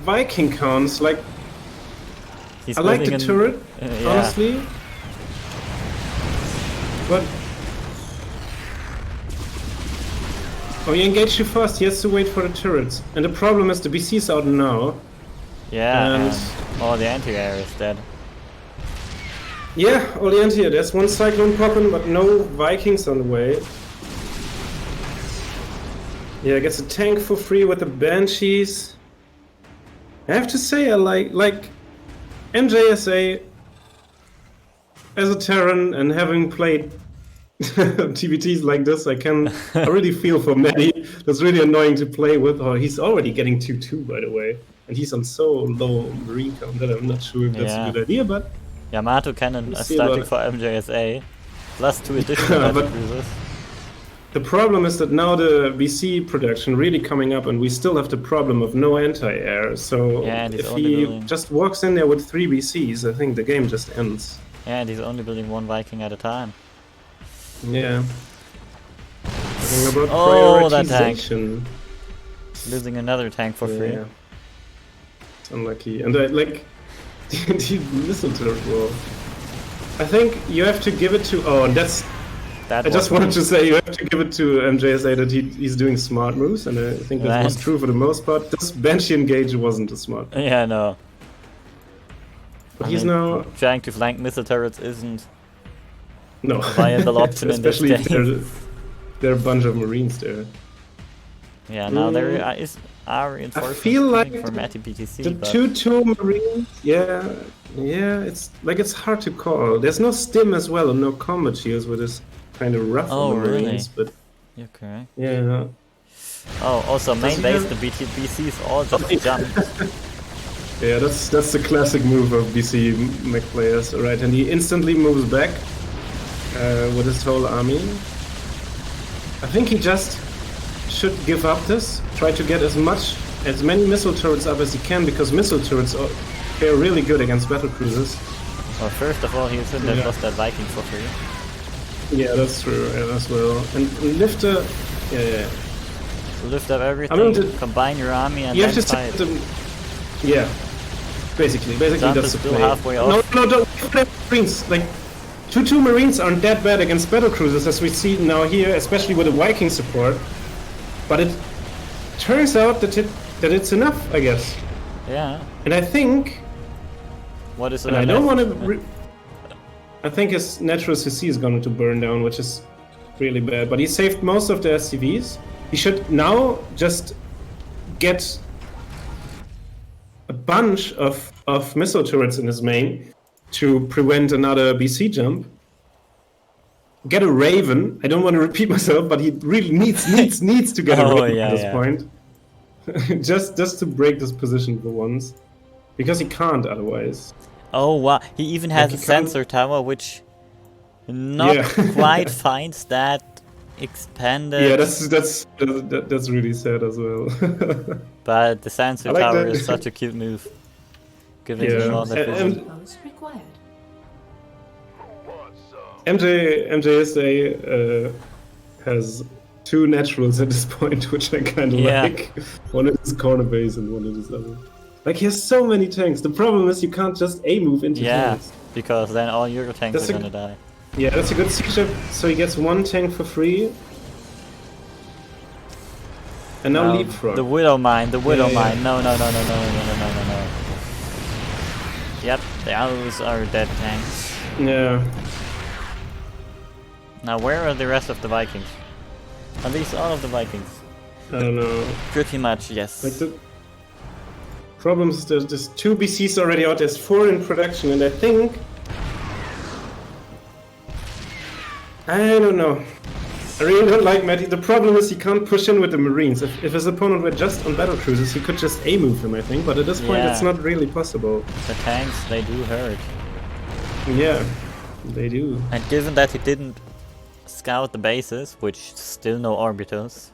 Viking counts, like He's I like the building turret, yeah. honestly, but oh, he engaged too fast. He has to wait for the turrets, and the problem is the BC is out now. Yeah, And- and all the anti-air is dead. Yeah, Orient here. There's one cyclone popping, but no Vikings on the way. Yeah, gets a tank for free with the Banshees. I have to say, I like MJSA as a Terran, and having played TVTs like this, I really feel for Maddie. That's really annoying to play with. Oh, he's already getting 2-2, by the way, and he's on so low marine count that I'm not sure if that's Yeah. a good idea, but. Yamato Cannon You is see a lot starting of- for MJSA, plus 2 additional battle But- cruisers. The problem is that now the VC production really coming up, and we still have the problem of no anti-air. So Yeah, and he's if only he building- just walks in there with 3 VCs, I think the game just ends. Yeah, and he's only building 1 Viking at a time. Yeah. Talking about Oh, that tank. prioritization. Losing another tank for free. Yeah. It's unlucky. And I like the missile turret wall. I think you have to give it to. Oh, and that's. That I just was- wanted to say you have to give it to MJSA that he's doing smart moves, and I think that was Right. true for the most part. This Banshee engage wasn't a smart. Yeah, no. But I he's mean, now trying to flank missile turrets isn't no a viable option in this especially if game. there are a bunch of Marines there. Yeah, now there is I reinforcements feel like coming from anti-BTC, the but 2-2 Marines, yeah, it's hard to call. There's no stim as well and no combat shields, which is kind of rough Oh, on the really? Marines, but you're correct. yeah. Oh, also main he base, have- the BTBCs all just jumped. Yeah, that's the classic move of BC mech players, right? And he instantly moves back with his whole army. I think he just should give up this, try to get as many missile turrets up as he can, because missile turrets they're really good against battle cruisers. Well, first of all, he shouldn't have lost that Viking for free. Yeah, that's true as well. And Lifter, yeah. So lift up everything, I mean, combine your army, and You then have to fight. set them. Yeah, basically Jump that's is the still play. halfway off. No, don't. Marines like 2-2 Marines aren't that bad against battle cruisers as we see now here, especially with the Viking support. But it turns out that it's enough, I guess. Yeah. And I think, What is it? and I don't want to. I think his natural CC is going to burn down, which is really bad. But he saved most of the SCVs. He should now just get a bunch of missile turrets in his main to prevent another BC jump. Get a Raven. I don't want to repeat myself, but he really needs to get a Oh, Raven yeah, at this yeah. point. just to break this position for once. Because he can't otherwise. Oh wow, he even has Like, a you can't- sensor tower which not Yeah. quite finds that expanded. Yeah, that's really sad as well. But the sensor I like tower that. is such a cute move. Giving Yeah. him all that And- vision. Post required. MJSA has two naturals at this point, which I kind of Yeah. like. One is corner base and one is other. Like, he has so many tanks. The problem is you can't just A-move into Yeah, tanks. because then all your tanks That's are a- gonna die. Yeah, that's a good siege. So he gets one tank for free. And now leapfrog. The Widow Mine, yeah. Mine. No. Yep, those are dead tanks. Yeah. Now where are the rest of the Vikings? Are these all of the Vikings? I don't know. Pretty much, yes. Like, the problem is there's 2 BCs already out, there's 4 in production, and I think... I don't know. I really don't like Matty. The problem is he can't push in with the Marines. If his opponent were just on battle cruisers, he could just A-move him, I think, but at this point Yeah. it's not really possible. The tanks, they do hurt. Yeah, they do. And given that he didn't scout the bases, which still no orbitals.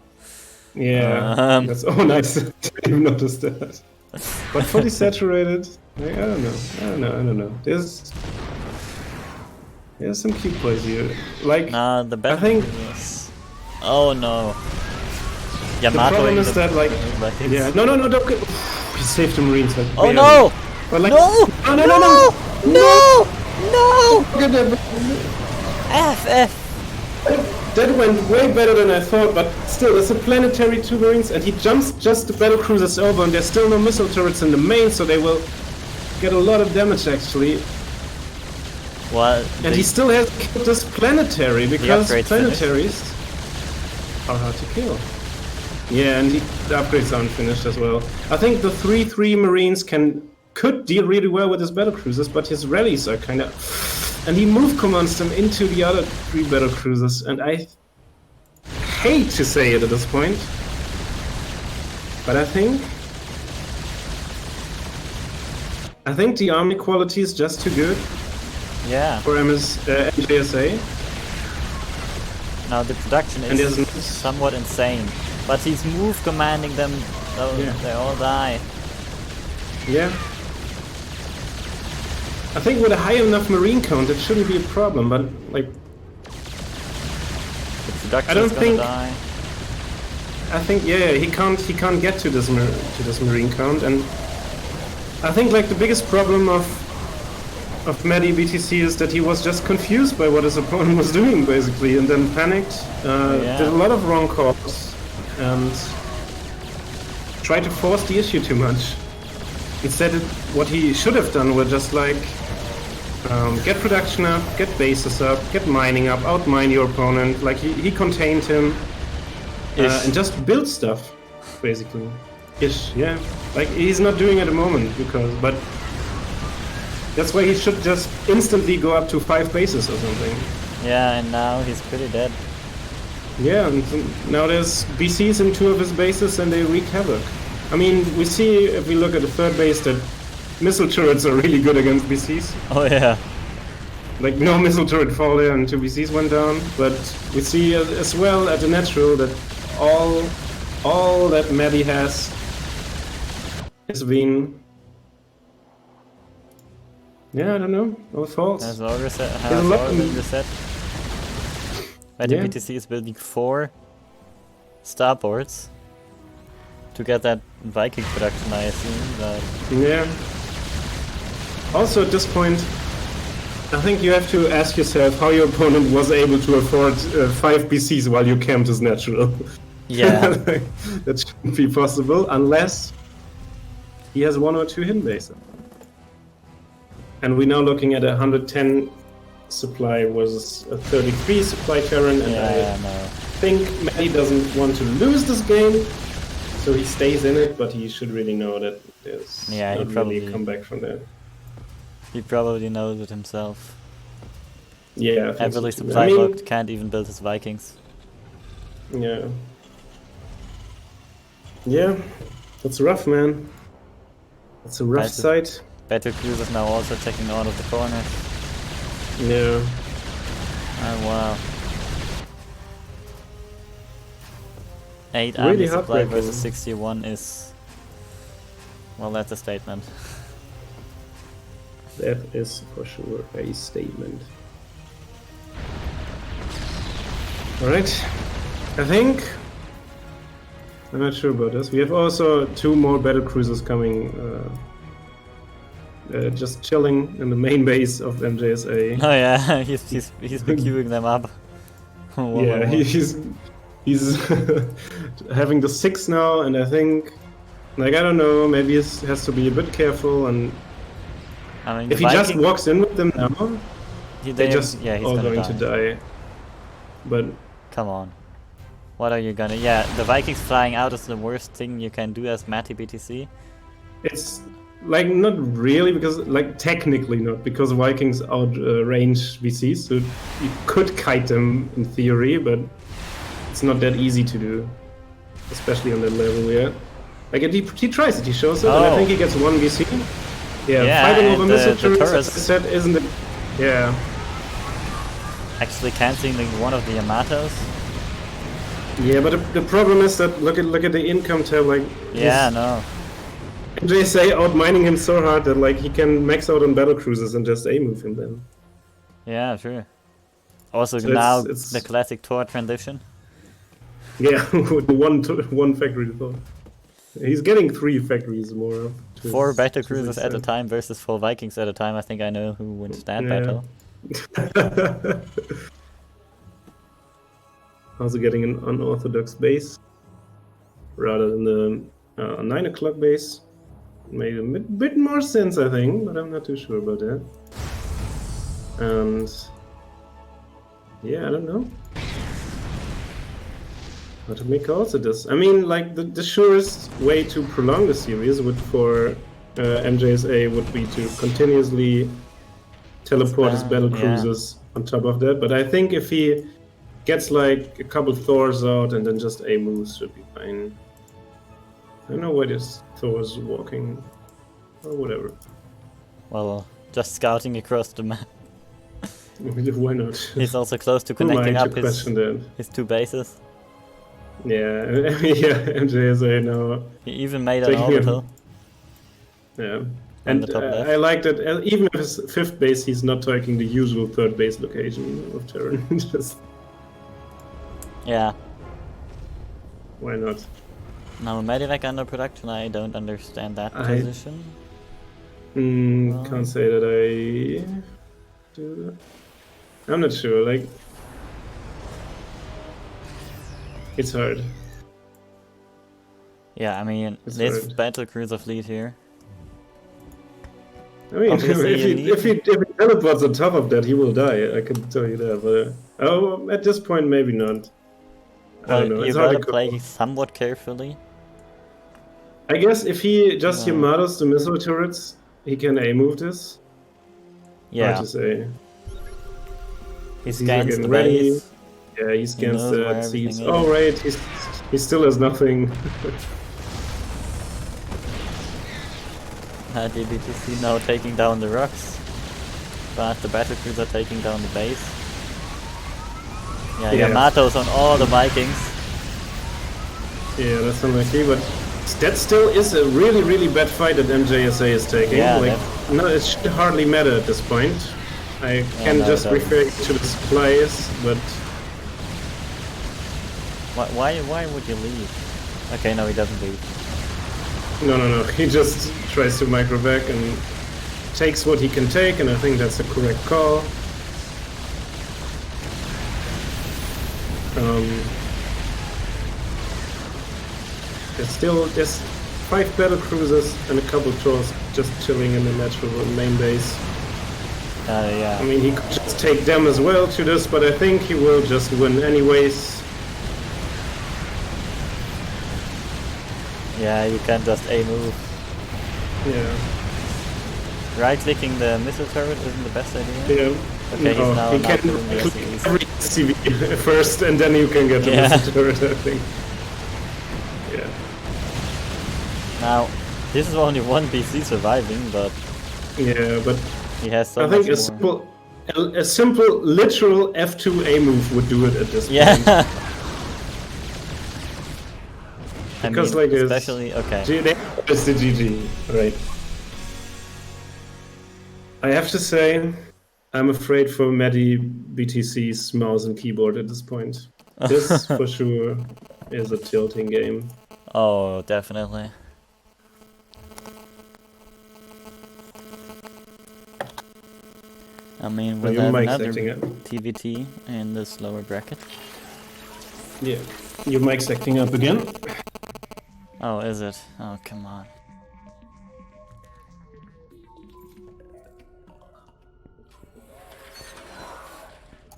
Yeah, that's nice. I didn't even notice that. But fully saturated, like, I don't know. There's some cute plays here. Like, Nah, the best think- is... Oh no. the Yamato problem is that, like, Vikings. yeah, no, don't get. He saved the Marines. Like, Oh barely. no! But, like, No! no! No! Look at that. FF! That went way better than I thought, but still, there's a planetary 2 Marines, and he jumps just the battle cruisers over, and there's still no missile turrets in the main, so they will get a lot of damage actually. Well, And he still has killed this planetary, because upgrade's planetaries are hard to kill. Yeah, and the upgrades aren't finished as well. I think the 3-3 Marines could deal really well with his battle cruisers, but his rallies are kind of... And he move commands them into the other 3 battle cruisers, and I hate to say it at this point, but I think the army quality is just too good yeah. for MJSA. Now the production And is there's- somewhat insane. But he's move commanding them, so Yeah. they all die. Yeah. I think with a high enough marine count, it shouldn't be a problem, but like, The production I don't is gonna think- die. I think he can't get to this marine count, and I think like the biggest problem of Medi BTC is that he was just confused by what his opponent was doing basically, and then panicked, Yeah. did a lot of wrong calls, and tried to force the issue too much. Instead, what he should have done was just like get production up, get bases up, get mining up, outmine your opponent. Like he contained him and just build stuff, basically. Ish, yeah. Like he's not doing it at the moment but that's why he should just instantly go up to 5 bases or something. Yeah, and now he's pretty dead. Yeah, and now there's BCs in 2 of his bases and they wreak havoc. I mean, we see, if we look at the 3rd base, that missile turrets are really good against BCs. Oh yeah. Like, no missile turret fall there and 2 BCs went down. But we see as well at the natural that all that Maddie has is being... Yeah, I don't know. All false. Has all reset. There's Has a lot all in- been reset. But the Yeah. BTC is building 4 starboards to get that Viking production, I assume. But Yeah. Also, at this point, I think you have to ask yourself how your opponent was able to afford 5 BCs while you camped as natural. yeah, That shouldn't be possible unless he has 1 or 2 hidden bases. And we're now looking at 110 supply versus a 33 supply Terran, and yeah, I no. think Matty doesn't want to lose this game, so he stays in it, but he should really know that there's Yeah, he not really probably- a comeback from there. He probably knows it himself. Yeah, I think Heavily so too. supply locked, can't even build his Vikings. Yeah. Yeah, that's rough, man. It's a rough That's a- sight. Battle Cruisers now also checking all of the corners. Yeah. Oh wow. 8 Really army supply heartbreaking. versus 61 is... Well, that's a statement. That is for sure a statement. Alright. I think... I'm not sure about this. We have also 2 more battle cruisers coming. Just chilling in the main base of MJSA. Oh yeah, he's been queuing them up. One Yeah, by one. he's having the 6 now, and I think, like, I don't know, maybe he has to be a bit careful, and I mean, if the he just Viking- walks in with them now, he- they're they- just yeah, he's all gonna going die. to die. But Come on. What are you gonna... Yeah, the Vikings flying out is the worst thing you can do as Matty BTC. it's like not really, because like technically not, because Vikings outrange VCs, so you could kite them in theory, but it's not that easy to do, especially on that level. Yeah, like he tries it, he shows it, and I Oh. think he gets 1 VC. Yeah, Yeah, fighting and over the missile turrets, as turrets- I said, isn't it? Yeah, Actually cancelling one of the Yamatos. yeah, but the problem is that look at the income tab, like Yeah, no. JSA outmining him so hard that like he can max out on battle cruisers and just A move him then. Yeah, true. Also So now it's- the classic Tor transition. Yeah, with the one factory thought. He's getting 3 factories more. Up to 4 his- battle to cruisers his at a side. time versus 4 Vikings at a time. I think I know who wins that Yeah. battle. Also getting an unorthodox base rather than the 9 o'clock base. Made a bit more sense, I think, but I'm not too sure about that. And yeah, I don't know how to make calls at this. I mean, like the surest way to prolong the series would for MJSA would be to continuously teleport his battle Yeah. cruisers on top of that. But I think if he gets like a couple Thors out and then just A moves, should be fine. I don't know why this Thor is walking, or whatever. Well, just scouting across the map. Why not? He's also close to Who am I connecting to up question that? his 2 bases. Yeah, yeah, MJSA now. He even made an Taking him. orbital. Yeah. On And the top left. I like that even if his 5th base, he's not taking the usual 3rd base location of Terran. Just Yeah. why not? Now Medivac under production, I don't understand that I- position. Can't say that I do that. I'm not sure. Like, it's hard. Yeah, I mean, It's this hard. battle cruiser fleet here. I mean, Obviously, if you he, need. if he if he teleports on top of that, he will die. I can tell you that. But at this point, maybe not. I Well, don't know. you It's hard to gotta play call. somewhat carefully. I guess if he just Well, Yamatos the missile turrets, he can A move this. Hard yeah. to say. He These are scans the getting ready. base. Yeah, he He scans knows where that. everything Sees. is. Oh right, he still has nothing. The BTC now taking down the rocks. But the battle crews are taking down the base. Yeah, Yeah. Yamato's on all the Vikings. Yeah, that's unlucky, but that still is a really, really bad fight that MJSA is taking. Yeah, like, no, it should hardly matter at this point. I can no, it just doesn't. refer you to the supplies, but Why would you leave? Okay, no, he doesn't leave. no. He just tries to microvac and takes what he can take, and I think that's the correct call. There's 5 battle cruisers and a couple trolls just chilling in the natural main base. Yeah. I mean, he could just take them as well to this, but I think he will just win anyways. Yeah, you can just A move. Yeah. Right-clicking the missile turret isn't the best idea. Yeah. Okay, he's now he not can doing the SCVs. every CV first, and then you can get the Yeah. missile turret, I think. Yeah. Now, this is only one BC surviving, but Yeah, but he has so I much think more. a simple literal F2A move would do it at this Yeah. point. I Because mean, like it's- especially okay. It's the GG, right? I have to say, I'm afraid for Maddie BTC's mouse and keyboard at this point. This for sure is a tilting game. Oh, definitely. I mean, we'll Your have mic's another acting up. TVT in this lower bracket. Yeah, your mic's acting up again. Oh, is it? Oh, come on.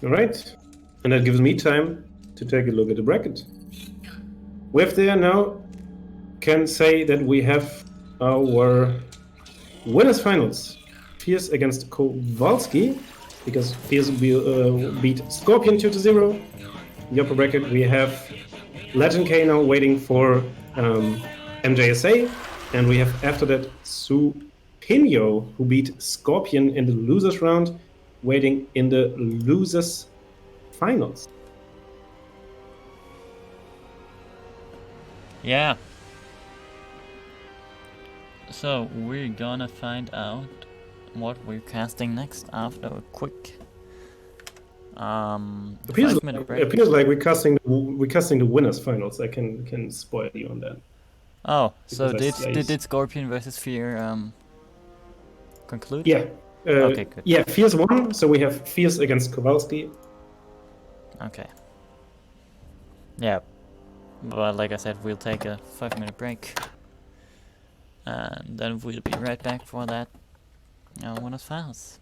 All right, and that gives me time to take a look at the bracket. With there now, can say that we have our winners finals. Fierce against Kowalski, because Fierce beat Scorpion 2-0. The upper bracket we have Legend K now waiting for MJSA, and we have after that Supinio, who beat Scorpion in the losers round, waiting in the losers finals. Yeah. So we're gonna find out what we're casting next after a quick Appears, 5-minute break. appears like we're casting the winners finals. I can spoil you on that. Oh, so because I did Scorpion versus Fear conclude? Yeah. Okay, good. Yeah, Fierce won, so we have Fierce against Kowalski. Okay. Yeah. But like I said, we'll take a 5-minute break. And then we'll be right back for that winners finals.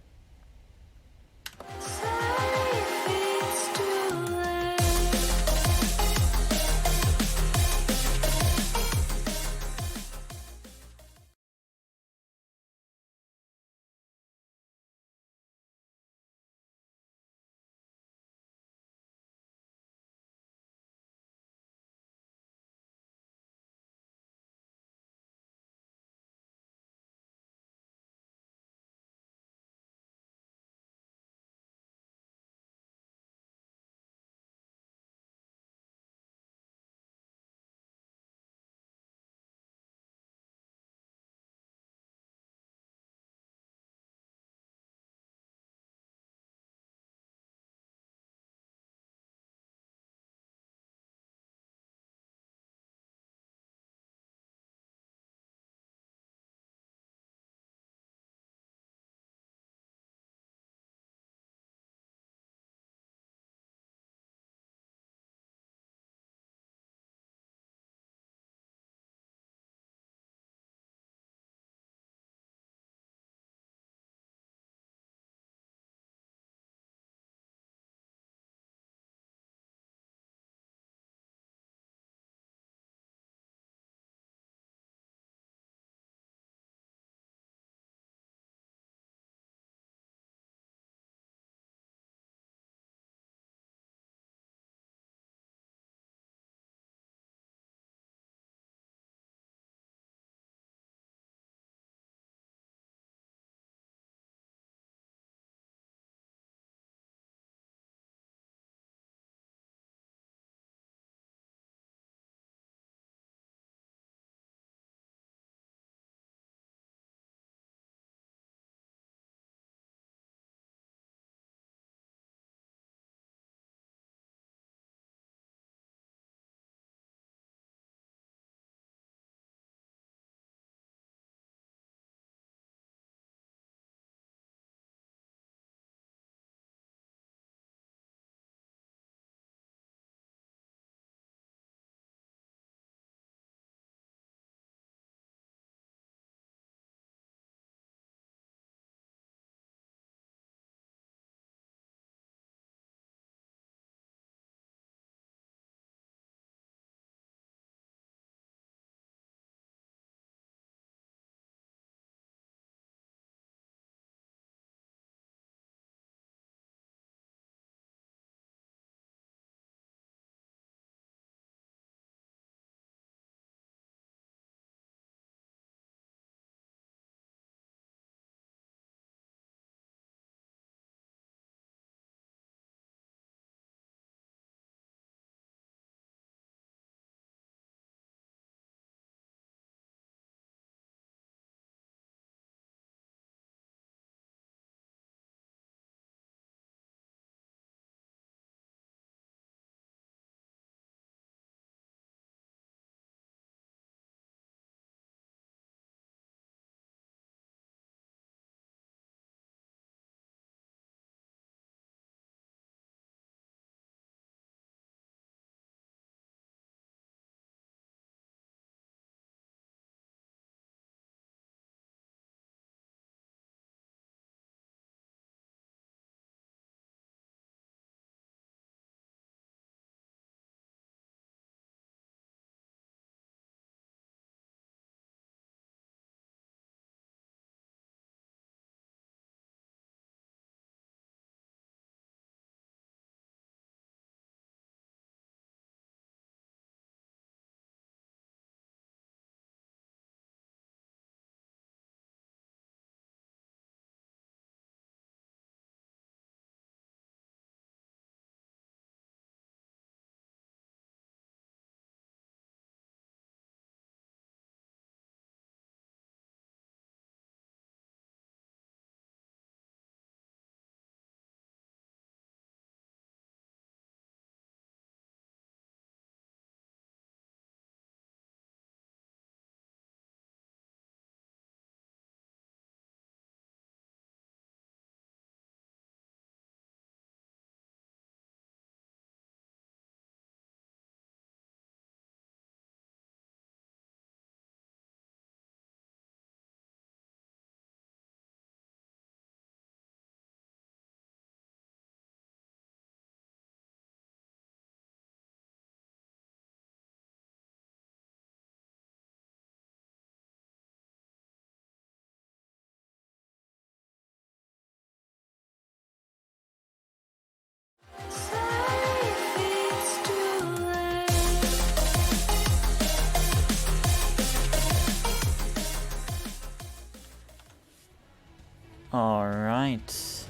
Alright.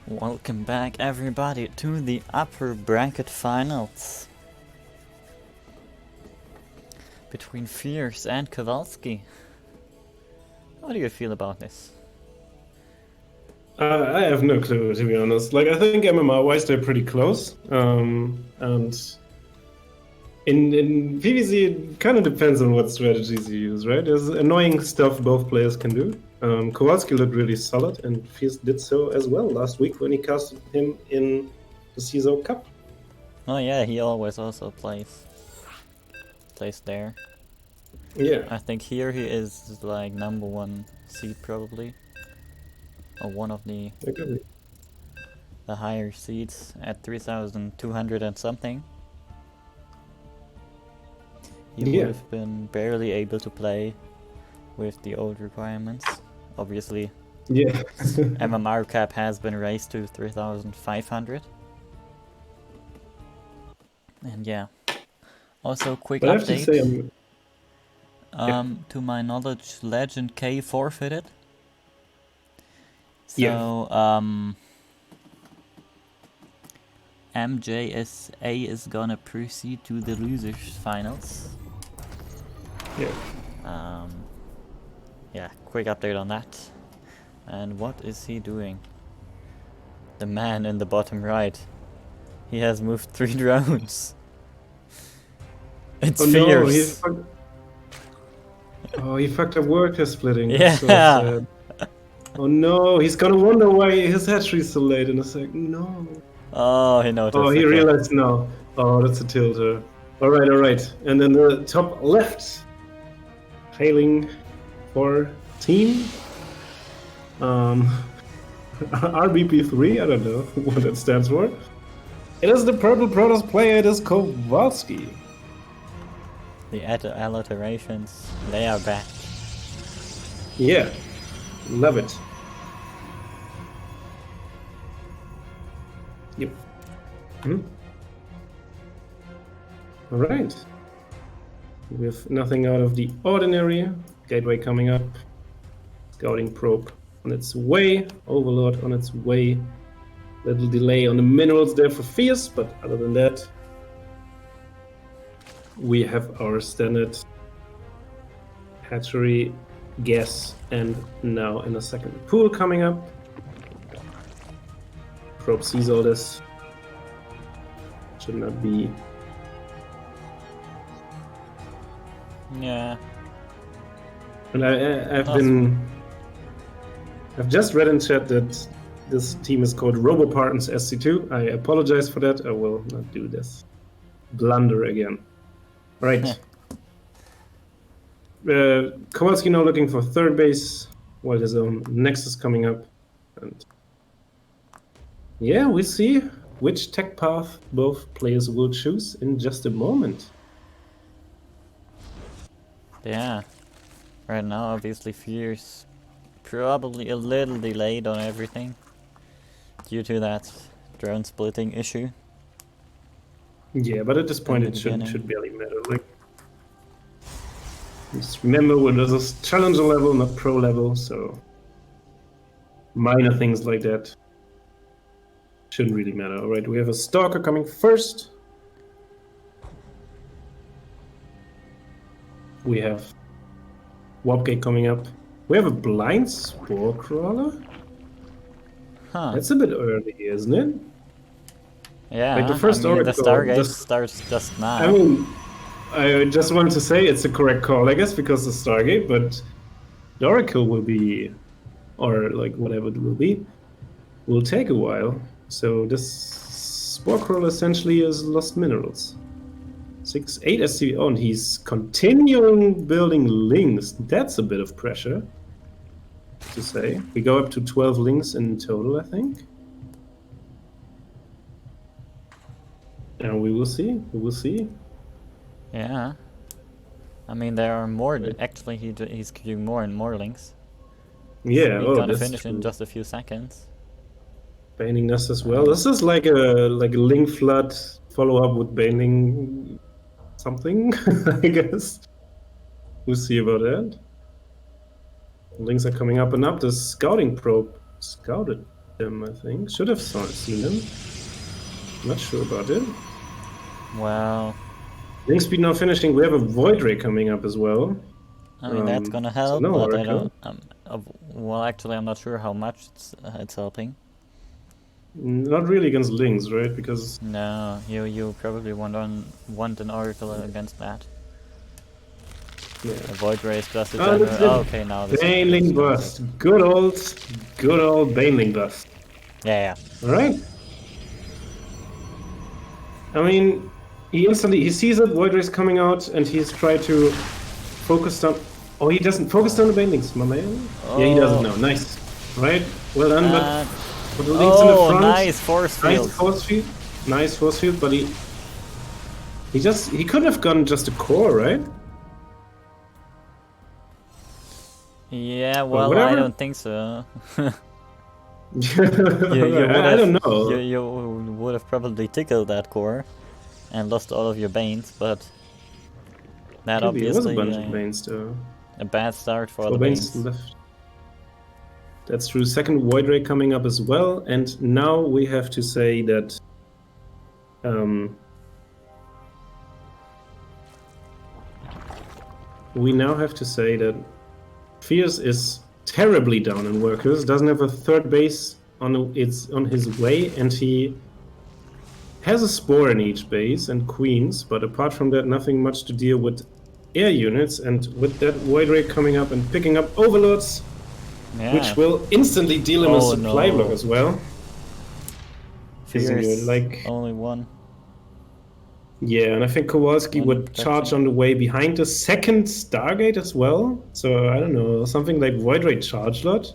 Welcome back everybody to the upper bracket finals. Between Fierce and Kowalski. How do you feel about this? I have no clue, to be honest. Like, I think MMR-wise, they're pretty close. And in PvZ, it kind of depends on what strategies you use, right? There's annoying stuff both players can do. Kowalski looked really solid, and Fierce did so as well last week when he casted him in the CSO Cup. Oh yeah, he always also plays there. Yeah. I think here he is like #1 seed probably. Or one of the higher seeds at 3,200 and something. He would have been barely able to play with the old requirements. Obviously, Yeah. MMR cap has been raised to 3,500. And yeah. Also, quick But I have to say, update. To my knowledge, Legend K forfeited. So, MJSA is gonna proceed to the losers finals. Yeah, quick update on that. And what is he doing? The man in the bottom right. He has moved 3 drones. It's Fierce. No, he fucked up worker splitting. Yeah. So sad. Oh no, he's gonna wonder why his hatchery's so late in a sec. No. Oh, he noticed. Oh, he realized now. Oh, that's a tilter. Alright. And then the top left. Hailing for team. RBP3, I don't know what that stands for. It is the Purple Protoss player, it is Kowalski. The alliterations, they are back. Yeah, love it. Yep. Alright. With nothing out of the ordinary. Gateway coming up. Scouting probe on its way. Overlord on its way. Little delay on the minerals there for Fierce, but other than that, we have our standard hatchery, gas, and now in a second pool coming up. Probe sees all this. Should not be. Yeah. And I've just read in chat that this team is called RoboPartons SC2. I apologize for that. I will not do this blunder again. Right. Kowalski now looking for third base, while his own Nexus coming up. And yeah, we see which tech path both players will choose in just a moment. Yeah. Right now, obviously, Fierce probably a little delayed on everything due to that drone splitting issue. Yeah, but at this point it should barely matter. Like, just remember, when there's a challenger level, not pro level, so minor things like that shouldn't really matter. All right, we have a stalker coming first. We have Warpgate coming up. We have a blind spore crawler. Huh. That's a bit early, isn't it? Yeah. Like the first the Stargate starts just now. I mean, I just wanted to say it's a correct call, I guess, because the Stargate, but the Oracle will be, or like whatever it will take a while. So this spore crawler essentially is lost minerals. 8 SCV, and he's continuing building links. That's a bit of pressure to say. We go up to 12 links in total, I think. And we will see. Yeah. I mean, there are more. Actually, he's doing more and more links. Yeah, He's gonna finish in just a few seconds. Baning us as well. This is like a link flood follow up with baning something, I guess. We'll see about that. Lings are coming up and up. The scouting probe scouted them, I think. Should have seen them. Not sure about it. Well, Link speed now finishing. We have a Void Ray coming up as well. I mean that's gonna help, no but I Oracle. don't. Well, actually, I'm not sure how much it's helping. Not really against Lings, right? Because No, you probably want an Oracle against that. yeah. A Void Race plus the Oh, general. that's it. Oh, okay, now this Baneling is Burst. Good old Baneling Burst. Yeah, All right. I mean, he sees that Void Race coming out, and he's tried to focus on. Oh, he doesn't focus on the Banelings, my man. Yeah, he doesn't know. Nice, right? Well done, but the Link's in the front. Nice force field. Nice force field. Nice force field, but he couldn't have gone just a core, right? Yeah, well, I whatever. don't think so. I I don't know. You would have probably tickled that core and lost all of your Banes, but that Maybe it was a obviously bunch of Banes though. a bad start for the 4 Banes Banes. left. That's true. Second Void Ray coming up as well, and now we have to say that Fierce is terribly down in workers, doesn't have a third base on his way, and he has a Spore in each base and Queens, but apart from that, nothing much to deal with air units, and with that Void Ray coming up and picking up Overlords, Yeah. which will instantly deal him a Oh, supply no. block as well. Isn't Fierce, it? Like, only one. yeah, and I think Kowalski One would protection. charge on the way behind the second Stargate as well. So I don't know, something like Void Ray Charge Lot.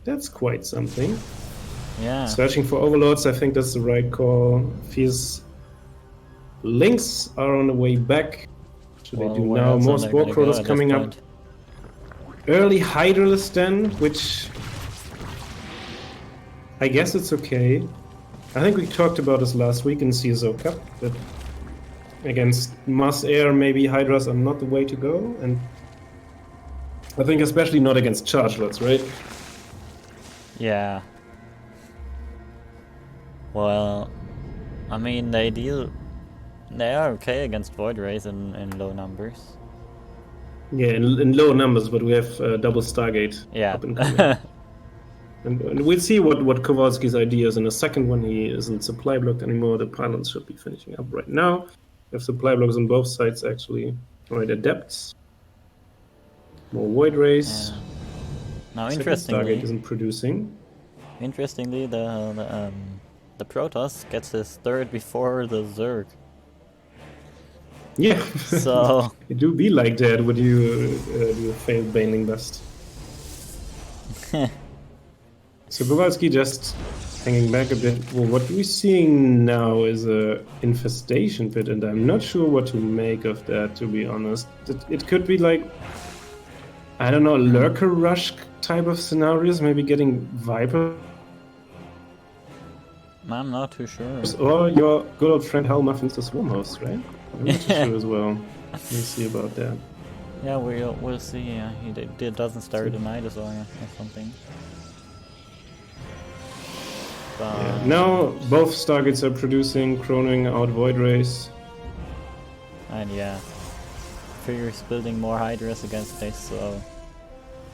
That's quite something. Yeah. Searching for Overlords, I think that's the right call. Fierce Links are on the way back. Should Well, they do where now? else are More they Spore gonna go Crotas at this coming up. point? Early Hydralist then, which I guess it's okay. I think we talked about this last week in CSO Cup, that against Mass Air, maybe Hydras are not the way to go, and I think especially not against Charge Lots, right? Yeah. Well, I mean, they are okay against Void Rays in low numbers. Yeah, in low numbers, but we have double Stargate Yeah. up and coming. And we'll see what Kowalski's idea is in a second when he isn't supply blocked anymore. The pylons should be finishing up right now. We have supply blocks on both sides, actually. Alright, Adepts. More Void Rays. Yeah. Now, Second interestingly, Stargate isn't producing. the Protoss gets his third before the Zerg. Yeah. So It do be like that when you do a failed Baneling Bust. So Kowalski just hanging back a bit. Well, what we're seeing now is a infestation pit, and I'm not sure what to make of that, to be honest. It could be like, I don't know, lurker rush type of scenarios, maybe getting Viper, I'm not too sure. or your good old friend Hal Muffins the Swarm Host, right? I'm not too sure as well. We'll see about that. Yeah, we'll see. Yeah, he doesn't start tonight or something. But Yeah. Now both Stargates are producing, chronoing out Void Rays. and yeah, Fierce building more Hydras against this, so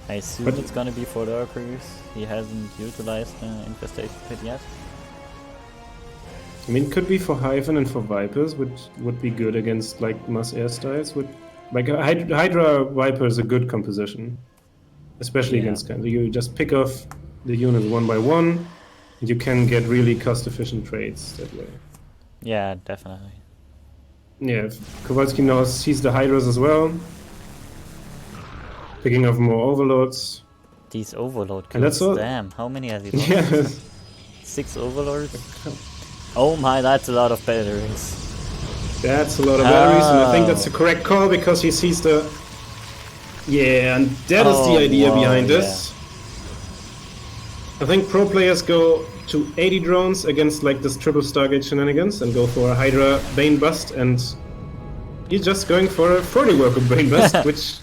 I assume But- it's gonna be for the Lurkers. He hasn't utilized the infestation pit yet. I mean, it could be for Hyphen and for Vipers, which would be good against like mass air styles. Like a Hydra Viper is a good composition, especially Yeah. against kind. You just pick off the units one by one, and you can get really cost-efficient trades that way. Yeah, definitely. Yeah, Kowalski now sees the Hydras as well, picking off more Overlords. These Overlord And that's kills, all- damn, how many has he lost? Yeah, 6 Overlords? Oh my, that's a lot of batteries. that's a lot of batteries, and I think that's the correct call because he sees the. Yeah, and that is the idea wow, behind yeah. this. I think pro players go to 80 drones against like this triple Stargate shenanigans and go for a Hydra Bane Bust, and he's just going for a 40 worker Bane Bust, which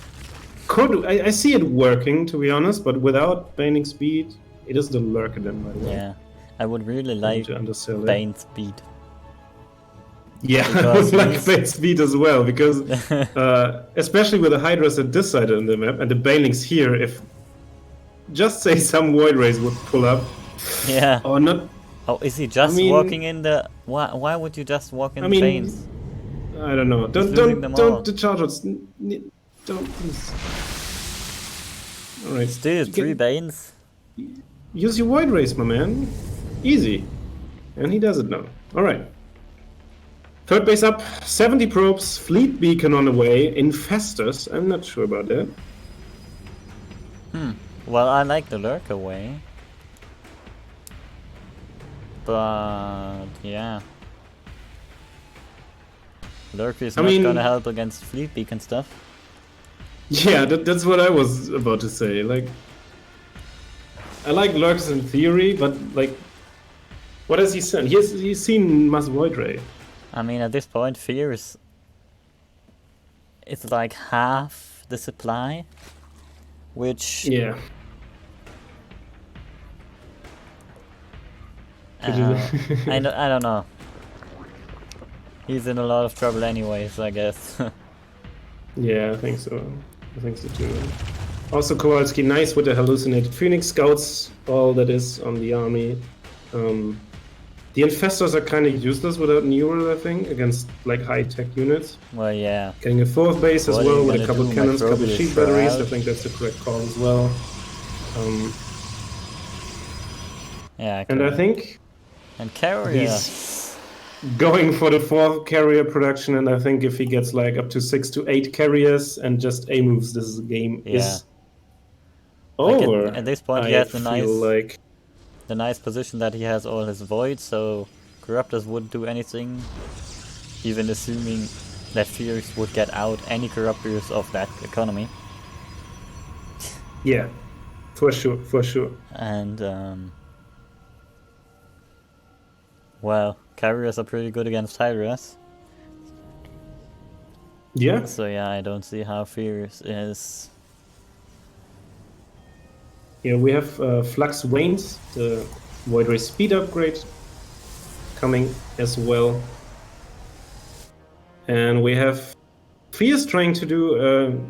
I see it working, to be honest, but without Baning speed, it is the Lurker then, by the way. Yeah, I would really Don't like to undersell it. Bane speed. Yeah, I Because would like he's- Bane speed as well, because especially with the Hydras at this side of the map and the Banelings here, if just say some Void Rays would pull up, Yeah. or not. Oh, is he just mean- walking in the? Why would you just walk in I the mean, Banes? I don't know. losing them all. Don't the Chargers. Don't please. All right. Still You 3 can- Banes. Use your Void Rays, my man. Easy. And he does it now. All right. Third base up, 70 probes, fleet beacon on the way, infestors. I'm not sure about that. Well, I like the lurker way. But yeah. Lurker is I not mean- gonna help against fleet beacon stuff. Yeah, that's what I was about to say. Like, I like lurks in theory, but like, what has he seen? He's seen Mass Void Ray. I mean, at this point, fear is it's like half the supply, which Yeah. I don't know. He's in a lot of trouble anyways, I guess. Yeah, I think so. I think so too. Also, Kowalski, nice with the hallucinated Phoenix Scouts, all that is on the army. The infestors are kind of useless without neural, I think, against like high-tech units. Well, yeah. Getting a fourth base as What are you well with a gonna couple do, cannons, couple Microbius shield batteries. I Shroud? think that's the correct call as well. Yeah. And I correct. think And carrier. he's going for the fourth carrier production, and I think if he gets like up to 6 to 8 carriers and just A moves, this game Yeah. is Like, over. at this point, he I has the feel like the nice position that he has all his voids, so corruptors wouldn't do anything, even assuming that Fears would get out any corruptors of that economy. yeah, for sure, for sure. And well, carriers are pretty good against Hydras, Yeah, so yeah, I don't see how Fears is. yeah. We have Flux Wanes, the Void Ray speed upgrade, coming as well, and we have Fierce trying to do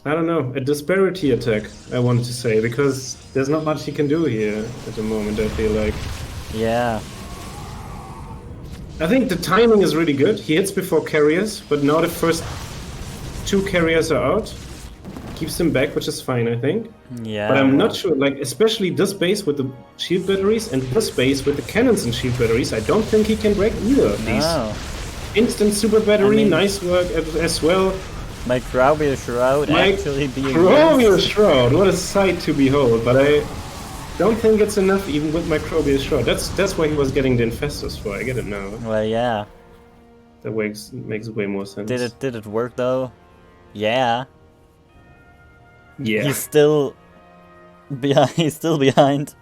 I don't know, a disparity attack. I wanted to say, because there's not much he can do here at the moment. I feel like. Yeah, I think the timing is really good. He hits before carriers, but now the first 2 carriers are out. Keeps him back, which is fine, I think. yeah. But I'm well, not sure, like, especially this base with the shield batteries and this base with the cannons and shield batteries, I don't think he can break either of these. No, Instant super battery, I mean- nice work as well. Microbial Shroud My actually being Microbial used. Shroud, what a sight to behold, but I don't think it's enough even with Microbial Shroud. That's why he was getting the infestors for, I get it now. Well, yeah. That makes way more sense. Did it work though? Yeah. Yeah. He's still behind. He's still behind.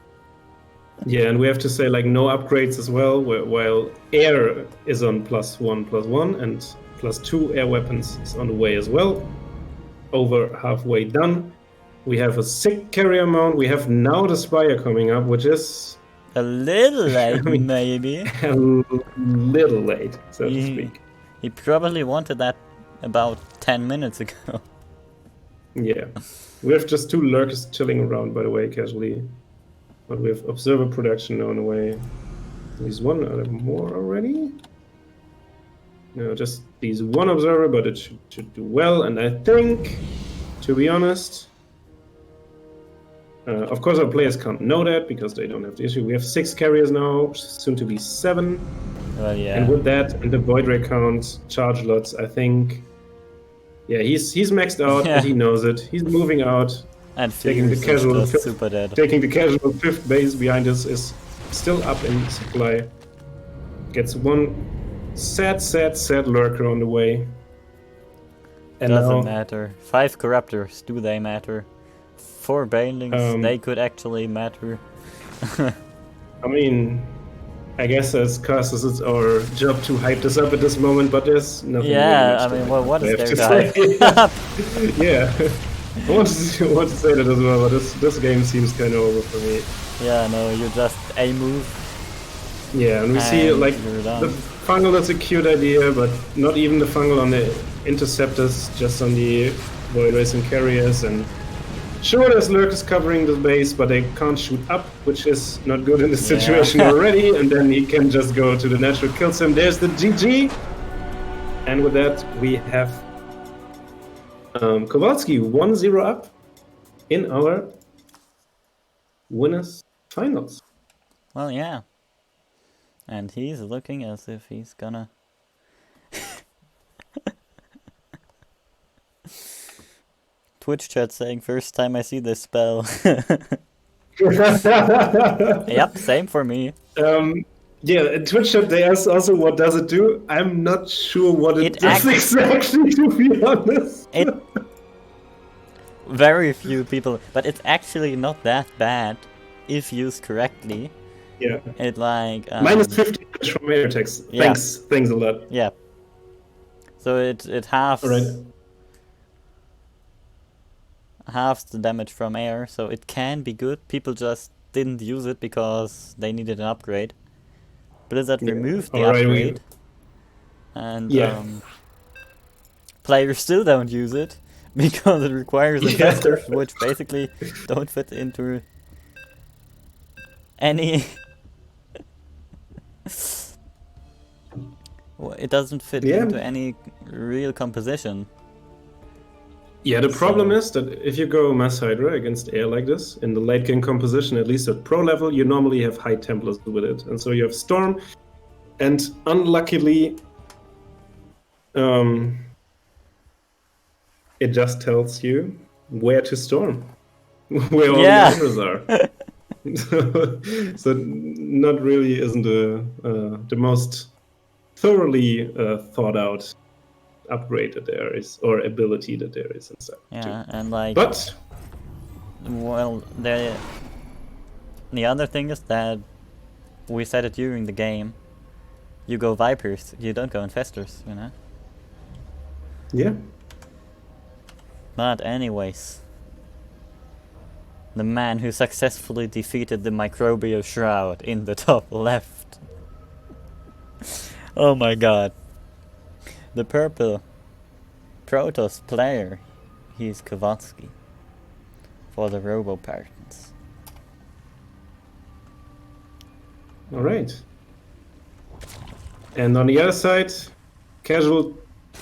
Yeah, and we have to say like no upgrades as well, while air is on +1/+1 and +2 air weapons is on the way as well. Over halfway done. We have a sick carrier mount. We have now the Spire coming up, which is A little late, I mean- maybe. a little late, so to He, speak. he probably wanted that about 10 minutes ago. Yeah. We have just 2 lurkers chilling around, by the way, casually. But we have observer production on the way. There's one, are there more already? No, just these 1 observer, but it should do well. And I think, to be honest, of course our players can't know that because they don't have the issue. We have 6 carriers now, soon to be 7. Well, yeah. And with that and the Void Ray count, charge lots, I think, yeah, he's maxed out Yeah. and he knows it. He's moving out. And taking the Fierce is casual just fifth- super dead. Taking the casual 5th base behind us is still up in supply. Gets 1 sad lurker on the way. And Doesn't now, matter. 5 corruptors, do they matter? 4 banelings, they could actually matter. I mean, I guess as casters, it's our job to hype this up at this moment, but there's nothing. Yeah, really much I to mean, hype well, up, what I is have there to to hype say. up? Yeah, I want to say that as well, but this game seems kind of over for me. Yeah, no, you just a move. Yeah, and we see And like you're the done. fungal is a cute idea, but not even the fungal on the interceptors, just on the void race and carriers. And sure, there's lurkers covering the base, but they can't shoot up, which is not good in this Yeah. situation already. And then he can just go to the natural kills him. There's the GG, and with that we have Kowalski 1-0 up in our winners finals. Well, yeah. And he's looking as if he's gonna... Twitch chat saying, first time I see this spell. Yep, same for me. Yeah, in Twitch chat they asked also what does it do. I'm not sure what it It does exactly, to be honest. It... Very few people... But it's actually not that bad if used correctly. Yeah. It like... Minus 50 damage from air attacks. Yeah. Thanks a lot. Yeah. So it halves... Alright. halves the damage from air, so it can be good. People just didn't use it because they needed an upgrade. Blizzard removed the upgrade, and players still don't use it because it requires investors, which basically don't fit into any... Well, it doesn't fit into any real composition. Yeah, the problem is that if you go Mass Hydra against air like this, in the late game composition, at least at pro level, you normally have high Templars with it. And so you have Storm, and unluckily, it just tells you where to storm, where all the Hydras are. So not really isn't the most thoroughly thought out upgrade that there is, or ability that there is inside. Yeah, and like... But... Well, the other thing is that we said it during the game. You go Vipers, you don't go Infestors, you know? Yeah. But anyways. The man who successfully defeated the Microbial Shroud in the top left. Oh my god. The purple Protoss player, he's Kowalski for the Robo Partons. Alright. And on the other side, casual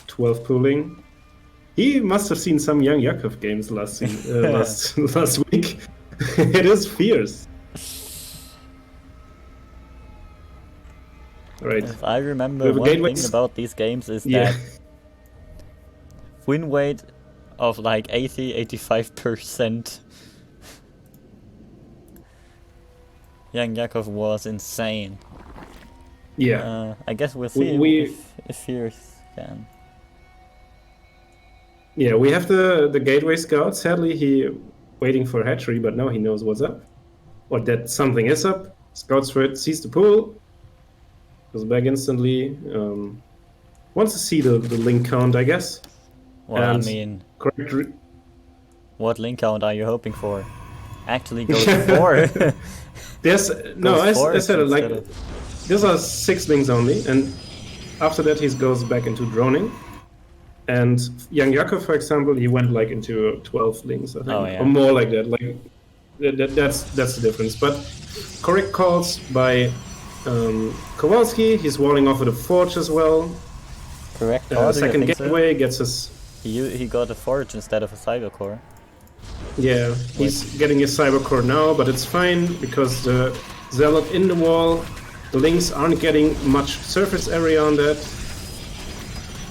12 pooling. He must have seen some young Yakov games last week. It is fierce. Right. If I remember one thing about these games is that win rate of like 80-85%. Young Yakov was insane. Yeah. I guess we'll see if Fierce can. Yeah, we have the Gateway Scout. Sadly, he waiting for hatchery, but now he knows what's up. Or that something is up. Scouts for it, sees the pool. Goes back instantly. Wants to see the link count, I guess. Well, and I mean... What link count are you hoping for? Actually goes for... There's... No, I said it like... These are 6 links only, and after that he goes back into droning. And Young Yakov, for example, he went like into 12 links, I think. Oh, yeah. Or more like that. Like that's the difference. But correct calls by Kowalski. He's walling off with a forge as well. Correct. Second gateway gets his... He got a forge instead of a cyber core. Yeah, he's getting his cyber core now, but it's fine because the Zealot in the wall, the links aren't getting much surface area on that.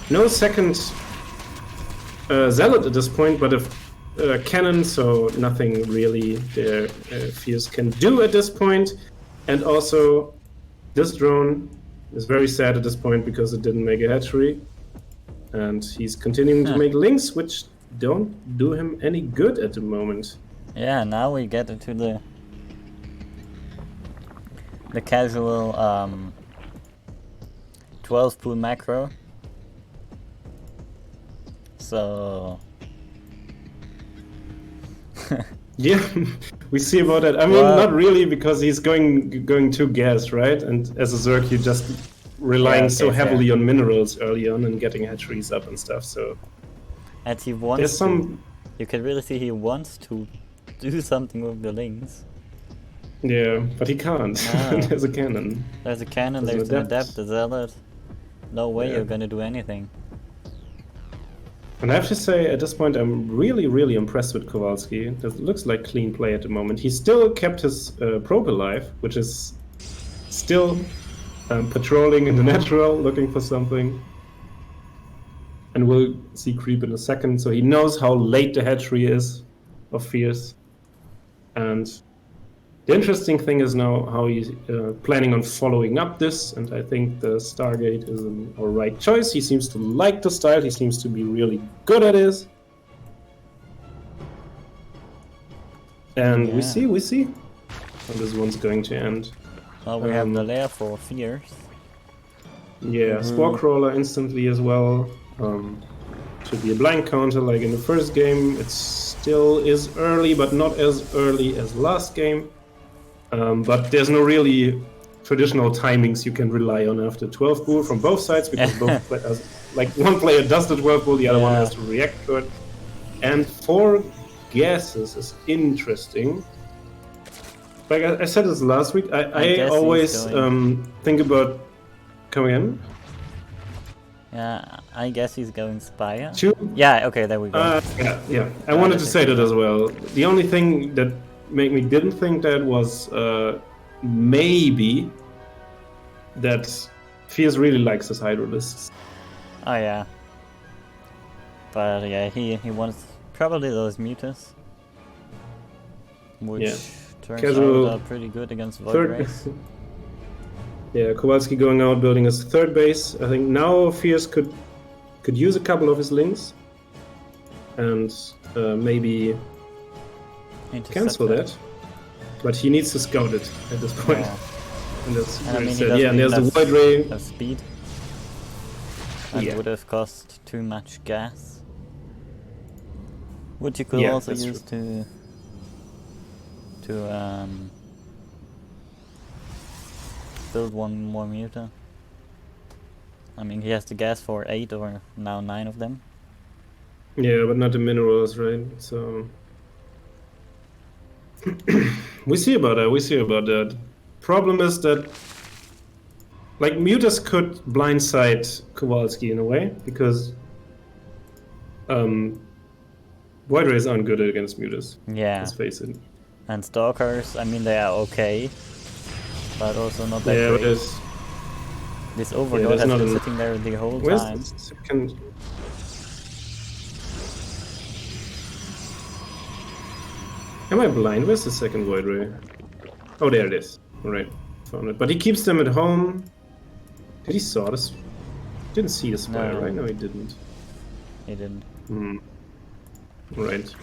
No second Zealot at this point, but a cannon, so nothing really their Fierce can do at this point. And also, this drone is very sad at this point because it didn't make a hatchery. And he's continuing to make links, which don't do him any good at the moment. Yeah, now we get into the the casual 12 pool macro. So Yeah, we see about that. I mean, Well- not really, because he's going to gas, right? And as a Zerg, you're just relying Yeah, so okay, fair. heavily on minerals early on and getting hatcheries up and stuff. So and he wants there's to, some, you can really see he wants to do something with the links. yeah, but he can't. No. There's a cannon. There's a cannon, There's there's an an adept, a zealot. No way Yeah. you're gonna do anything. And I have to say, at this point, I'm really, really impressed with Kowalski. It looks like clean play at the moment. He still kept his probe alive, which is still patrolling in the natural, looking for something. And we'll see creep in a second. So he knows how late the hatchery is of Fierce. And the interesting thing is now how he's planning on following up this, and I think the Stargate is an alright choice. He seems to like the style, he seems to be really good at it. And Yeah. we see how this one's going to end. Well, we have the lair for Fierce. Yeah, Spore Crawler instantly as well. Should be a blind counter like in the first game. It still is early, but not as early as last game. But there's no really traditional timings you can rely on after 12 bull from both sides, because both players, like one player does the 12 bull, the other one Yeah. has to react to it. And 4 gases is interesting. Like I said this last week, I guess he's always going- think about coming in. Yeah, I guess he's going Spire. 2. Yeah, okay, there we go. Yeah. I wanted to say that as well. The only thing that made me didn't think that was maybe that Fierce really likes his Hydralisks. Oh yeah. But yeah, he wants probably those mutas. Which Yeah. turns Casual out pretty good against Void Third. Race. Yeah, Kowalski going out, building his third base. I think now Fierce could use a couple of his links and maybe cancel Interceptor. that. But he needs to scout it at this point. Yeah. And that's And I really mean, he sad. doesn't Yeah, and there's the even Void Ray. have speed. And Yeah. would have cost too much gas. Which you could Yeah, also that's use to build one more muta. I mean, he has the gas for 8 or now 9 of them. Yeah, but not the minerals, right? So we see about that. Problem is that like mutas could blindside Kowalski in a way, because Void Rays aren't good against mutas. Yeah. Let's face it. And Stalkers, I mean, they are okay. But also not that Yeah, but great. there's This Overlord there's has not been an- sitting there the whole where's time. the second? Am I blind? Where's the second Void Ray? Oh, there it is. Alright, found it. But he keeps them at home. Did he saw this? Didn't see the spire, No. right? No, he didn't. He didn't. Right.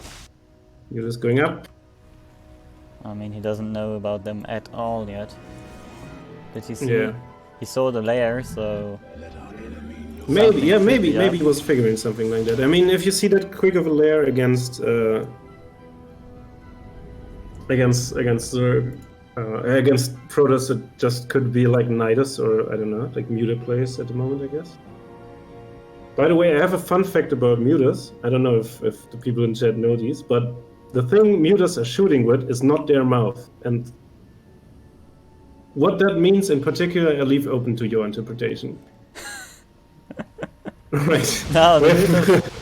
You're just going up. I mean, he doesn't know about them at all yet. Did you see? Yeah. He saw the layer, so Maybe, yeah, should maybe, be maybe up. he was figuring something like that. I mean, if you see that quick of a layer against against Protoss, it just could be like Nidus or I don't know, like Muta plays at the moment, I guess. By the way, I have a fun fact about Mutas. I don't know if the people in chat know these, but the thing Mutas are shooting with is not their mouth, and what that means in particular, I leave open to your interpretation. Right. no, We have-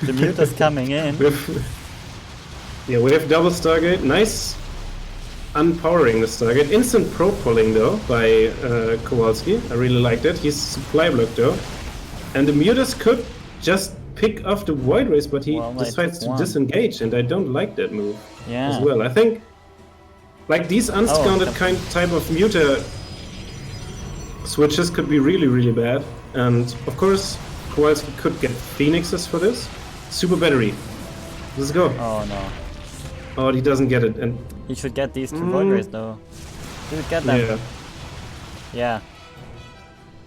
the muta's coming in. we have- yeah, we have double Stargate. Nice unpowering the Stargate. Instant pro pulling though by Kowalski. I really liked it. He's supply block though. And the Mutas could just pick off the Void Race, but he Well, they decides took to one. disengage, and I don't like that move Yeah. as well. I think like these unscounded Oh, type of Muta switches could be really, really bad. And of course, Kowalski could get Phoenixes for this. Super battery. Let's go. Oh no. Oh, he doesn't get it. And He should get these 2 Void Rays though. Dude, get them. Yeah. Yeah.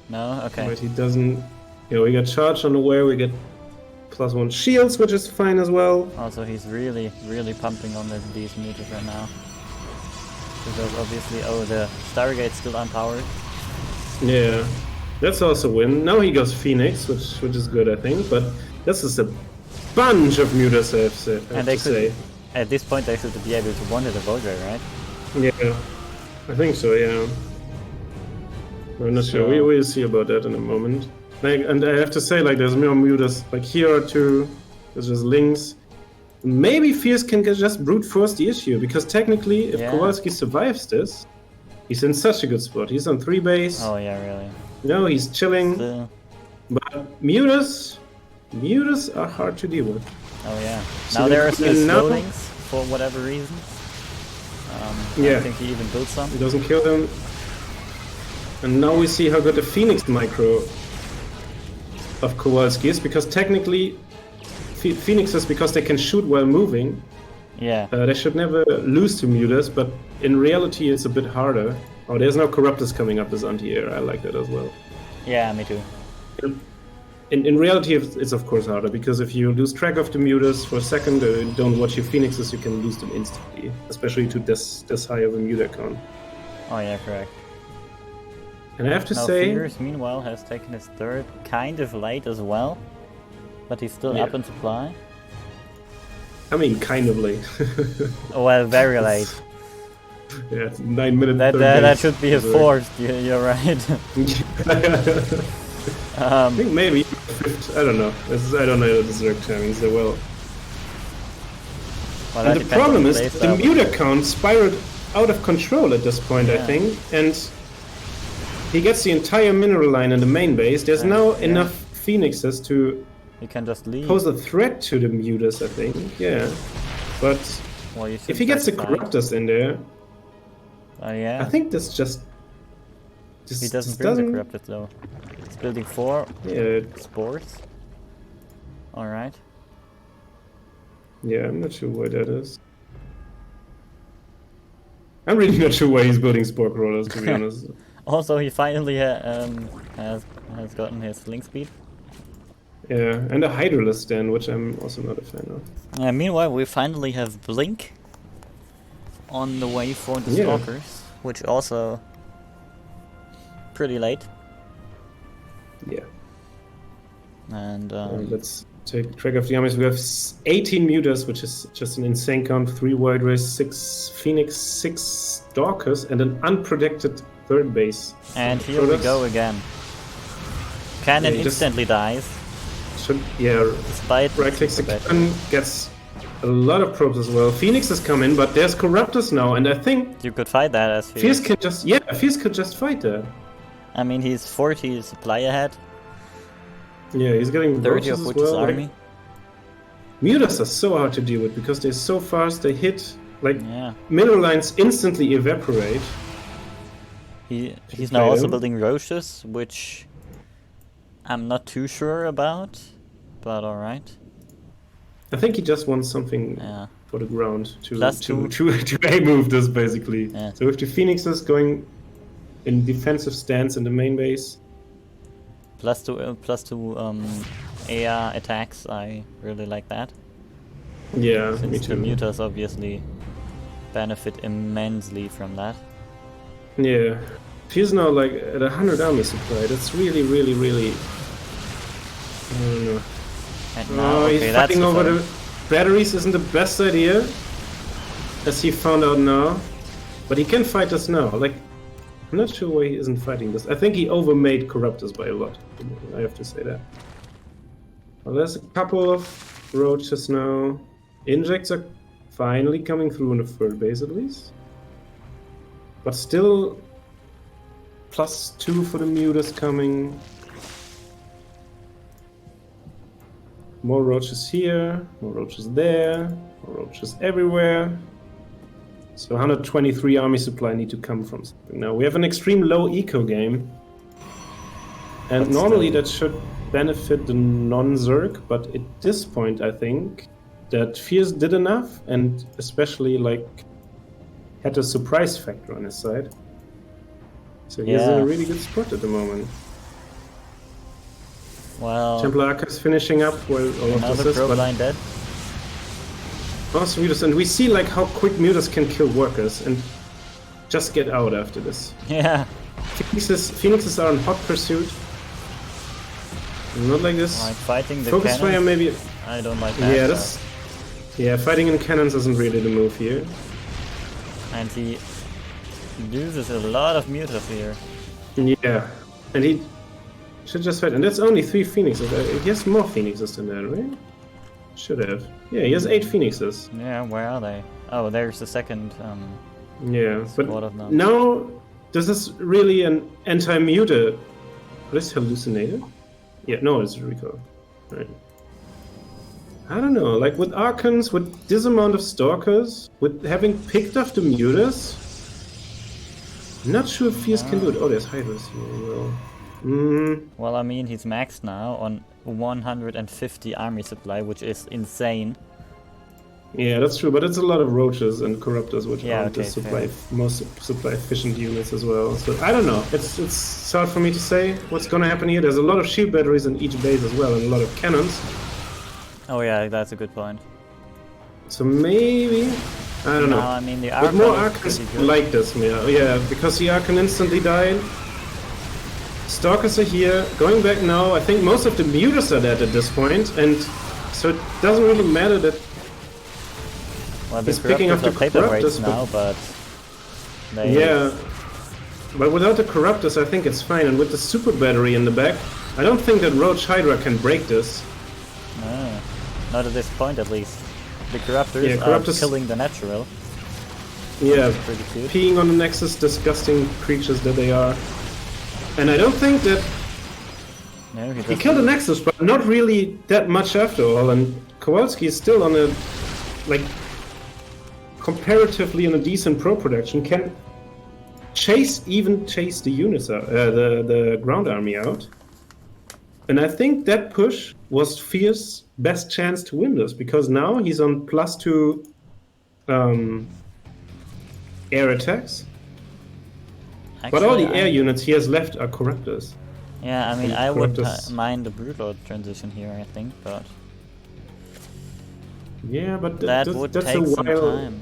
No? Okay. But he doesn't... Yeah, we get charged unaware, we get +1 shields, which is fine as well. Also, he's really, really pumping on these mutas right now. Because obviously, oh, the Stargate's still unpowered. Yeah, that's also a win. Now he goes Phoenix, which is good, I think. But this is a bunch of mutas, I have And they to could, say. at this point, they should be able to one-hit a Voidray, right? Yeah, I think so, yeah. I'm not sure. We'll see about that in a moment. Like, and I have to say, like, there's more mutas. Like, here are two. There's just links. Maybe Fierce can just brute force the issue, because technically, if Kowalski survives this, he's in such a good spot. He's on 3 base. Oh, yeah, really. No, he's chilling. Still. But mutas are hard to deal with. Oh, yeah. So Now there are still now- slow links, for whatever reason. I think he even built some. It doesn't kill them. And now we see how good the Phoenix micro of Kowalski is, because technically Phoenixes, because they can shoot while moving, Yeah. they should never lose to mutas, but in reality it's a bit harder. Oh, there's no Corruptus coming up as anti-air, I like that as well. Yeah, me too. In reality it's of course harder, because if you lose track of the mutas for a second, don't watch your Phoenixes, you can lose them instantly, especially to this high of a muta count. Oh, yeah, correct. And I have to Now say... Fierce, meanwhile, has taken his third kind of late as well. But he's still up in supply. I mean, kind of late. Well, very late. Yeah, it's 9 minutes. That should be a fourth, you're right. I think maybe fifth, I don't know. I don't know the Zerg timings that well. Well, And the problem is, the muta count spiraled out of control at this point, I think. And he gets the entire mineral line in the main base. There's now enough Phoenixes to you can just leave. pose a threat to the mutas, I think. Yeah. But well, if he gets the Corruptus in there, I think this just... He doesn't bring the Corruptus though. It's building 4 spores. Alright. Yeah, I'm not sure why that is. I'm really not sure why he's building spore crawlers, to be honest. Also, he finally has gotten his link speed. Yeah, and a Hydralus stand, which I'm also not a fan of. Meanwhile, we finally have Blink on the way for the Stalkers, which also pretty late. Yeah. And let's take track of the armies. We have 18 mutas, which is just an insane count. 3 Wild Race, 6 Phoenix, 6 Stalkers, and an unprotected third base. And here we go again. Cannon instantly dies. Despite right-clicks the cannon, gets a lot of probes as well. Phoenixes come in, but there's Corruptus now, and I think you could fight that as Fierce can just Fierce could just fight that. I mean, he's 40 supply ahead. Yeah, he's getting 30 of which is army. Mutas are so hard to deal with because they're so fast. They hit mineral lines instantly evaporate. He's now also building Roaches, which I'm not too sure about, but alright. I think he just wants something for the ground to move this basically. Yeah. So with the Phoenixes going in defensive stance in the main base. Plus two AR attacks, I really like that. Yeah, Since me too. the mutas obviously benefit immensely from that. Yeah. She's now like at 100 army supply. That's really, really, really... I don't know. And now, he's fighting over the batteries isn't the best idea, as he found out now. But he can fight us now. Like, I'm not sure why he isn't fighting this. I think he overmade Corruptus by a lot. I have to say that. Well, there's a couple of roaches now. Injects are finally coming through in the third base at least. But still, +2 for the mutas coming. More roaches here, more roaches there, more roaches everywhere. So 123 army supply need to come from something. Now we have an extreme low eco game. And normally that should benefit the non-Zerg, but at this point I think that Fierce did enough and especially like had a surprise factor on his side. So he's in a really good spot at the moment. Well, Templar Arca is finishing up while all of another this is, probe but line dead. also Mutas, and we see like how quick Mutas can kill workers and just get out after this. Yeah. Phoenixes are in hot pursuit. Not like this. Like fighting the Focus cannons. fire maybe. I don't like that. Yeah, that's. Yeah, fighting in cannons isn't really the move here. And he uses a lot of mutas here. Yeah, and he should just fight. And that's only 3 Phoenixes. He has more Phoenixes than that, right? Should have. Yeah, he has 8 Phoenixes. Yeah, where are they? Oh, there's the second. Yeah, but Squad of them. now this is really an anti-muta. What is hallucinated? Yeah, no, it's recall. Right. I don't know, like with Archons, with this amount of Stalkers, with having picked off the mutas, not sure if Fierce can do it. Oh, there's Hydras here as well. Well, I mean, he's maxed now on 150 army supply, which is insane. Yeah, that's true, but it's a lot of Roaches and Corruptors, which Yeah, aren't okay, the most supply efficient units as well. So I don't know. It's hard for me to say what's gonna happen here. There's a lot of shield batteries in each base as well, and a lot of cannons. Oh yeah, that's a good point. So maybe I don't know. No, I mean the But more Archon is Archons pretty good. like this, yeah, because the Archon instantly died. Stalkers are here, going back now. I think most of the mutas are dead at this point, and so it doesn't really matter that Well, the he's picking up Corruptors the are paperweights Corruptors, now, but they... yeah. But without the Corruptors, I think it's fine. And with the super battery in the back, I don't think that Roach Hydra can break this. No, not at this point at least. The Corruptors, Yeah, Corruptors- are killing the natural. Yeah, Pretty cute. peeing on the Nexus, disgusting creatures that they are. And I don't think that No, he killed the Nexus, but not really that much after all. And Kowalski is still on a, like, comparatively in a decent pro production. Can chase the units out, the ground army out. And I think that push was Fierce's best chance to win this, because now he's on +2 air attacks. But all the Actually, air units he has left are Corruptors. Yeah, I mean, and I would Corruptors- mind the brutal transition here, I think, but Yeah, but that would that's take a some while. time.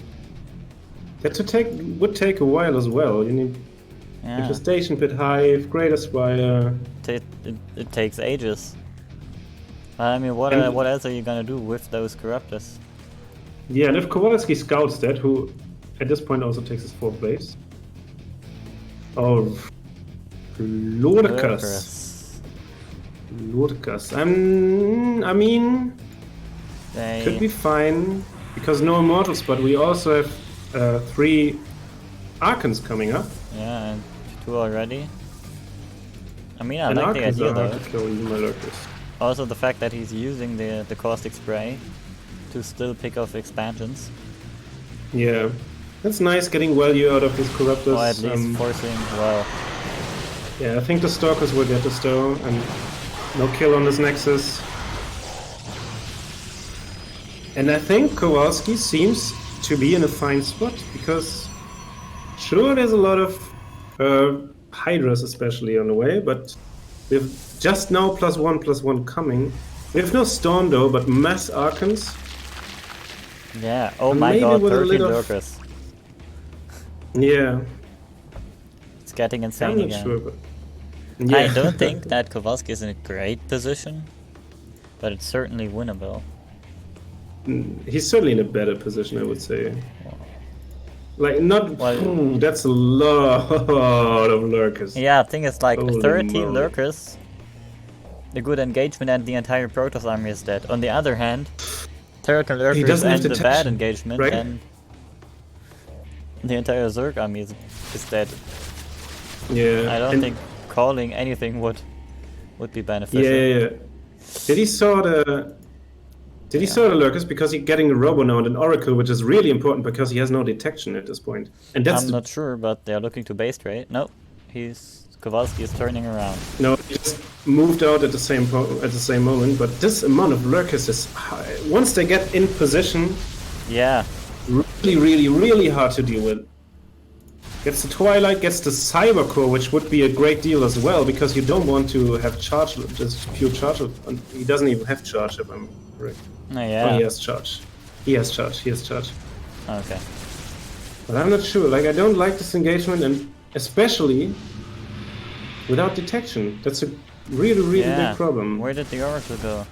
Would take a while as well. You need Yeah, Infestation Pit Hive, Great Aspire. it takes ages. I mean, what And- what else are you gonna do with those Corruptors? Yeah, and if Kowalski scouts that, who at this point also takes his 4th base. Oh, Lordicus. Lordicus. I mean, They... could be fine because no Immortals, but we also have 3 Archons coming up. Yeah, and 2 already. I mean, I And like the Archons idea are hard though. to kill in my Lurkers. Also the fact that he's using the caustic spray to still pick off expansions. Yeah, that's nice getting value out of these Corruptors. Or at least forcing, well, Yeah, I think the Stalkers will get this though, and no kill on this Nexus. And I think Kowalski seems to be in a fine spot, because sure there's a lot of Hydras especially on the way, but with just now +1/+1 coming. We have no Storm though, but mass Archons. yeah. Oh And my maybe god, with a 13 little- lurkers. Yeah, It's getting I'm insane not again. sure, but... I don't think that Kowalski is in a great position, but it's certainly winnable. He's certainly in a better position, I would say. Like, not... Well- that's a lot of Lurkers. Yeah, I think it's like Holy 13 moly. lurkers, a good engagement, and the entire Protoss army is dead. On the other hand, 13 lurkers doesn't have and the bad detection, engagement, right? and the entire Zerg army is dead. Yeah. I don't and- think calling anything would be beneficial. Yeah. Did he saw the Lurkers because he's getting a Robo now and an Oracle, which is really important because he has no detection at this point. And that's I'm not sure, but they're looking to base trade. No, Kowalski is turning around. no, he just moved out at the same moment. But this amount of Lurkers is high. Once they get in position, Yeah, really, really, really hard to deal with. Gets the Twilight, gets the Cyber Core, which would be a great deal as well, because you don't want to have charge, just pure charge. He doesn't even have charge, if I'm correct. Oh, Oh, yeah. he has charge. He has charge, he has charge. Okay. But I'm not sure, like, I don't like this engagement, and especially without detection. That's a really, really Yeah. big problem. Where did the Oracle go?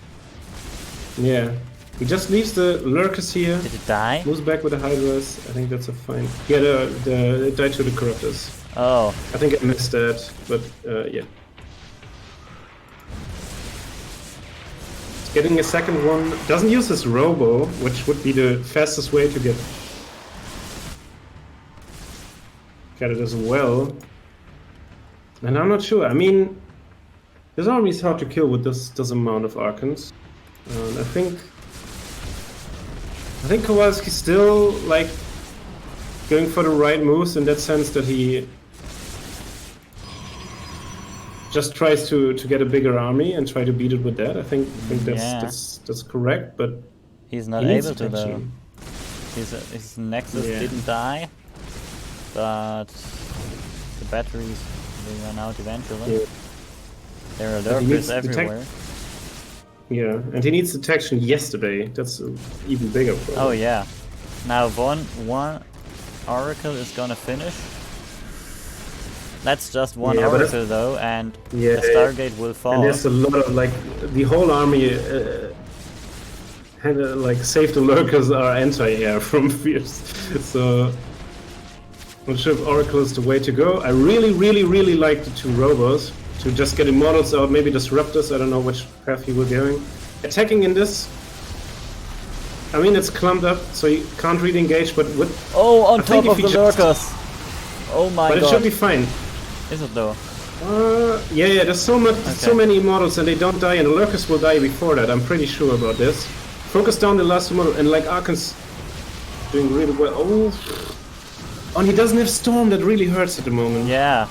Yeah. He just leaves the Lurkers here, Did it die? moves back with the Hydras. I think that's a fine. Yeah, it died to the Corruptors. Oh. I think I missed that, but yeah. Getting a second one. Doesn't use his Robo, which would be the fastest way to get it as well. And I'm not sure. I mean, this army is hard to kill with this amount of Archons. I think Kowalski's still like going for the right moves in that sense that he just tries to get a bigger army and try to beat it with that. I think that's correct, but He's not he needs able to though. attention. His Nexus Yeah. didn't die, but the batteries will run out eventually. Yeah. There are But he needs lurkers to detect- everywhere. Yeah, and he needs detection yesterday. That's an even bigger problem. Oh yeah. Now one Oracle is gonna finish. That's just one Yeah, but Oracle though, and Yeah, the Stargate will fall. And there's a lot of like the whole army had like save the lurkers are anti-air from Fierce. So I'm not sure if Oracle is the way to go. I really like the two Robos to just get Immortals out, maybe Disruptors. I don't know which path he will going. Attacking in this, I mean it's clumped up, so you can't really engage. But with Oh, on I think top of if the he just- lurkers! Oh my but it god. should be fine. Is it though? Yeah, there's so many immortals and they don't die, and the lurkers will die before that. I'm pretty sure about this. Focus down the last immortal, and like Arkan's doing really well. Oh, and he doesn't have storm. That really hurts at the moment. Yeah.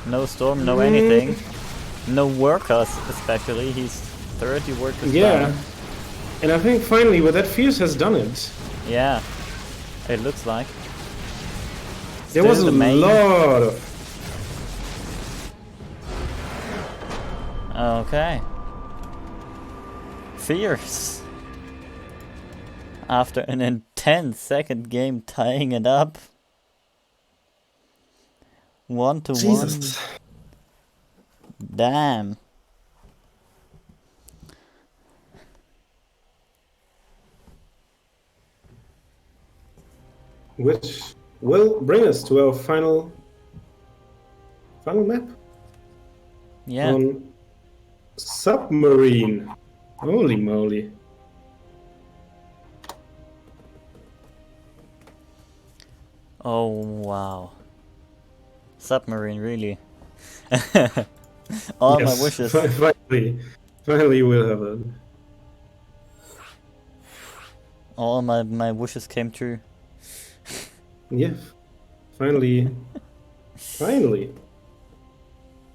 No storm, no anything. No workers, especially. He's 30 workers Yeah, down. and I think finally, with that Fierce has done it. Yeah. It looks like. There was Still a the main- lot of. Okay. Fierce. After an intense second game tying it up. 1-1. Jesus. Damn. Which will bring us to our final map Yeah. on Submarine. Holy moly. Oh wow. Submarine, really. All my Yes, wishes. Finally we'll have a. All my wishes came true. Yeah, finally,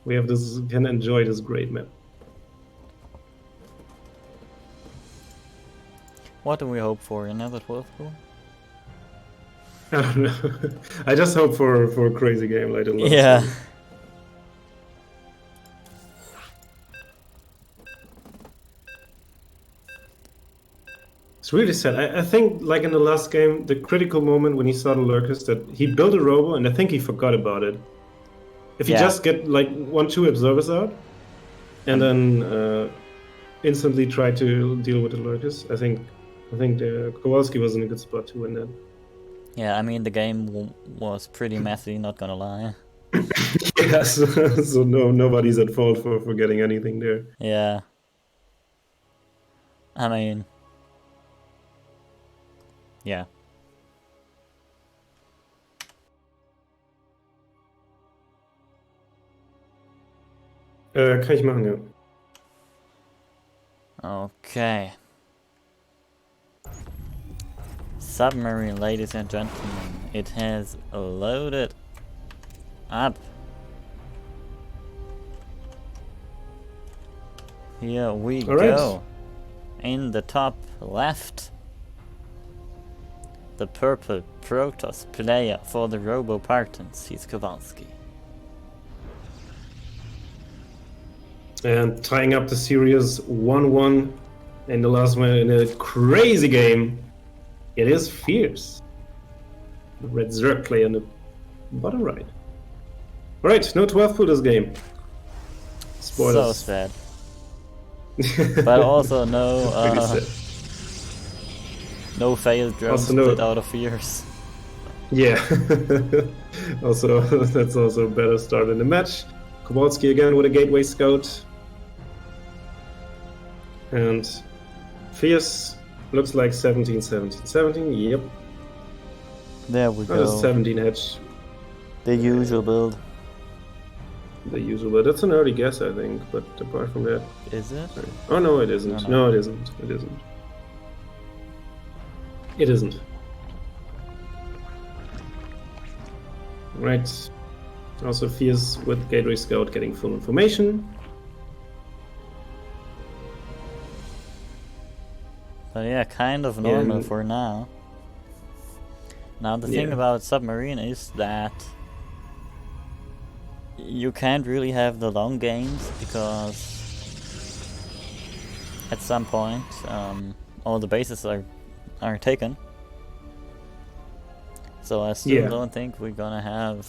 we have this. Can enjoy this great map. What do we hope for? Another 12th goal? I don't know. I just hope for a crazy game like the last Yeah. one. It's really sad. I think, like in the last game, the critical moment when he saw the lurkers, that he built a robo, and I think he forgot about it. If you Yeah. just get like 1-2 observers out, and then instantly try to deal with the lurkers, I think Kowalski was in a good spot to win that. Yeah, I mean the game was pretty messy, not gonna lie. Yes, so nobody's at fault for getting anything there. Yeah. I mean... Yeah. Kann ich machen, ja. Okay. Submarine, ladies and gentlemen. It has loaded up. Here we All right. go. In the top left, the purple Protoss player for the Robo Partons. He's Kowalski. And tying up the series 1-1 in the last one in a crazy game. It is fierce. The red Zerg player on the bottom right. Alright, no 12 pool this game. Spoilers. So sad. But also no Pretty sad. no failed drone Also no- split out of fears. Yeah. Also, that's also a better start in the match. Kowalski again with a gateway scout. And Fierce looks like 17, 17, 17. Yep. There we That is go. 17 hedge. The usual build. The usual, but that's an early guess, I think. But apart from that, Is it? oh no, it isn't. No, No, no. it isn't. It isn't. It isn't. Right. Also, Fierce with Gateway Scout getting full information. But yeah, kind of normal And- for now. Now the thing Yeah. about Submarine is that you can't really have the long games because at some point all the bases are taken. So I still Yeah. don't think we're gonna have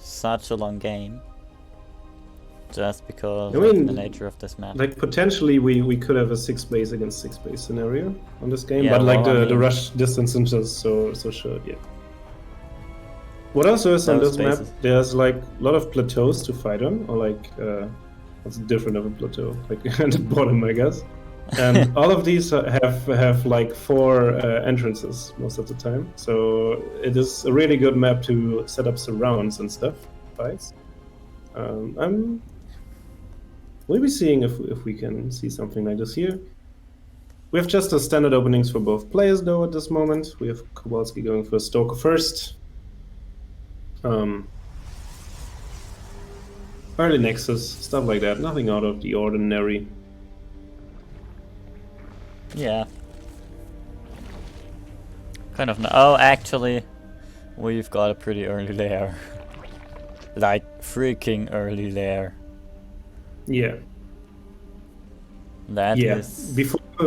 such a long game. Just because I of mean, the nature of this map. Like potentially, we could have a 6 base against 6 base scenario on this game, Yeah, but like well, I the mean- rush distance is just so short. Yeah. What also is on Those this map? bases. There's like a lot of plateaus to fight on, or like what's different of a plateau? Like at the bottom, I guess. And all of these have like 4 entrances most of the time, so it is a really good map to set up surrounds and stuff. Fights. We'll be seeing if we can see something like this here. We have just the standard openings for both players though at this moment. We have Kowalski going for Stoker first. Early Nexus, stuff like that. Nothing out of the ordinary. Yeah. Kind of. Oh, actually, we've got a pretty early lair. Like, freaking early lair. Yeah. That Yeah. is.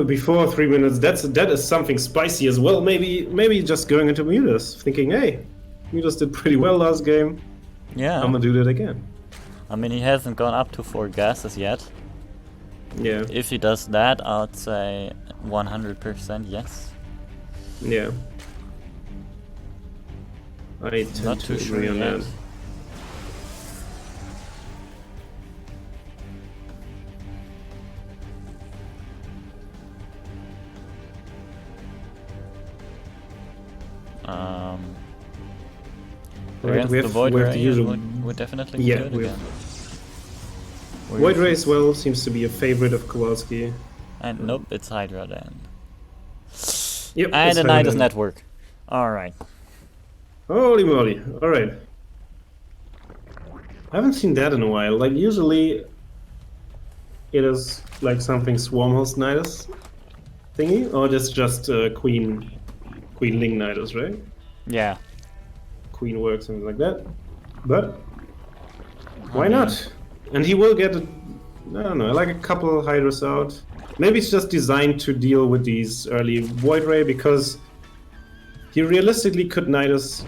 Before 3 minutes, that is something spicy as well. Maybe just going into Mutas, thinking, hey, Mutas did pretty well last game. Yeah. I'm gonna do that again. I mean, he hasn't gone up to 4 gases yet. Yeah. If he does that, I'd say 100% yes. Yeah. I tend Not to too sure agree on yet. that. Right, Against we the have, Void we have Ray, the it usual. would definitely be Yeah, good we again. have- Void Ray as well seems to be a favorite of Kowalski. And nope, it's Hydra then. Yep. And it's a Nidus Hydra. network. Alright. Holy moly! All right. I haven't seen that in a while. Like usually, it is like something Swarmhost Nidus thingy, or just Queen Ling Nidus, right? Yeah. Queen work, something like that. But why mean- not? And he will get, I don't know, like a couple Hydras out. Maybe it's just designed to deal with these early Void Ray because he realistically could Nidus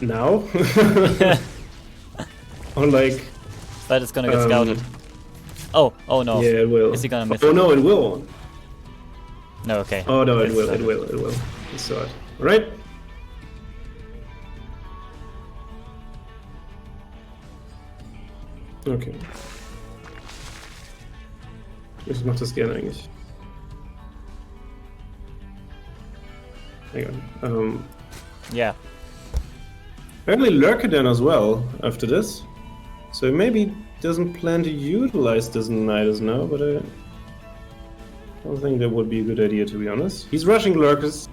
now. Or like, But it's gonna get scouted. Oh no. yeah, it will. Is he gonna miss Oh it? no, it will. No, okay. Oh no, it It's will, it scouted. will, it will. We saw it. Alright? Okay. Ich mach das gerne eigentlich. Hang on. Yeah. Apparently Lurker then as well after this. So he maybe doesn't plan to utilize this Nidus now, but I don't think that would be a good idea to be honest. He's rushing Lurkers.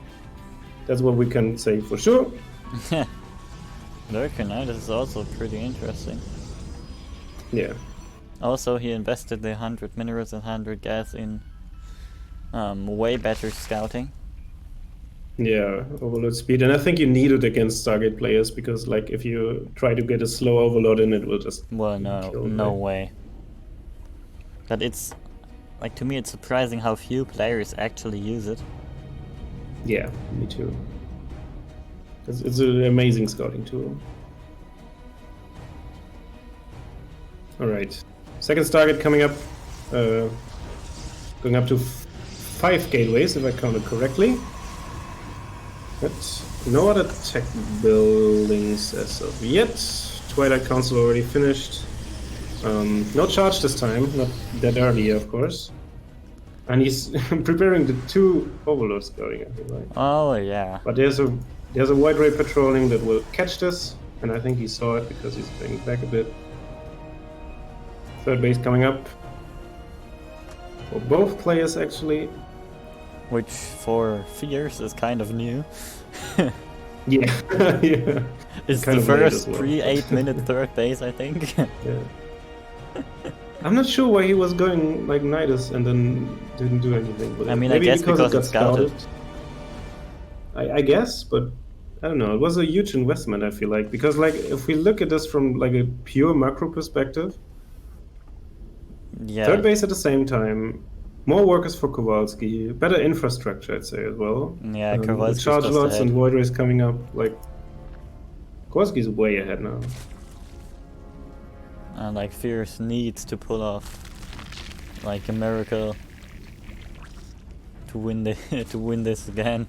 That's what we can say for sure. Lurker Nidus is also pretty interesting. Yeah. Also, he invested the 100 minerals and 100 gas in way better scouting. Yeah, overload speed, and I think you need it against Stargate players because, like, if you try to get a slow overload in, it will just Well, no, kill, no right? way. But it's like, to me, it's surprising how few players actually use it. Yeah, me too. It's an amazing scouting tool. All right, second Stargate coming up, going up to 5 gateways if I counted correctly. But no other tech buildings as of yet. Twilight Council already finished. No charge this time, not that early, of course. And he's preparing the 2 overload scouting, I think, right? Oh yeah. But there's a wide ray patrolling that will catch this, and I think he saw it because he's bringing it back a bit. Third base coming up for both players, actually. Which for Fierce is kind of new. Yeah, yeah. It's Kind the of late first as well. pre-8-minute third base, I think. Yeah. I'm not sure why he was going like Nidus and then didn't do anything with it. I mean, I Maybe guess because it got it's scouted. I guess, but I don't know. It was a huge investment, I feel like, because like if we look at this from like a pure macro perspective, Yeah. third base at the same time, more workers for Kowalski, better infrastructure, I'd say as well. Yeah, With Kowalski's charge just lots and ahead. void rays coming up, like Kowalski's way ahead now. And like Fierce needs to pull off like a miracle to win the to win this again.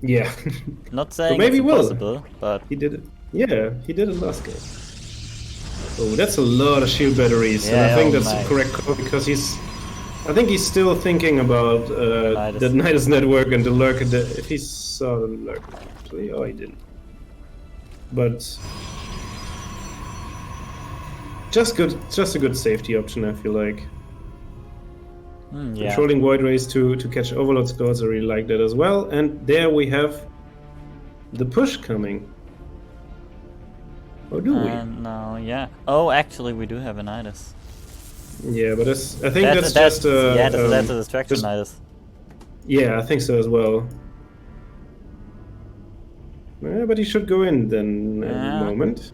Yeah, Not saying maybe it's will. impossible, but he did it. Yeah, he did it last game. Oh, that's a lot of shield batteries, and I Yeah, think oh that's my. the correct call because I think he's still thinking about Nidus. the Nidus network and the lurker. If he saw the lurker, actually, oh, he didn't. But just a good safety option, I feel like. yeah. Controlling void rays to catch overload scores, I really like that as well. And there we have the push coming. Or do we? No, yeah. Oh, actually, we do have a Nidus. Yeah, but I think that's just yeah, that's a distraction just- Nidus. Yeah, I think so as well. Yeah, but he should go in then in Yeah. a moment.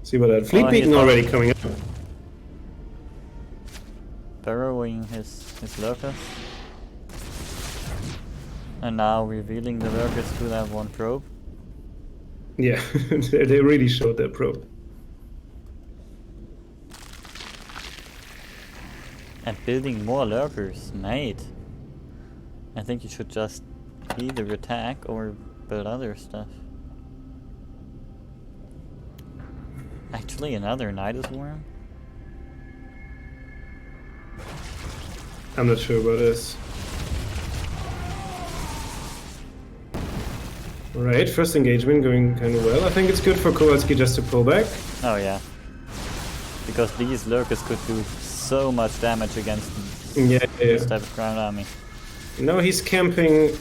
See what that fleet Oh, beacon he's on. already coming up. Burrowing his lurkers. And now revealing the lurkers to that one probe. Yeah, they really showed their probe. And building more lurkers, mate. I think you should just either attack or build other stuff. Actually, another Nidus worm? I'm not sure about this. Alright, first engagement going kind of well. I think it's good for Kowalski just to pull back. Oh yeah. Because these lurkers could do so much damage against Yeah, this type of ground army. Now he's camping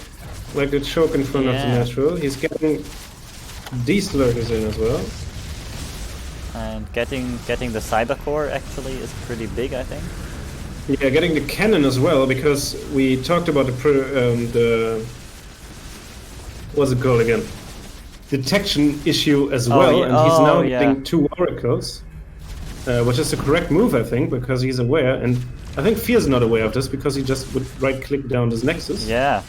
like a choke in front of the Yeah. natural. He's getting these lurkers in as well. And getting the cyber core actually is pretty big, I think. Yeah, getting the cannon as well, because we talked about the what's it called again? Detection issue as Oh, well, yeah. and he's now Oh, yeah. getting 2 oracles, which is the correct move, I think, because he's aware, and I think Fear's not aware of this because he just would right-click down this nexus. Yeah.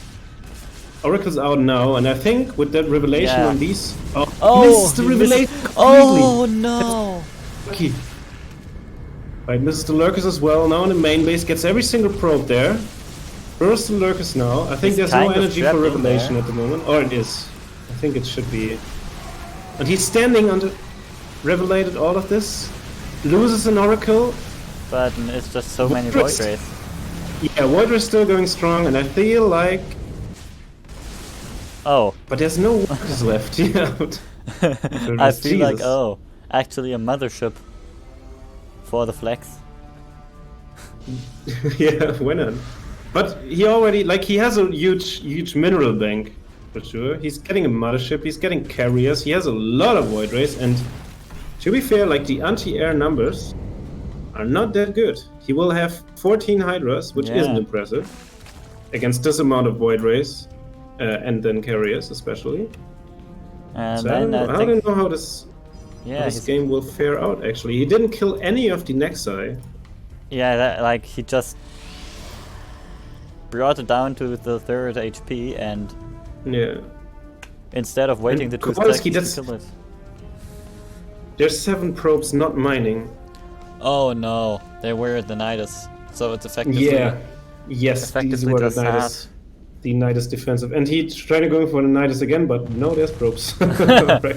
Oracle's out now, and I think with that revelation Yeah. on these, Oh, missed the he missed- revelation completely. Oh no! Lucky. Right, misses the lurkers as well. Now in the main base, gets every single probe there. Bursts the lurkers now. I think He's there's no kind of energy trapped for in revelation there. at the moment. Or it is. I think it should be. And he's standing under revelated all of this. Loses an oracle. But it's just so many Void void Rays. rays. Yeah, Void is still going strong, and I feel like. Oh. But there's no workers left. Yeah. I feel like, Jesus. oh, actually a mothership for the flex. Yeah, why not? But he already, like, he has a huge mineral bank, for sure. He's getting a mothership, he's getting carriers, he has a lot of void rays, and to be fair, like, the anti-air numbers are not that good. He will have 14 hydras, which Yeah. isn't impressive. against this amount of Void Rays, and then carriers especially. And So then I don't know how this yeah, this game will fare out. Actually, he didn't kill any of the Nexi. yeah, like he just brought it down to the 3rd HP, and Yeah. instead of waiting And the 2 Kowalski, seconds to that's- kill it. There's 7 probes not mining. Oh no, they were the Nidus, so it's effectively Yeah. Yes, these effectively were the just Nidus. The Nidus defensive. And he's trying to go for the Nidus again, but no, there's probes. Right.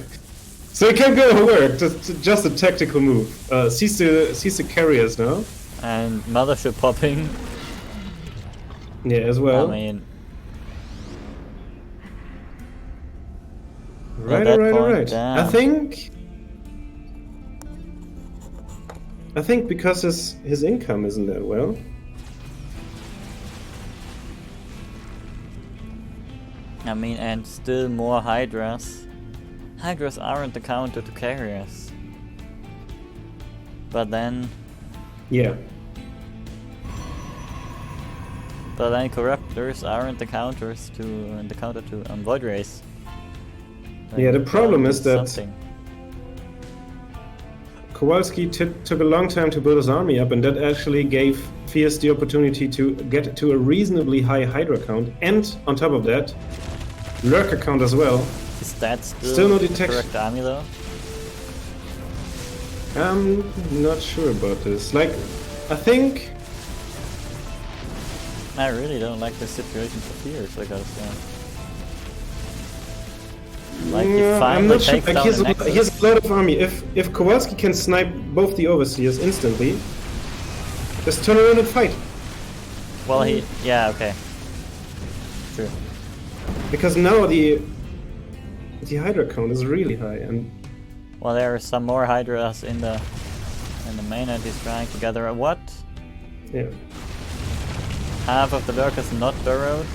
So he can go work. Just a tactical move. Sees the carriers now. and mothership popping. Yeah, as well. I mean, Right, that right, point, right. damn. I think because his income isn't that well. I mean, and still more Hydras. Hydras aren't the counter to carriers. But then Yeah. Corruptors aren't the counters to Void Rays. Like, Yeah, the problem gotta is do that something. Kowalski took a long time to build his army up, and that actually gave Fierce the opportunity to get to a reasonably high Hydra count, and on top of that, Lurker count as well. Is that Still no the detection. correct army though? I'm not sure about this. Like, I think I really don't like the situation for Fierce, I gotta say. Like, he I'm finally not sure. takes Like, down the Nexus. he has a lot of army. If Kowalski can snipe both the Overseers instantly, just turn around and fight. Well, yeah, okay. True. Because now the Hydra count is really high, and Well, there are some more Hydras in the main, and he's trying to gather. What? yeah. Half of the Lurkers not burrowed?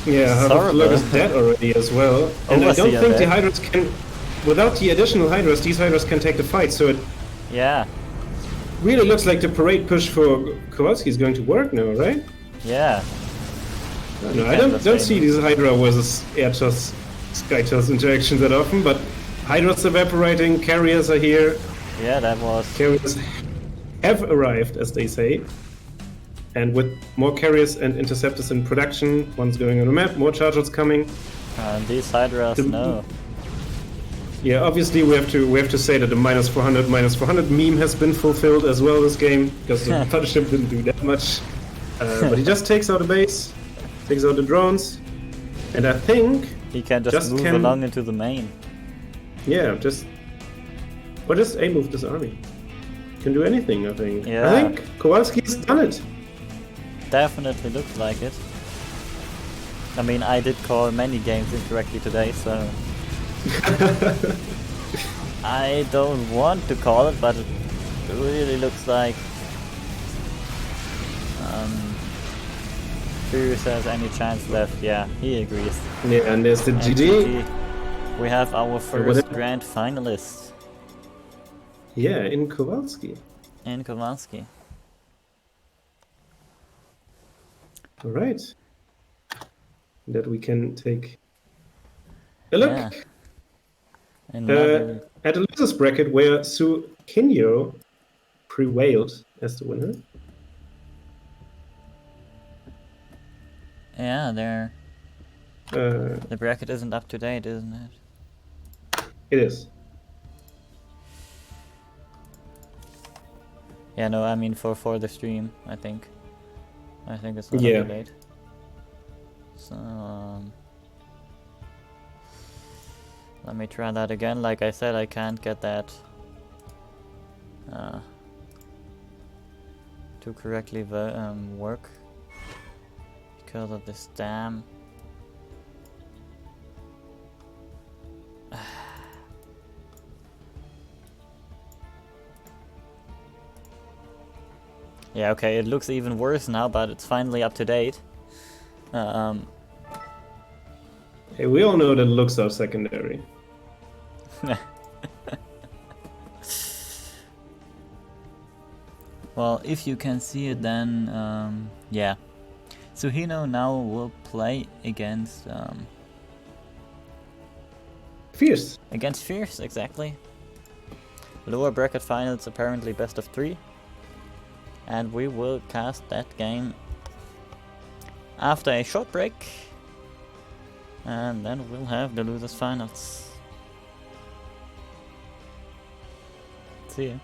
Yeah, half of Horrible. Lurk is dead already as well. And I don't Overseer think the dead. Hydras can... Without the additional Hydras, these Hydras can take the fight, so it Yeah, really looks like the parade push for Kowalski is going to work now, right? yeah. No, I can don't just see these Hydra versus Air Toss, Sky Toss interactions that often, but Hydra's evaporating, carriers are here, Yeah, that was... carriers have arrived, as they say. And with more carriers and interceptors in production, one's going on the map, more chargers coming. these Hydras, The- no. Yeah, obviously we have to say that the minus 400 meme has been fulfilled as well this game, because the Mothership didn't do that much. But he just takes out the base, takes out the drones, and I think, He can just move along into the main. yeah, just A-move this army. Can do anything, I think. Yeah. I think Kowalski's done it. Definitely looks like it. I mean, I did call many games incorrectly today, so... I don't want to call it, but it really looks like... Furious has any chance left. Yeah, he agrees. Yeah, and there's the And GG. We have our first whatever- grand finalist Yeah, in Kowalski. in Kowalski. All right. That we can take a look Yeah. Another... at a losers bracket where Su Kinyo prevailed as the winner. Yeah, there. Uh, The bracket isn't up to date, isn't it? it is. Yeah, no, I mean for the stream, I think. I think it's not Yeah. up to date. So let me try that again. Like I said, I can't get that to correctly work because of this damn. Yeah, okay, it looks even worse now, but it's finally up to date. Hey, we all know that looks are secondary. Well, if you can see it, then yeah. Suhino now will play against Fierce. Fierce, exactly. Lower bracket finals, apparently best of 3. And we will cast that game after a short break. And then we'll have the losers finals. See ya.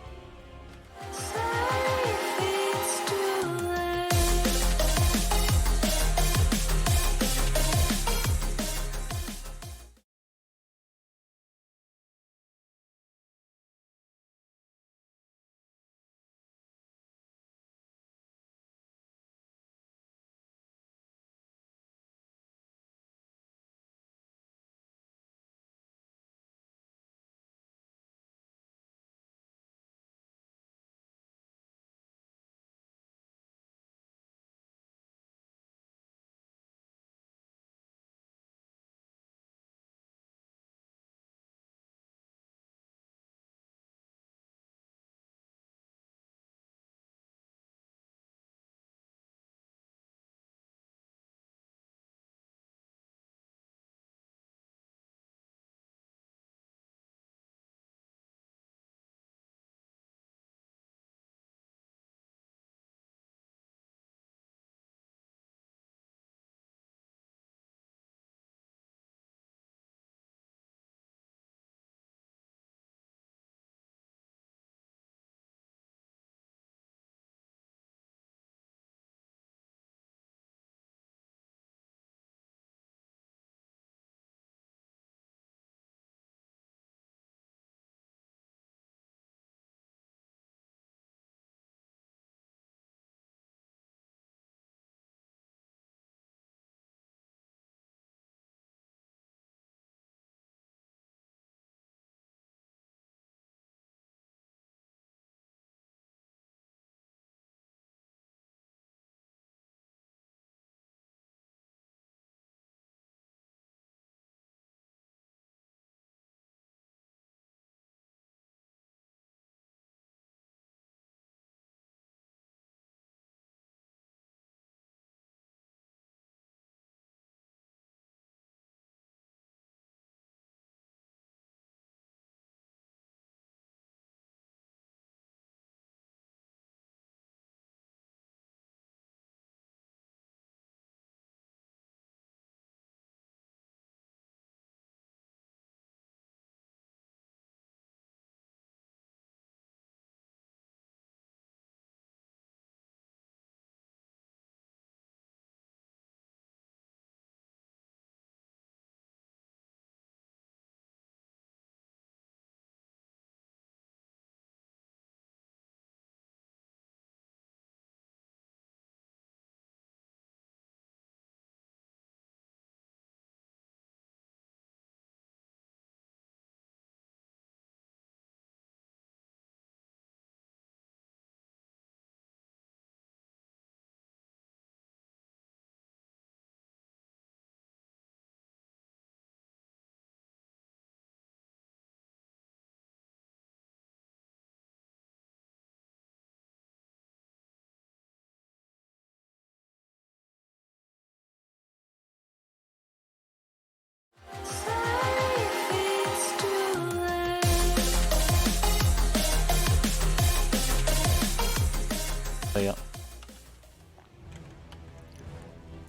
So yeah.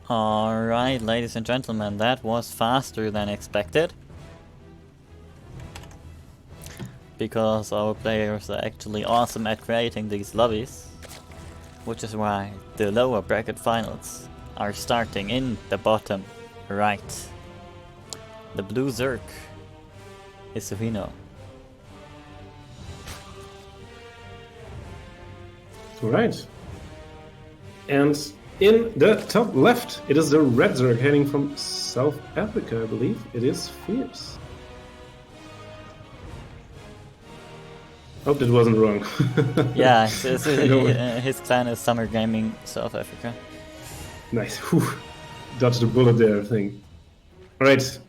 Alright, ladies and gentlemen, that was faster than expected. Because our players are actually awesome at creating these lobbies. Which is why the lower bracket finals are starting in the bottom right. The blue Zerg is Suhino. Right. And in the top left, it is the red Zerg heading from South Africa, I believe. It is Fierce. Hope that wasn't wrong. Yeah, his clan is Summer Gaming South Africa. Nice. Whew. Dodged a bullet there, I think. Alright.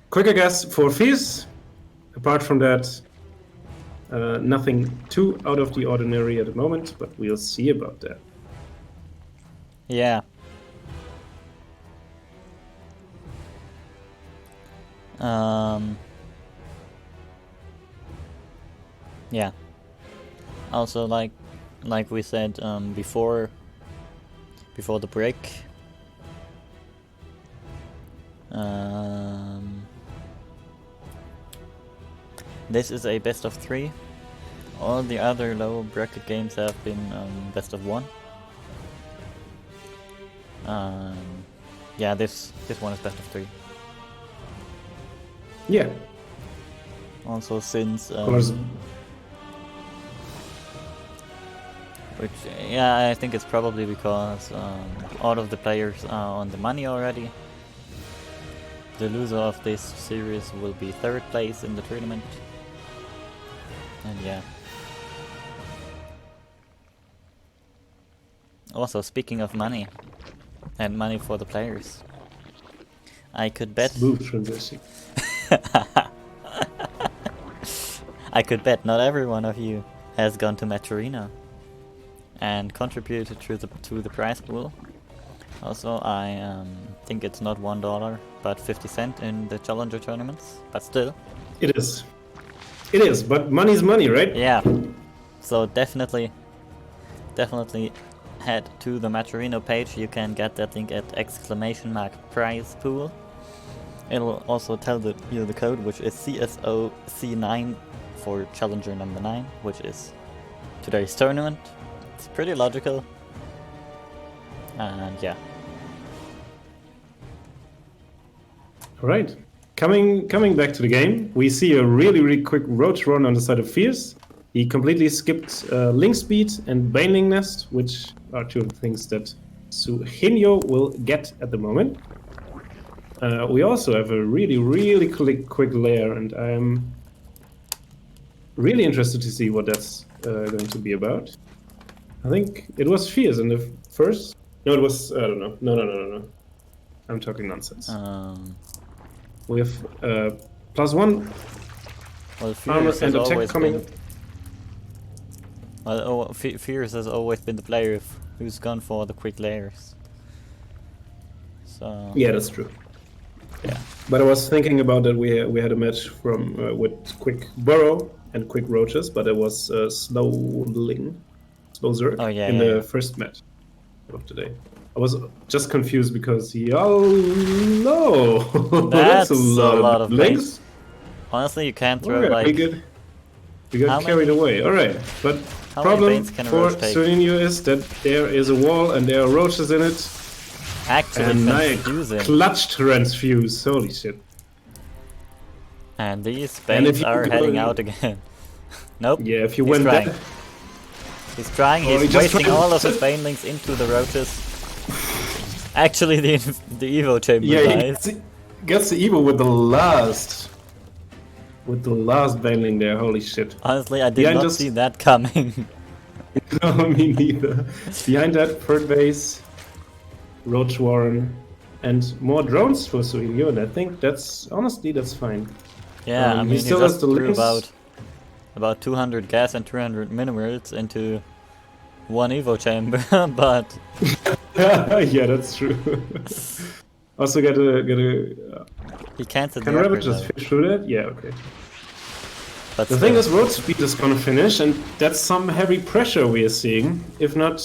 Quicker guess for Fierce. Apart from that, nothing too out of the ordinary at the moment, but we'll see about that. Yeah, Yeah. Also, like we said before the break, this is a best of 3. All the other low bracket games have been best of 1. Yeah, this one is best of 3. Yeah, Also, since of course. which, yeah, I think it's probably because all of the players are on the money already. The loser of this series will be 3rd place in the tournament. And yeah. Also, speaking of money, and money for the players, I could bet... Smooth transition. I could bet not every one of you has gone to Match Arena and contributed to the prize pool. Also, I think it's not $1, but 50 cents in the Challenger tournaments, but still. It is. It is, but money's money, right? Yeah. So definitely head to the Match Arena page. You can get that link at !prize pool. It'll also tell you the code, which is CSO C9 for Challenger number 9, which is today's tournament. It's pretty logical. And yeah. All right. Coming back to the game, we see a really quick roach run on the side of Fierce. He completely skipped Link Speed and Baneling Nest, which are two of the things that Suhinyo will get at the moment. We also have a really quick layer, and I'm really interested to see what that's going to be about. I think it was Fierce in the first. No, it was, I don't know. No. I'm talking nonsense. We have +1 Well, armor Fierce and has attack always coming. been... Well, Fierce has always been the player who's gone for the quick layers. So... Yeah, that's true. Yeah. But I was thinking about that we had a match from with quick burrow and quick roaches, but it was slow Zerg in the first match of today. I was just confused because no, That's a lot of links. Honestly, you can't throw Alright, like... we got carried away. Alright, but How many problem banes can a for roach take? Surinio is that there is a wall and there are roaches in it. Actually And I confusing. clutch transfuse. Holy shit. And these And if banes you are go heading in- out again. Nope. Yeah, if you He's went trying. there. He's trying, Or he he's just wasting tried- all of his banelings into the roaches. Actually, the Evo chamber Yeah, dies. he gets the Evo with the last baneling there. Holy shit. Honestly, I did Behind not us- see that coming. No, me neither. Behind that, third base, Roach Warren, and more drones for Surinio, and I think that's fine. Yeah, I he mean, he still has just the threw links. about 200 gas and 300 minerals into one Evo chamber, but Yeah, that's true. Also, get a. he cancelled Can the Rabbit upgrade just level. fish through that? Yeah, okay. But The thing still. is, road speed is gonna finish, and that's some heavy pressure we are seeing. If not,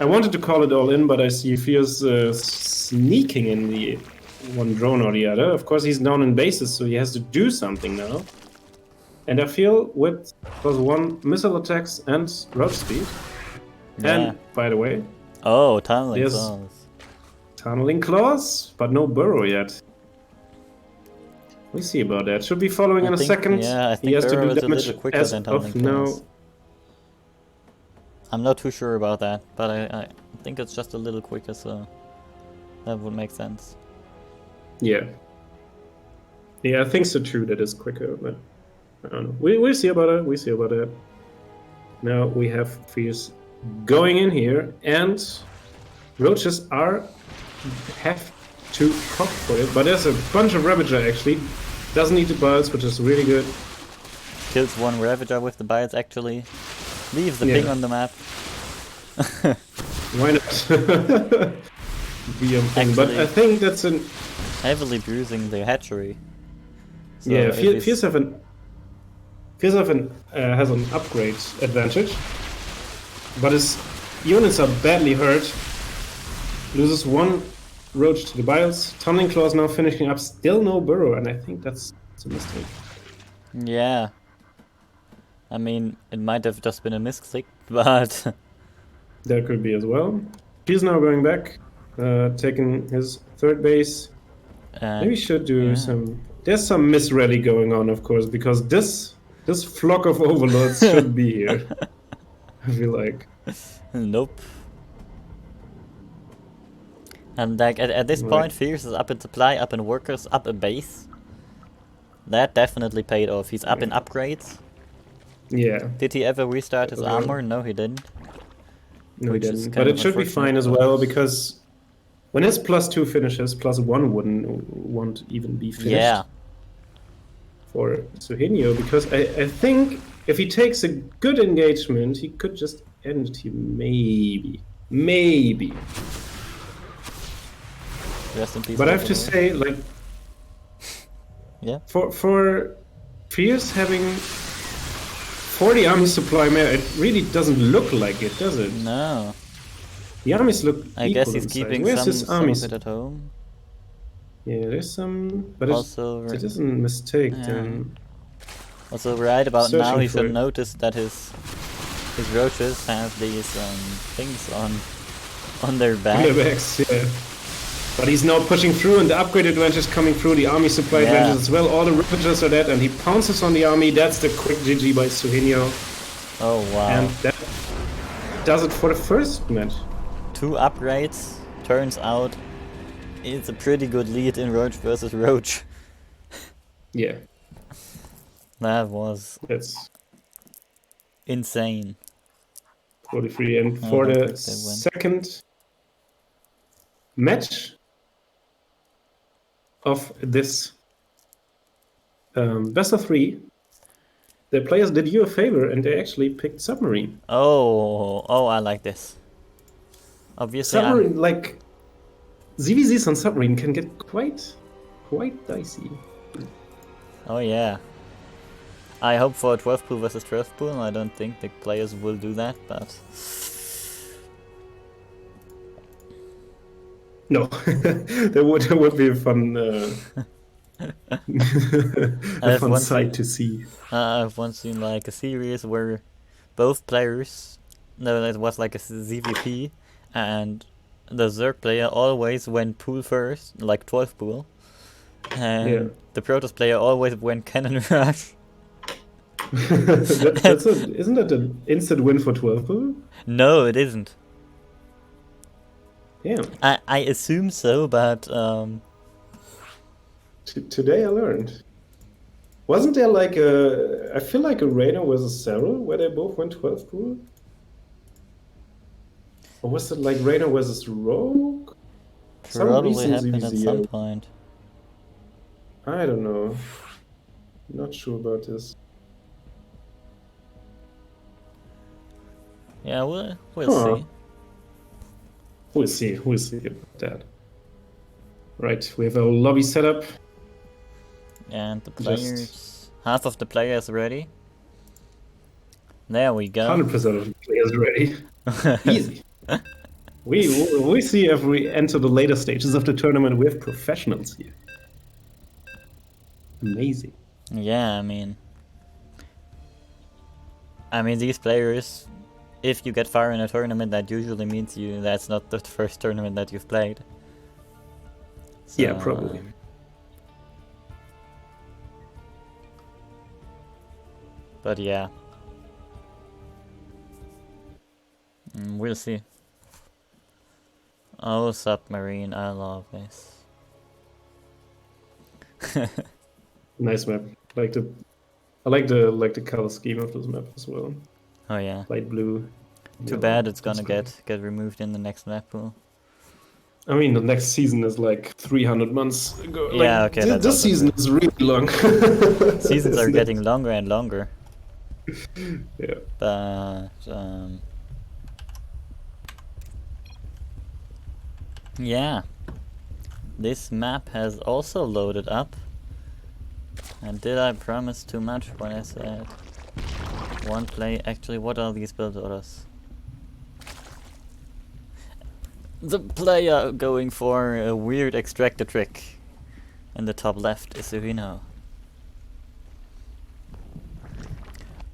I wanted to call it all in, but I see Fierce sneaking in the one drone or the other. Of course, he's down in bases, so he has to do something now. And I feel with +1 missile attacks and road speed. Yeah. And by the way, Oh, tunneling There's- claws. tunneling claws, but no burrow yet. We see about that. Should be following in a second. Yeah, I think he has to Burrow do is a damage little quicker as than of tunneling now. claws. I'm not too sure about that, but I think it's just a little quicker, so that would make sense. Yeah. Yeah, I think so too. That is quicker, but I don't know. We'll see about it. We see about it. Now we have Fierce going in here, and roaches have to pop for it. But there's a bunch of Ravager actually. Doesn't need the bites, which is really good. Kills one Ravager with the bites, actually. Leaves the Yeah. ping on the map. Why not? Be a thing. But Actually- I think that's an Heavily bruising the hatchery. So yeah, if it's- Fierce has an upgrade advantage, but his units are badly hurt. Loses one roach to the biles. Tunneling Claws now finishing up. Still no burrow, and I think that's a mistake. yeah. I mean, it might have just been a misclick, but That could be as well. He's now going back, taking his third base. Maybe should do yeah. some. There's some misrally going on, of course, because this flock of overlords should be here. I feel like. Nope. And like at this Right. point, Fierce is up in supply, up in workers, up in base. That definitely paid off. He's up in upgrades. Yeah. Did he ever restart his Well, armor? No, he didn't. No, he Which is didn't. kind But of it should be unfortunate, fine as but- well, because when his +2 finishes, +1 won't even be finished. Yeah. For Suhenio, because I think if he takes a good engagement, he could just end him, maybe. Rest in peace. But I have to Overlord. say, like, Yeah. for Fierce having 40 army supply mayor, it really doesn't look like it, does it? No. The armies look I guess equal he's in size. keeping Where's his some armies? of it at home. Yeah, there's some, but Also, it isn't a mistake. Yeah. Then Also, right about now, Searching he for should it. notice that his roaches have these things on their back. on their backs, yeah. But he's now pushing through, and the upgrade advantage coming through, the army supply Yeah. advantage as well. All the Ravagers are dead, and he pounces on the army. That's the quick GG by Suhenio. Oh wow! And that does it for the first match. 2 upgrades. Turns out, it's a pretty good lead in Roach versus Roach. Yeah, That was that's insane. 43. And Oh, for how the quick they went. second match of this best of 3, the players did you a favor, and they actually picked Submarine. Oh, I like this. Obviously, Submarine, like ZVZs on Submarine can get quite dicey. oh yeah. I hope for a 12 pool versus 12 pool. I don't think the players will do that, but No, that would be a fun a fun once sight to see. I've once seen like a series where both players, no, it was like a ZVP, and the Zerg player always went pool first, like 12 pool, and Yeah. the Protoss player always went cannon rush. Isn't that an instant win for 12 pool? No, it isn't. Yeah. I assume so, but Today I learned. Wasn't there like I feel like a Rainer versus Cyril where they both went 12 pool? Or was it like Rainer versus Rogue? Some probably recent happened at ZVZ, some point. I don't know. Not sure about this. Yeah, we'll Huh. see. We'll see about that. Right, we have our lobby set up. And the Just- players, half of the players ready. There we go. 100% of the players ready. Easy. We see if we enter the later stages of the tournament, we have professionals here. Amazing. Yeah, I mean these players, if you get far in a tournament, that usually means that's not the first tournament that you've played. So, Yeah, probably. But yeah. We'll see. Oh, submarine, I love this. Nice map. I like the color scheme of this map as well. Oh yeah. Light blue. Too yellow. bad it's gonna That's get removed in the next map pool. I mean, the next season is like 300 months ago. Yeah, Like, okay, that's This also season true. is really long. Seasons are Isn't it? getting longer and longer. Yeah. But yeah, this map has also loaded up. And did I promise too much when I said one play? Actually, what are these build orders? The player going for a weird extractor trick in the top left is Urino.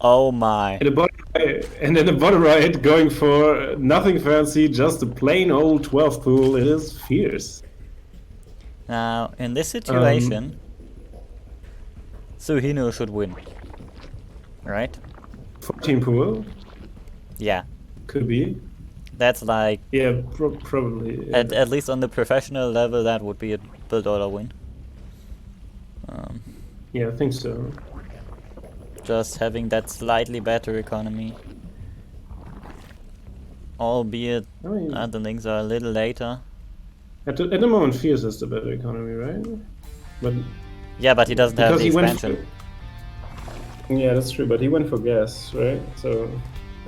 Oh my. And in the bottom right, going for nothing fancy, just a plain old 12 pool, it is Fierce. Now, in this situation, Suhino should win. Right? 14 pool, Yeah. could be. That's like, Yeah, probably. Yeah. at least on the professional level, that would be a build order win. Yeah, I think so. Just having that slightly better economy. Albeit I mean, the links are a little later. at the moment, Fierce is the better economy, right? But Yeah, but he doesn't have because the he went expansion. yeah, that's true. But he went for gas, right? So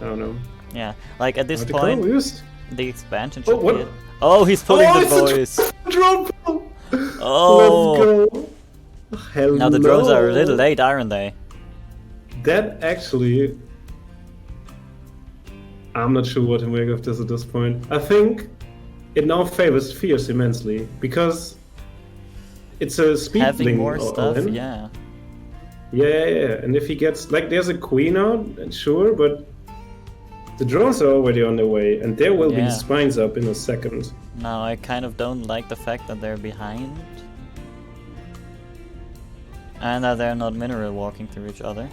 I don't know. Yeah, like at this Article point, used? the expansion Oh, should what? be it. Oh, he's pulling the it's boys. a drone pool. Oh, Let's go. Hello. now the drones are a little late, aren't they? That actually, I'm not sure what to make of this at this point. I think it now favors Fierce immensely because it's a speed Having link more all stuff, in. yeah. Yeah. And if he gets like, there's a queen out, sure, but the drones are already on their way, and there will be Yeah. spines up in a second. Now I kind of don't like the fact that they're behind. And that they're not mineral walking through each other.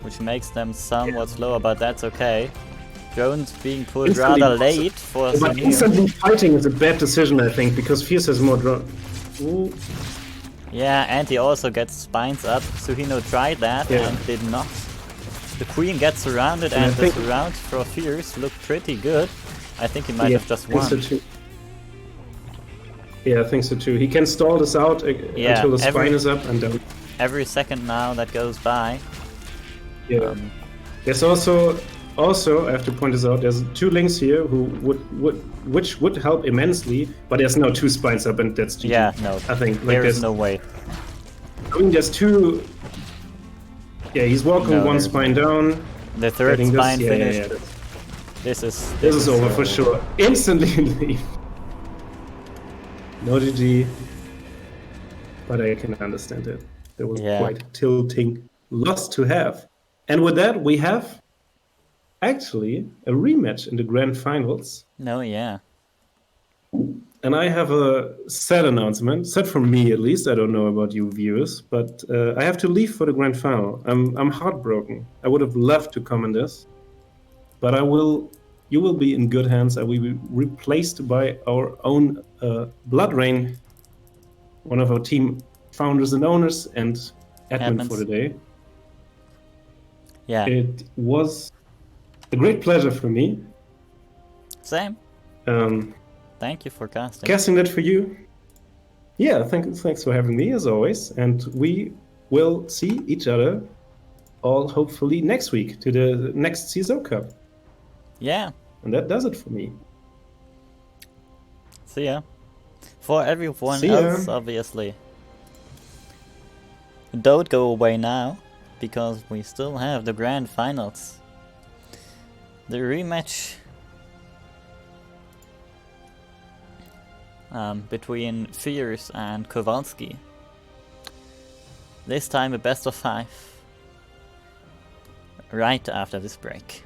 Which makes them somewhat slower, but that's okay. Drones being pulled Instantly rather possible. late for But Samir. instantly fighting is a bad decision, I think, because Fierce has more drone. Ooh. Yeah, and he also gets spines up. Suhino tried that Yeah. and did not. The queen gets surrounded, And I and the think- surrounds for Fierce look pretty good. I think he might Yeah, have just I think won. so too. Yeah, I think so too. He can stall this out Yeah, until the every- spine is up, and then Every second now that goes by. yeah. There's also I have to point this out. There's two links here which would help immensely, but there's now two spines up, and that's GG. Yeah, no. I think There is there's no way. I mean there's two. Yeah, he's walking No, one there's spine down. The third getting this- spine yeah, finished. yeah. This is This is over for sure. Instantly leave. No GG. But I can understand it. There was Yeah. quite tilting loss to have. And with that, we have actually a rematch in the grand finals. No, yeah. And I have a sad announcement, sad for me at least. I don't know about you viewers, but I have to leave for the grand final. I'm heartbroken. I would have loved to comment this, but you will be in good hands. I will be replaced by our own Blood Rain, one of our team founders and owners and admin Happens. for the day. Yeah. It was a great pleasure for me. Same. Um, Thank you for casting. casting that for you. Yeah, thanks for having me as always. And we will see each other all hopefully next week to the next CSO Cup. Yeah. And that does it for me. See ya. For everyone See ya. else, obviously. Don't go away now, because we still have the grand finals. The rematch between Fierce and Kowalski. This time a best of 5. Right after this break.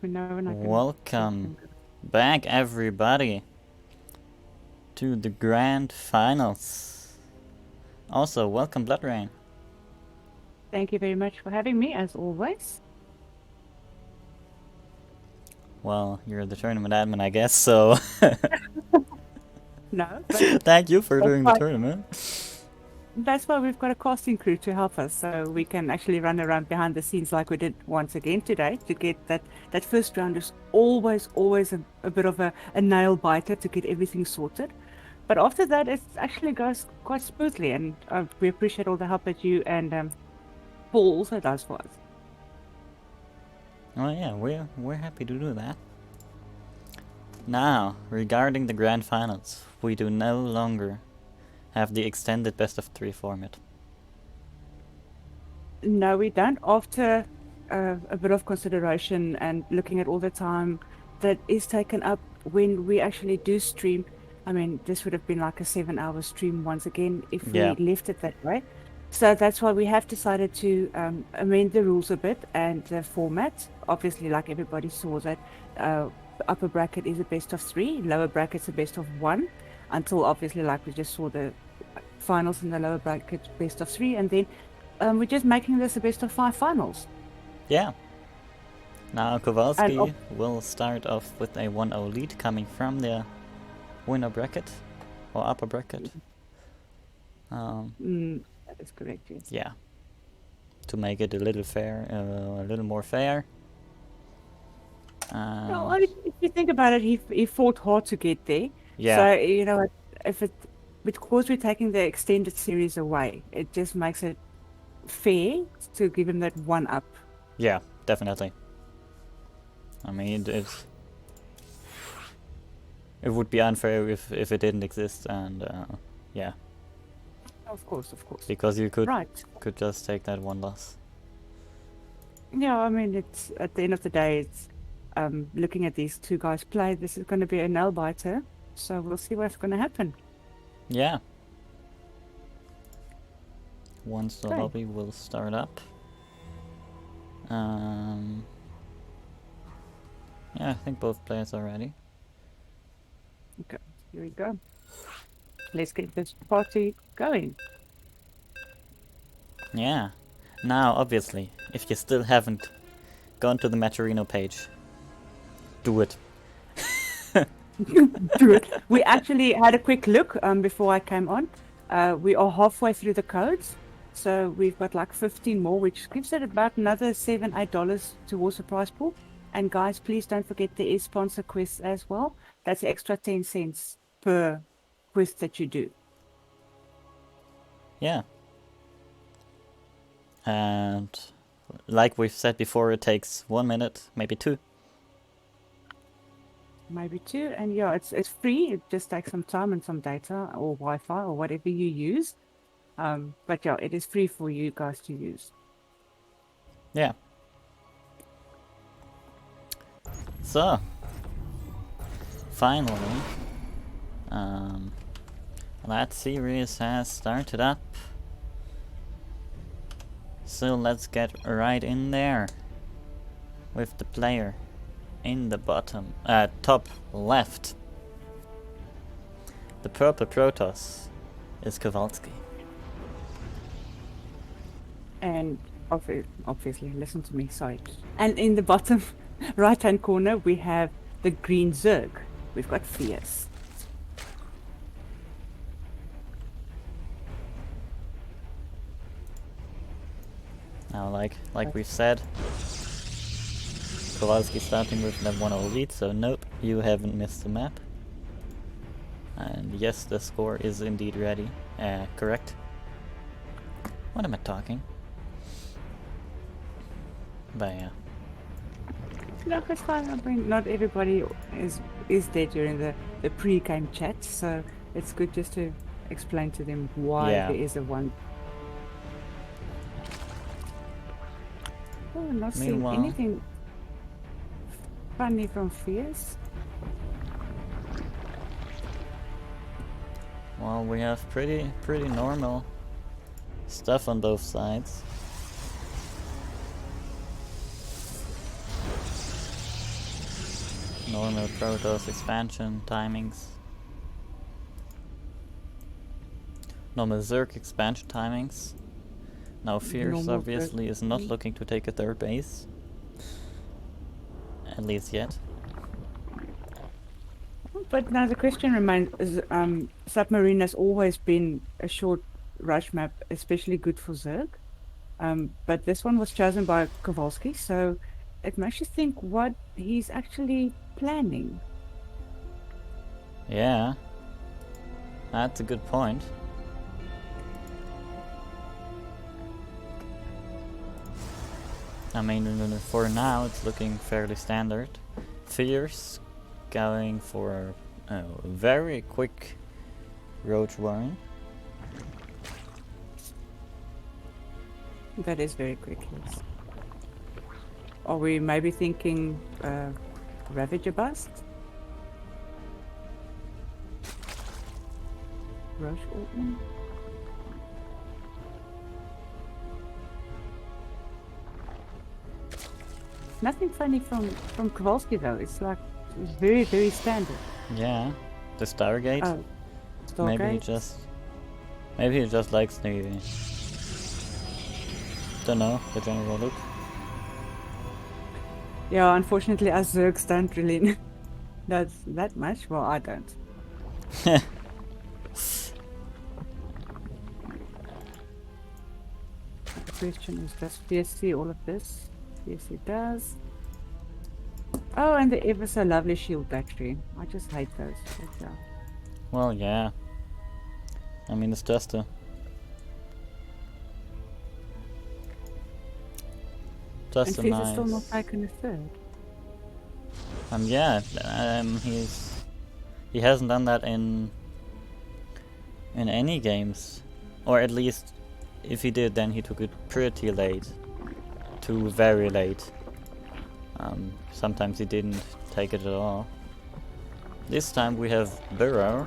Let me know when I can. Welcome back, everybody, to the grand finals. Also, welcome, Blood Rain. Thank you very much for having me, as always. Well, you're the tournament admin, I guess, so No, but thank you for That's doing the fine. tournament. that's why we've got a casting crew to help us, so we can actually run around behind the scenes like we did once again today to get that first round is always a bit of a nail biter to get everything sorted. But after that, it actually goes quite smoothly, and we appreciate all the help that you and Paul also does for us. Oh yeah, we're happy to do that. Now, regarding the grand finals, we do no longer have the extended best of 3 format. No, we don't. After a bit of consideration and looking at all the time that is taken up when we actually do stream, I mean, this would have been like a 7-hour stream once again if Yeah. we left it that way. So that's why we have decided to amend the rules a bit and the format. Obviously, like everybody saw that upper bracket is a best of 3, lower bracket's a best of 1, until obviously, like we just saw the finals in the lower bracket best of 3, and then we're just making this a best of 5 finals. Yeah. Now Kowalski And will start off with a 1-0 lead coming from the winner bracket or upper bracket. That is correct, yes. Yeah. To make it a little fair, a little more fair. Well, if you think about it, he fought hard to get there. Yeah. So, you know, because we're taking the extended series away, it just makes it fair to give him that 1 up. Yeah, definitely. I mean, it would be unfair if it didn't exist, and yeah, Of course. because you could Right. just take that 1 loss. Yeah, I mean, it's at the end of the day, it's looking at these two guys play, this is going to be a nail biter. So we'll see what's going to happen. Yeah. Once the Okay. lobby will start up. Yeah, I think both players are ready. Okay, here we go. Let's get this party going. Yeah. Now, obviously, if you still haven't gone to the Matcherino page, do it. Do it. We actually had a quick look before I came on. We are halfway through the codes. So we've got like 15 more, which gives it about another $7-8 towards the prize pool. And guys, please don't forget there is sponsor quests as well. That's extra 10 cents per quest that you do. Yeah. And like we've said before, it takes 1 minute, maybe 2. Maybe 2. And yeah, it's free. It just takes some time and some data or Wi-Fi or whatever you use. But yeah, it is free for you guys to use. Yeah. So, finally, that series has started up. So let's get right in there with the player in the top left. The purple Protoss is Kowalski. And obviously, listen to me, sorry. And in the bottom right-hand corner, we have the green Zerg. We've got Fierce. Now, like we've said, Kowalski starting with that 1-0 lead, so nope, you haven't missed the map. And yes, the score is indeed ready. Correct. What am I talking? But yeah. No, it's fine. I mean, not everybody is there during the pre-game chat, so it's good just to explain to them why Yeah. there is a 1. Oh, I'm not seeing Meanwhile- anything funny from Fierce. Well, we have pretty normal stuff on both sides. Normal Protoss expansion timings. Normal Zerg expansion timings. Now Fierce Normal obviously is not Zerg. looking to take a third base. At least yet. But now the question remains: is, Submarine has always been a short rush map, especially good for Zerg. But this one was chosen by Kowalski, so it makes you think what he's actually planning. Yeah. That's a good point. I mean, for now it's looking fairly standard. Fierce going for a very quick Roach Warren. That is very quick, yes. Are we maybe thinking Ravager Bust? Rush Orton? Nothing funny from Kowalski though. It's like very, very standard. Yeah. The Stargate. Oh, Maybe he Stargate. just likes the don't know, the general look. Yeah, unfortunately, us Zergs don't really that's that much. Well, I don't. The question is, does Fierce see all of this? Yes, it does. Oh, and the ever so lovely shield battery. I just hate those. But, yeah. Well, yeah. I mean, it's just a And a Fierce is still not nice. taken a third. Yeah. He hasn't done that in any games, or at least if he did, then he took it pretty late, to very late. Sometimes he didn't take it at all. This time we have Burrow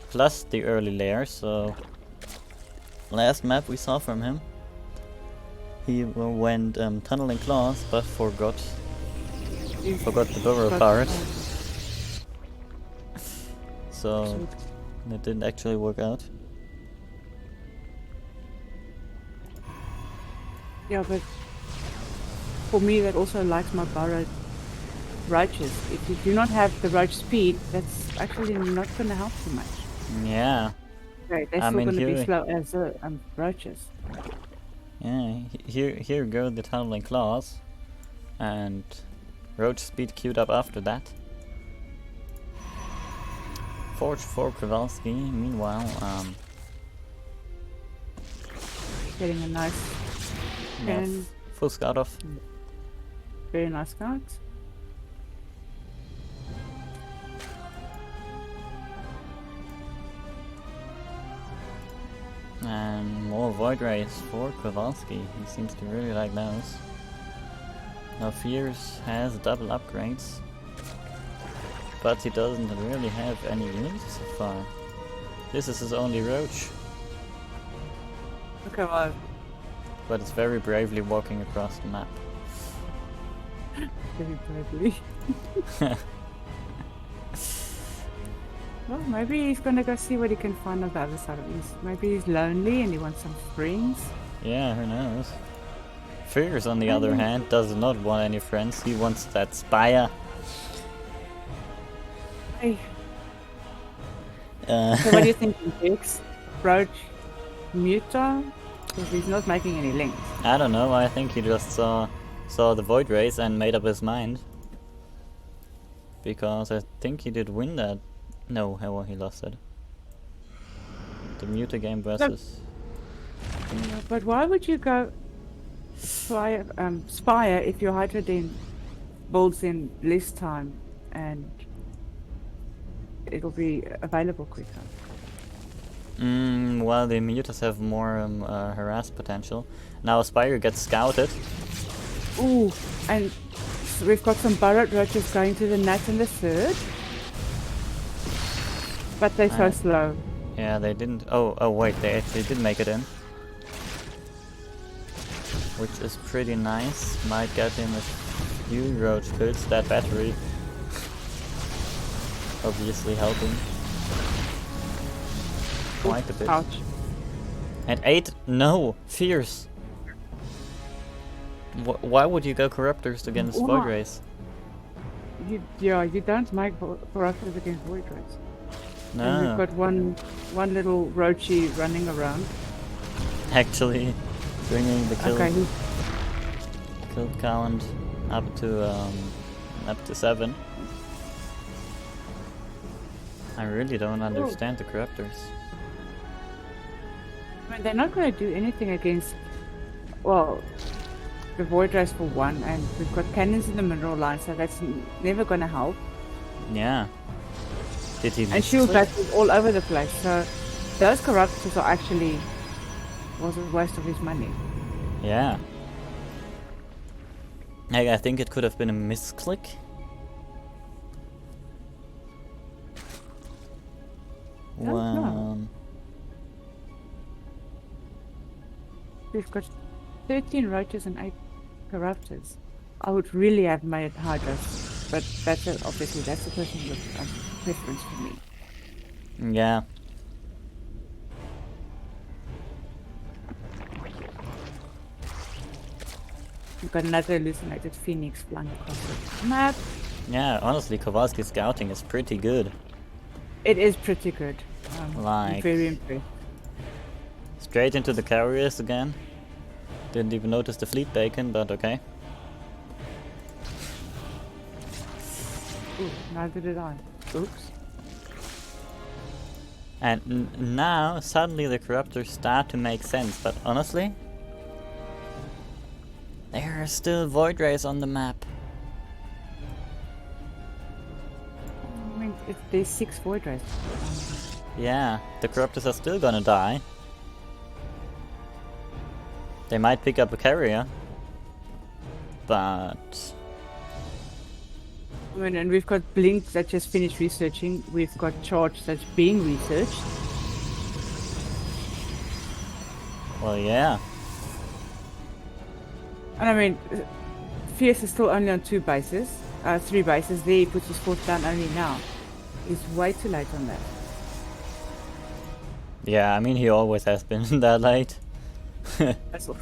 plus the early layer, so last map we saw from him, he went tunneling claws, but forgot the Burrow But, part, so it didn't actually work out. yeah, but for me, that also likes my burrowed roaches. If you do not have the roach speed, that's actually not going to help too much. Yeah, Right, they're I still mean, going to be here- slow as roaches. yeah. Here go the tunneling claws, and roach speed queued up after that. Forge for Kowalski. Meanwhile, Getting a nice, yeah, and full scout off. very nice scout. And more void rays for Kowalski. He seems to really like those. Now Fierce has double upgrades, but he doesn't really have any units so far. This is his only roach, Okay, well, but it's very bravely walking across the map. very bravely. Well, maybe he's going to go see what he can find on the other side of this. Maybe he's lonely and he wants some friends. Yeah, who knows? Fierce, on the other hand, does not want any friends. He wants that Spire. Hey, so what do you think, Vix? Roach, Muta? Because he's not making any links. I don't know, I think he just saw the void rays and made up his mind. Because I think he did win that. No, well, he lost it. The Muta game versus... Yeah, but why would you go Spire if your Hydroden builds in less time and it'll be available quicker? Well, the Mutas have more harass potential. Now Spire gets scouted. Ooh, and so we've got some burrowed roaches going to the nut in the third. But they're so slow. Yeah, they didn't... Oh wait, they actually did make it in. Which is pretty nice. Might get him a few roach kills. That battery obviously helping quite a bit. Ouch. At 8, no, fierce. Why would you go corruptors against Void Why? Race? You don't make corruptors against Void Race. And we've No, got one little roachy running around. actually, bringing the kill Okay, count up to 7. I really don't understand the corruptors. I mean, they're not going to do anything against, well, the Void Race for one, and we've got cannons in the mineral line, so that's never going to help. Yeah. Did he And miss shield click? battles all over the place, so those corruptors are actually was a waste of his money. Yeah. I think it could have been a misclick. Don't know. Well, We've got 13 roaches and 8 corruptors. I would really have made Hydras, but obviously that's a personal preference for me. yeah. We've got another hallucinated phoenix flying across the map. Yeah, honestly, Kowalski's scouting is pretty good. It is pretty good. I'm Like- very impressed. Straight into the carriers again. Didn't even notice the fleet bacon, but okay. Ooh, neither did I. Oops. And now, suddenly the corruptors start to make sense, but honestly, there are still Void Rays on the map. I mean, there's 6 Void Rays. Yeah, the corruptors are still gonna die. They might pick up a carrier, but I mean, and we've got Blink that just finished researching. We've got Charge that's being researched. well, yeah, And I mean, Fierce is still only on 2 bases. 3 bases. There he puts his foot down only now. He's way too late on that. yeah. I mean, he always has been that late, That's all.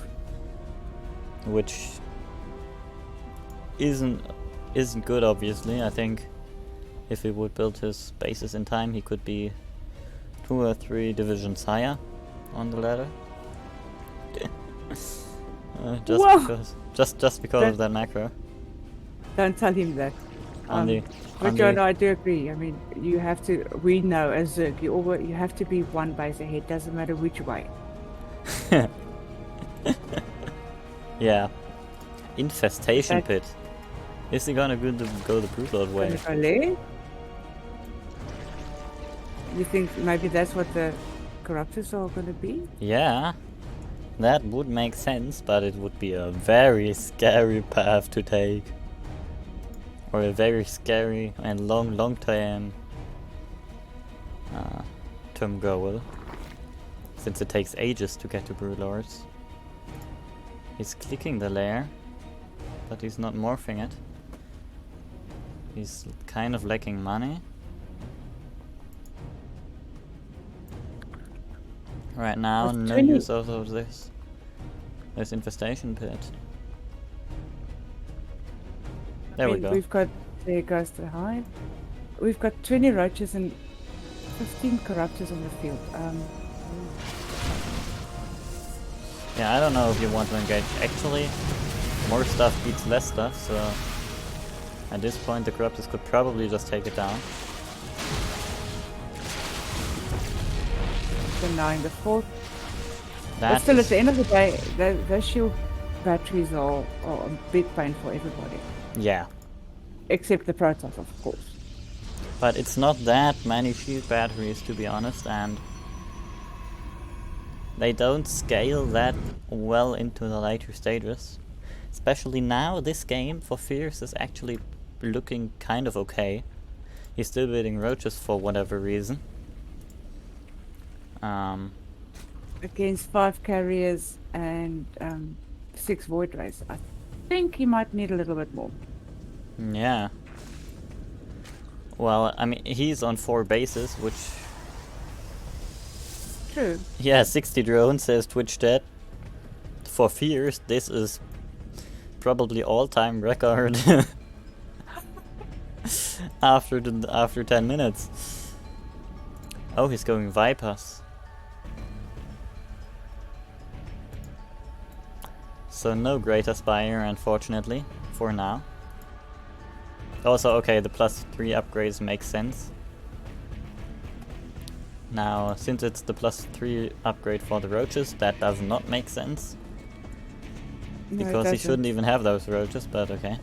which isn't good. Obviously, I think if he would build his bases in time, he could be 2 or 3 divisions higher on the ladder. Just Whoa. because, just because of that macro. Don't tell him that. On the, But on John, the, I do agree. I mean, you have to. We know as Zerg, you have to be 1 base ahead. Doesn't matter which way. yeah, infestation That- pit. Is he gonna go the Broodlord way? Gonna go there? You think maybe that's what the corruptors are gonna be? Yeah, that would make sense, but it would be a very scary path to take. Or a very scary and long term goal. Since it takes ages to get to Broodlords. He's clicking the lair, but he's not morphing it. He's kind of lacking money. Right now, With no 20 use of this infestation pit. There I we mean, go. We've got there goes the hive. We've got 20 roaches and 15 corruptors on the field. Yeah, I don't know if you want to engage. Actually, more stuff beats less stuff, so at this point the corruptors could probably just take it down. Denying the fourth. But That still, at is- the end of the day, those shield batteries are a big pain for everybody, yeah, except the Protoss, of course. but it's not that many shield batteries, to be honest, and they don't scale that well into the later stages. Especially now, this game for Fierce is actually looking kind of okay. He's still building roaches for whatever reason. Against 5 carriers and 6 void rays, I think he might need a little bit more. Yeah. Well, I mean, he's on 4 bases, which... True. Yeah, 60 drones, says Twitch chat. For Fears, this is probably all-time record. after 10 minutes. Oh, he's going Vipers. So no Greater Spire, unfortunately, for now. Also, okay, the +3 upgrades make sense. Now, since it's the +3 upgrade for the roaches, that does not make sense. No, it Because he doesn't. shouldn't even have those roaches, but okay.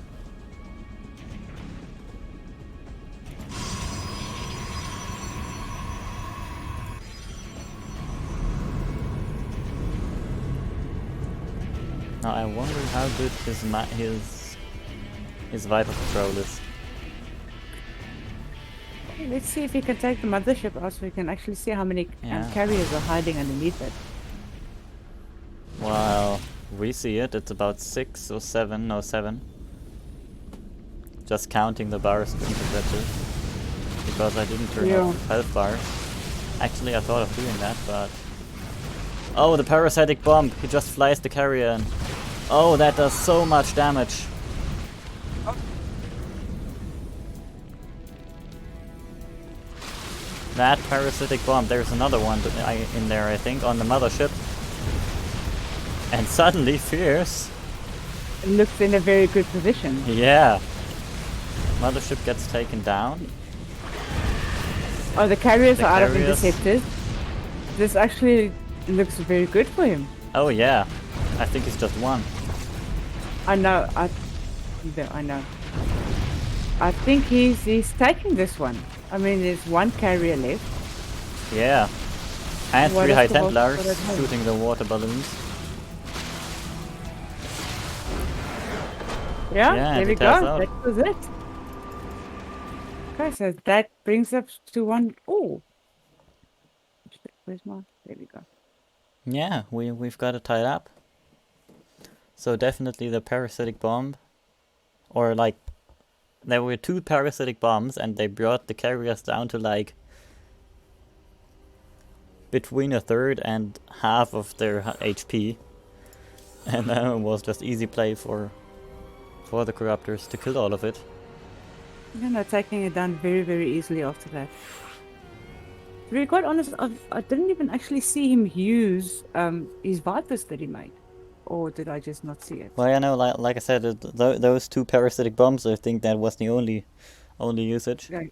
Now I wonder how good his Viper Patrol is. Let's see if he can take the mothership out so we can actually see how many Yeah. carriers are hiding underneath it. Well, we see it, it's about 6 or 7, no 7. Just counting the bars of interceptors. Because I didn't turn off health bars. Actually, I thought of doing that, but... Oh, the parasitic bomb! He just flies the carrier in. Oh, that does so much damage! That parasitic bomb, there's another one in there, I think, on the mothership. And suddenly, Fierce. It looks in a very good position. Yeah. Mothership gets taken down. Oh, the carriers The are out of carriers. interceptors. This actually looks very good for him. Oh yeah. I think it's just one. I know. I know. I think he's taking this one. I mean, there's one carrier left. Yeah. And What 3 is High the most Templars for that one? shooting the water balloons. Yeah, Yeah, there and we it taps go. out. That was it. Okay, so that brings us to one. Oh, where's my? There we go. Yeah, we've got it tied up. So definitely the parasitic bomb. Or like, there were 2 parasitic bombs and they brought the carriers down to like between a third and half of their HP. And then it was just easy play for the corruptors to kill all of it. Yeah, no, taking it down very, very easily after that. To be quite honest, I didn't even actually see him use his Vipers that he made. Or did I just not see it? Well, yeah, no, like I said, those 2 parasitic bombs, I think that was the only usage. Yeah,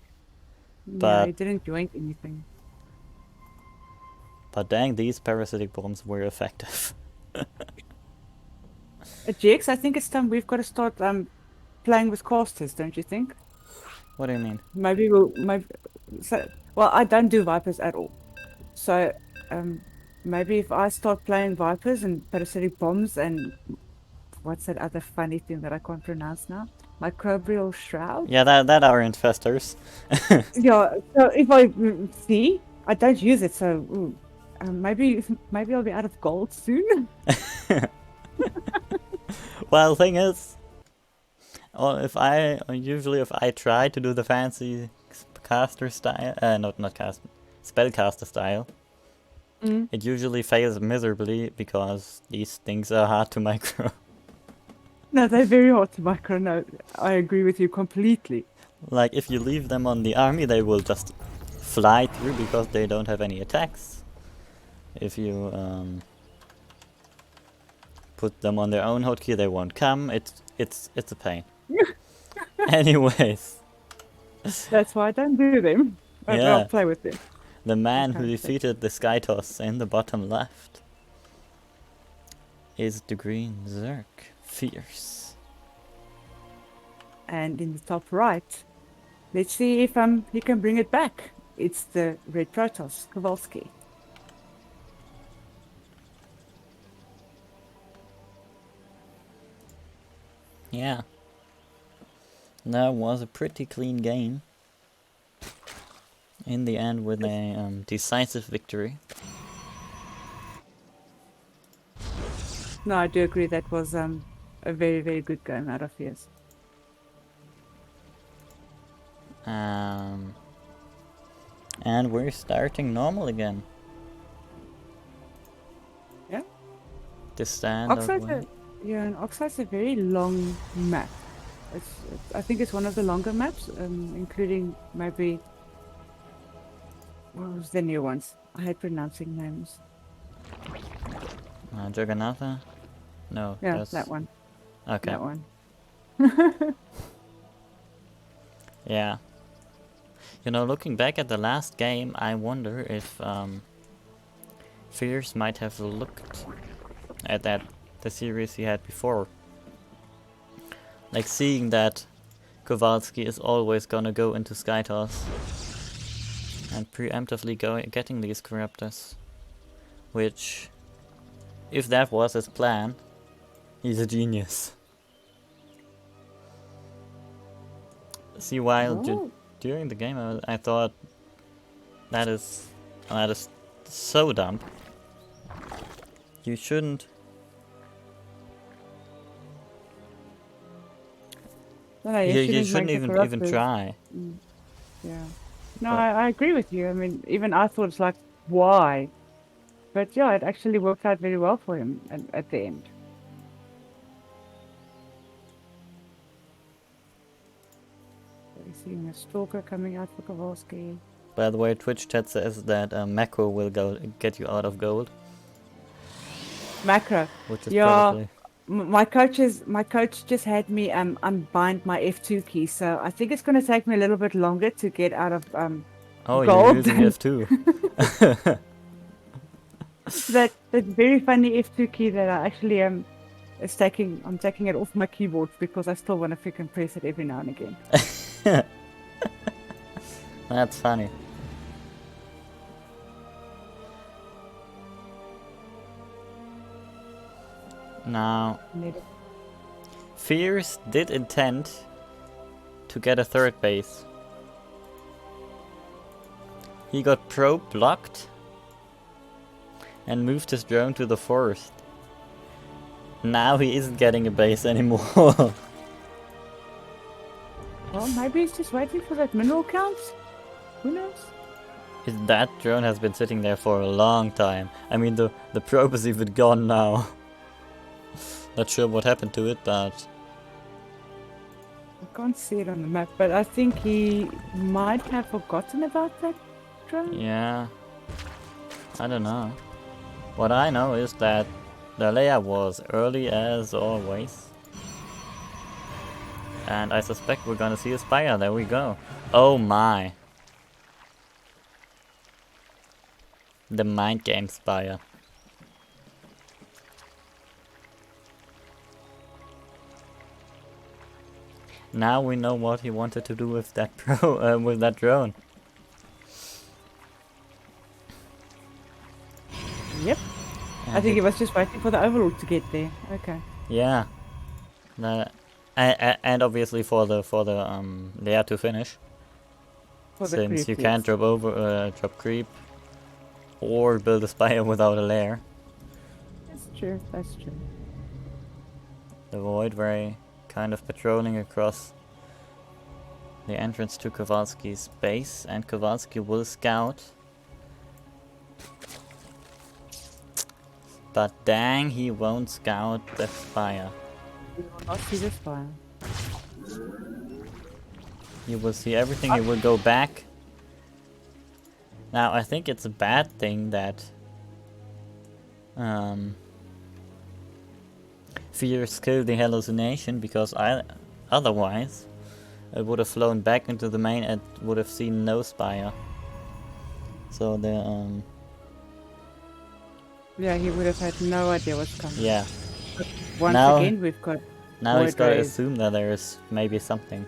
But- he didn't join anything. But dang, these parasitic bombs were effective. GX, I think it's time we've got to start playing with casters, don't you think? What do you mean? Maybe well, I don't do Vipers at all. So maybe if I start playing Vipers and parasitic bombs and what's that other funny thing that I can't pronounce now? Microbial shroud? Yeah, that are infestors. Yeah, so if I see, I don't use it, so maybe I'll be out of gold soon. Well, thing is, if I try to do the fancy caster style, not caster, spellcaster style, it usually fails miserably because these things are hard to micro. No, they're very hard to micro. No, I agree with you completely. Like if you leave them on the army, they will just fly through because they don't have any attacks. If you put them on their own hotkey, they won't come. It's a pain. Anyways, That's why I don't do them. But Yeah. I'll play with them. the man who Okay. defeated the Skytoss in the bottom left is the green Zerk. Fierce. And in the top right, let's see if he can bring it back. It's the red Protoss, Kowalski. Yeah. That was a pretty clean game. In the end with a decisive victory. No, I do agree that was a very, very good game out of his. And we're starting normal again. Yeah. The standard Oxide's way. and Oxide's a very long map. I think it's one of the longer maps, including maybe what was the new ones? I hate pronouncing names. Juggernaut? No, Yeah, that's... that one. Okay. That one. Yeah. You know, looking back at the last game, I wonder if Fierce might have looked at the series he had before. Like seeing that Kowalski is always gonna go into Skytoss and preemptively getting these Corruptors. Which, if that was his plan, he's a genius. See, while during the game I thought that is so dumb. You shouldn't. No, You shouldn't make the even try. Yeah. No, But- I agree with you. I mean, even I thought it's like, why? But yeah, it actually worked out very well for him at the end. We're seeing a stalker coming out for Kowalski. By the way, Twitch chat says that macro will get you out of gold, Macro. which is Yeah. probably... My coach just had me unbind my F2 key, so I think it's going to take me a little bit longer to get out of Oh, gold. you're using F2. that very funny F2 key that I actually I'm taking it off my keyboard because I still want to freaking press it every now and again. That's funny. Now, Fierce did intend to get a third base. He got probe blocked and moved his drone to the forest. Now he isn't getting a base anymore. Well, maybe he's just waiting for that mineral count. Who knows? That drone has been sitting there for a long time. I mean, the probe is even gone now. Not sure what happened to it, but... I can't see it on the map, but I think he might have forgotten about that drone. yeah... I don't know. What I know is that the layout was early as always. And I suspect we're gonna see a Spire. There we go. Oh my. The mind game Spire. Now we know what he wanted to do with that with that drone. Yep. I think he was just waiting for the overlord to get there. Okay. Yeah. And obviously for the layer to finish. For the Since creep, you can't yes. drop creep or build a spire without a lair. That's true. That's true. The Void Ray kind of patrolling across the entrance to Kowalski's base, and Kowalski will scout. But dang, he won't scout the spire. We will not see this fire. You will see everything, he will go back. Now I think it's a bad thing that Fierce killed the hallucination, because otherwise it would have flown back into the main and would have seen no spire. So the Yeah, he would have had no idea what's coming. yeah. Once Now- again, we've got. Now he's Void got to Rays. assume that there is maybe something.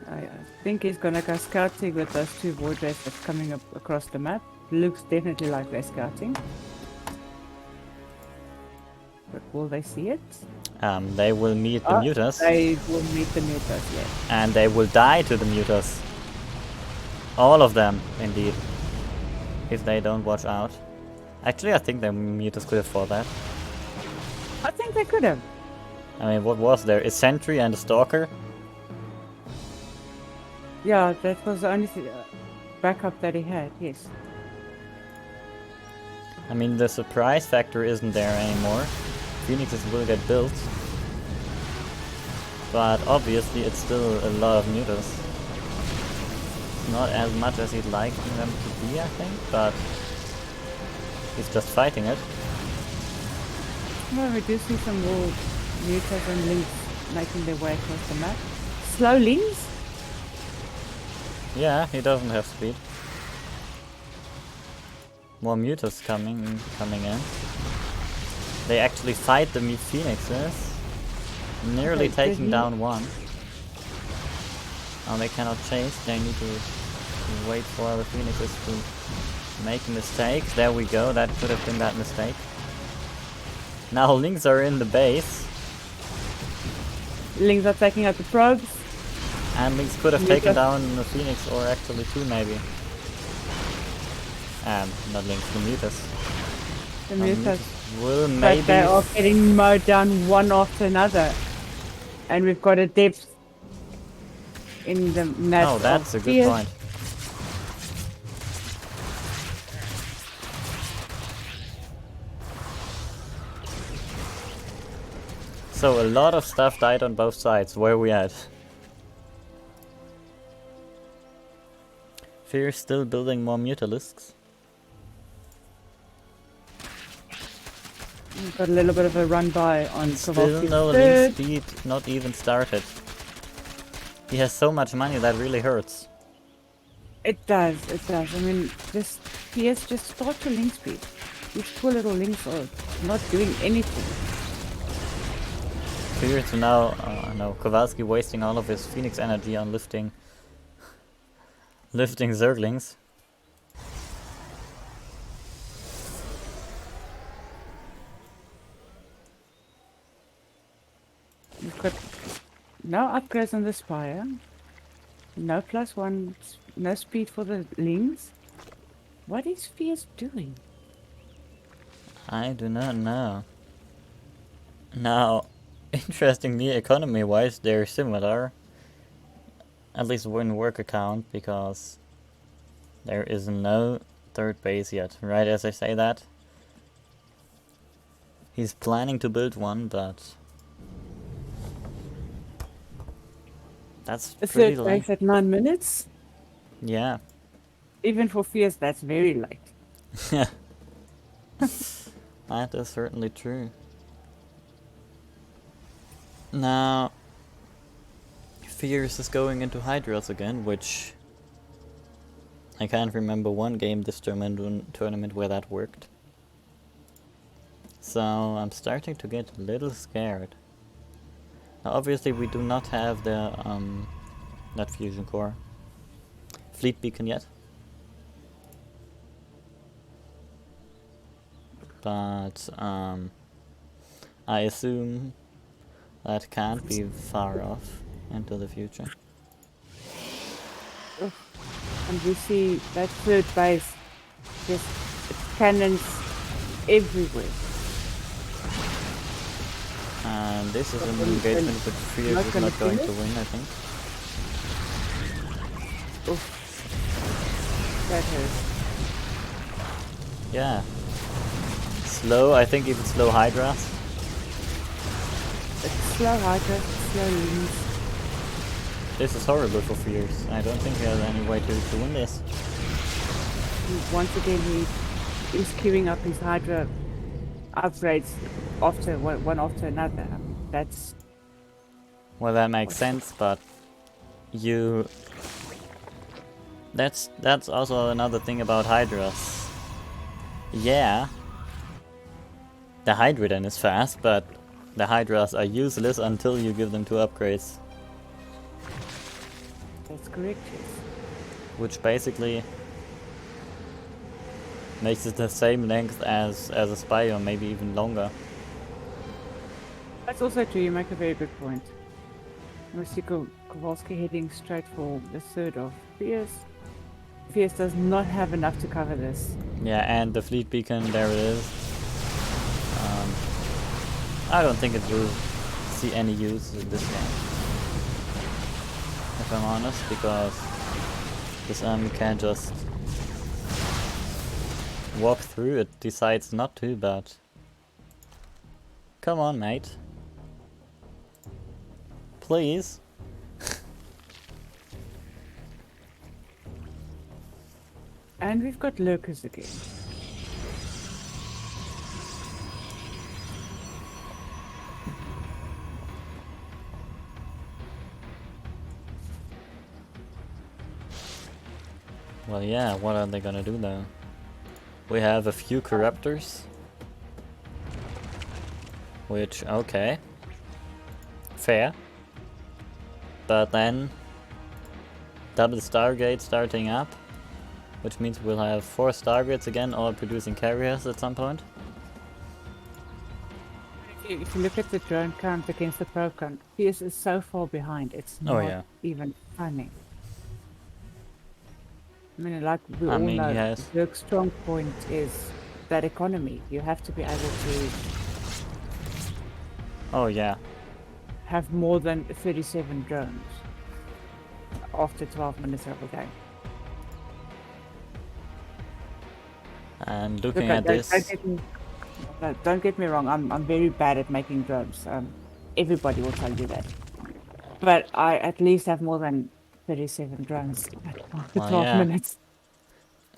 I think he's gonna go scouting with those two void rays that's coming up across the map. Looks definitely like they're scouting. But will they see it? They will meet the mutas, They will meet the mutas, yes. and they will die to the mutas. All of them, indeed. If they don't watch out. Actually, I think the mutas could have fought that. I think they could have. I mean, what was there? A sentry and a stalker? Yeah, that was the only backup that he had, yes. I mean, the surprise factor isn't there anymore. Phoenixes will get built. But obviously it's still a lot of mutas. Not as much as he'd like them to be, I think, but he's just fighting it. Well, we do see some more mutas and links making their way across the map. Slow links? Yeah, he doesn't have speed. More mutas coming in. They actually fight the phoenixes, nearly Okay, taking down one. Now they cannot chase, they need to wait for the phoenixes to make mistakes. There we go, that could have been that mistake. Now links are in the base, Links are taking out the probes. and links could have taken down the phoenix, or actually two maybe. Not links, the mutas. The mutas. Will But maybe... they are getting mowed down one after another. And we've got a depth in the net. Oh, that's a good point. So a lot of stuff died on both sides. Where are we at? Fear still building more mutalisks. We've got a little bit of a run by on Still Kowalski's no third. link speed, not even started. He has so much money that really hurts. It does, it does. I mean, this PS just start your link speed. These poor little links are not doing anything. Fear to now, no, Kowalski wasting all of his Phoenix energy on lifting Zerglings. We've got no upgrades on the Spire. No +1, no speed for the links. What is Fierce doing? I do not know. Now, interestingly, economy-wise, they're similar. At least in work account, because there is no third base yet. Right as I say that, he's planning to build one, but that's A pretty third late. base at 9 minutes? Yeah. Even for Fierce, that's very late. Yeah. That is certainly true. Now, Fierce is going into Hydras again, which I can't remember one game this tournament where that worked. So I'm starting to get a little scared. Now, obviously we do not have the that fusion core fleet beacon yet. But I assume that can't be far off into the future. And we see that third base, just cannons everywhere. And this is an engagement which Fierce is not going to win, I think. That hurts. Yeah. Slow, I think even slow Hydras. It's slow Hydra, slow links. This is horrible for Fierce. I don't think he has any way to win this. Once again, he is queuing up his Hydra upgrades after one after another. That's Well, that makes sense, but you... That's also another thing about Hydras. Yeah, the Hydrodon is fast, but the Hydras are useless until you give them 2 upgrades. that's correct. Yes. Which basically makes it the same length as a Spy, or maybe even longer. That's also true. You make a very good point. We see Kowalski heading straight for the third of Fierce. Fierce does not have enough to cover this. Yeah, and the fleet beacon, there it is. I don't think it will see any use in this game. The if I'm honest, because this army can't just walk through it, decides not to, but come on, mate. Please. And we've got lurkers again. Well, yeah, what are they gonna do though? We have a few corruptors. Which, okay. Fair. But then double Stargate starting up, which means we'll have 4 Stargates again, all producing carriers at some point. If you look at the drone count against the pro count, PS is so far behind, it's Oh, not yeah. even funny. I mean, like we I all mean, know, he has- the strong point is that economy. You have to be able to Oh yeah. have more than 37 drones after 12 minutes of the game. And looking Look, at this, don't get me wrong, I'm very bad at making drones. Everybody will tell you that. But I at least have more than 37 drones after Well, 12 yeah. minutes.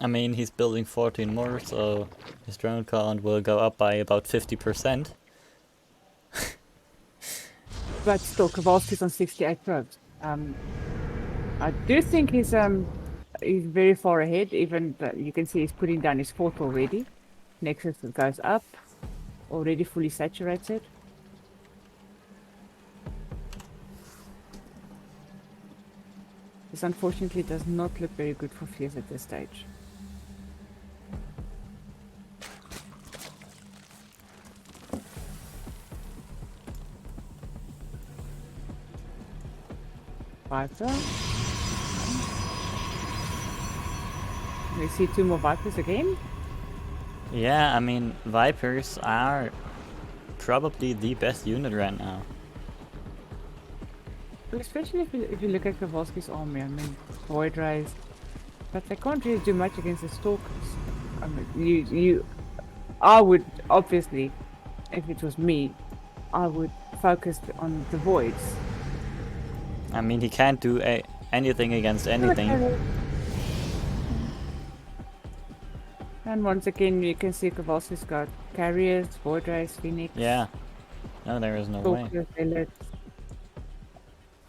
I mean, he's building 14 more, so his drone count will go up by about 50%. But still, Kowalski's on 68 probes. I do think he's very far ahead. Even you can see he's putting down his fourth already. Nexus goes up, already fully saturated. This unfortunately does not look very good for Fierce at this stage. Viper. We see 2 more Vipers again. Yeah, I mean, Vipers are probably the best unit right now. Well, especially if you look at Kowalski's army, I mean, Void Rays, but they can't really do much against the Stalkers. I mean, I would, obviously, if it was me, I would focus on the Voids. I mean, he can't do anything against anything. And once again, you can see Kowalski's got Carriers, Void Rays, Phoenix, Yeah. No, there is no way. Stalkers, Zealots,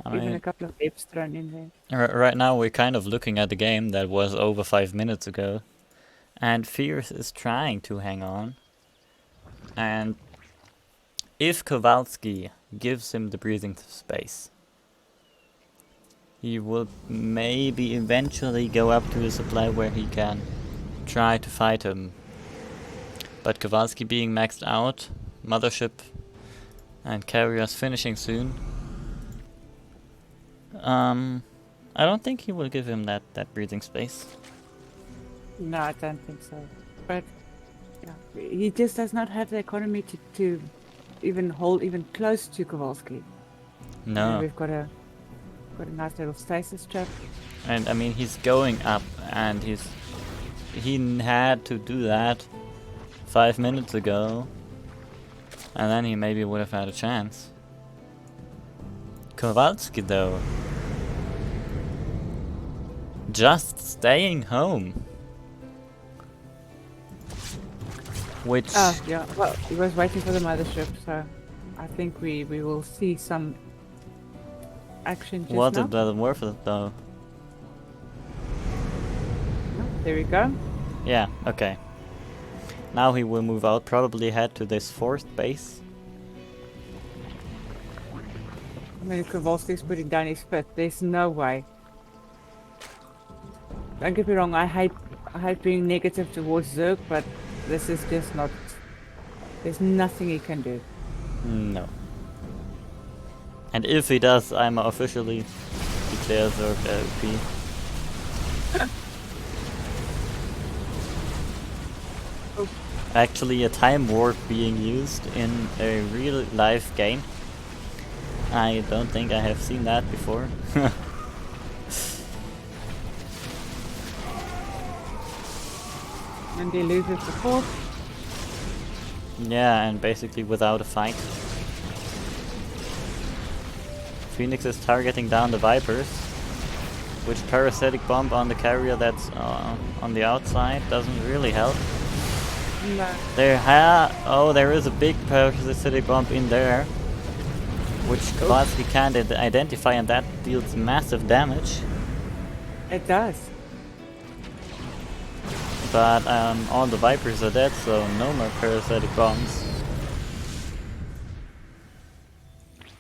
I even a mean, couple of apes thrown in there. right now we're kind of looking at the game that was over 5 minutes ago. And Fierce is trying to hang on. And if Kowalski gives him the breathing space, he will maybe eventually go up to a supply where he can try to fight him. But Kowalski being maxed out, Mothership and Carriers finishing soon, I don't think he will give him that breathing space. No, I don't think so. But yeah, he just does not have the economy to even hold even close to Kowalski. And No. we've got a nice little stasis trap. And I mean, he's going up, and he had to do that 5 minutes ago, and then he maybe would have had a chance. Kowalski though, just staying home, which Oh yeah, well, he was waiting for the mothership, so I think we will see some action just was now. it that worth it though? There we go. Yeah, okay. Now he will move out, probably head to this 4th base. I mean, Kowalski's putting down his fifth. There's no way. Don't get me wrong, I hate being negative towards Zerg, but this is just not. There's nothing he can do. No. And if he does, I'm officially declare Zerg OP. Actually, a time warp being used in a real life game. I don't think I have seen that before. And he loses the fourth. Yeah, and basically without a fight. Phoenix is targeting down the Vipers, which parasitic bomb on the carrier that's on the outside doesn't really help. No. There is a big parasitic bomb in there, which Kowalski can't identify, and that deals massive damage. It does. But all the Vipers are dead, so no more parasitic bombs.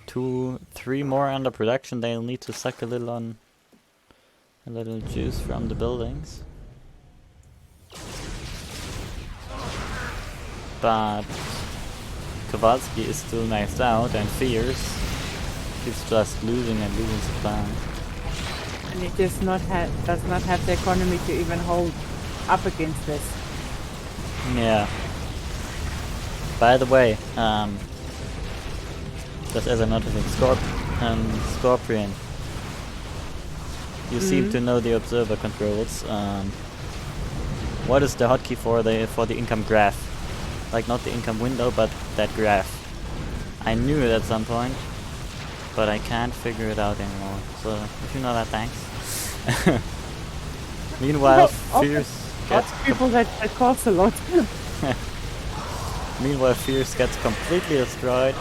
2, 3 more under production. They'll need to suck a little juice from the buildings. But Kowalski is still maxed out, and Fierce is just losing and losing supply. And it does not have the economy to even hold up against this. Yeah. By the way, just as a notice, Scorpion. You seem to know the observer controls. What is the hotkey for the income graph? Like not the income window, but that graph. I knew it at some point, but I can't figure it out anymore. So if you know that, thanks. Meanwhile, Fierce gets people that cost a lot. Meanwhile, Fierce gets completely destroyed,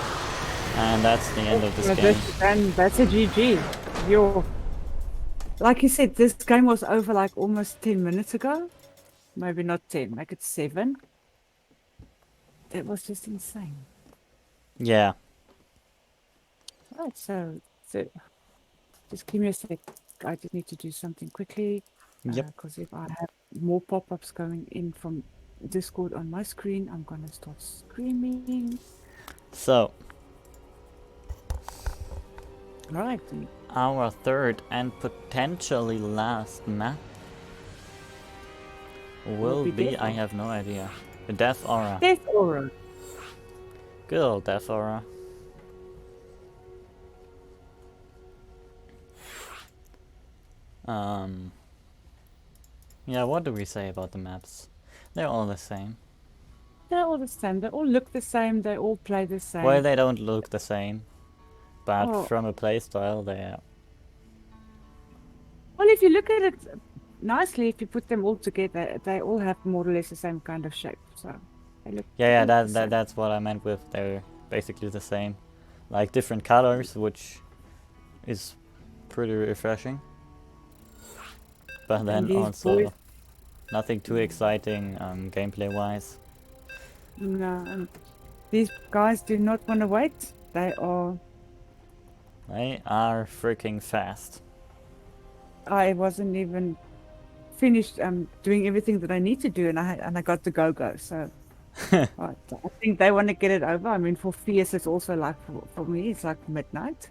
and that's the end of this game. And that's a GG. Like you said, this game was over like almost 10 minutes ago. Maybe not 10, make it 7. It was just insane. Yeah. Right, so just give me a sec. I just need to do something quickly. Yep. Because if I have more pop-ups going in from Discord on my screen, I'm gonna start screaming. So, Right. our third and potentially last map will be, I have no idea. The Death Aura. Death Aura. Good old Death Aura. Yeah, what do we say about the maps? They're all the same. They're all the same. They all look the same. They all play the same. Well, they don't look the same, but Oh. from a playstyle, they are. Well, if you look at it nicely, if you put them all together, they all have more or less the same kind of shape. So they look. Yeah, they look the same. that's what I meant with they're basically the same, like different colors, which is pretty refreshing. But then these also boys- nothing too exciting gameplay-wise. No, and these guys do not want to wait. They are. They are freaking fast. I wasn't even finished doing everything that I need to do, and I got the go. So right, I think they want to get it over. I mean, for Fierce, it's also like for me, it's like midnight.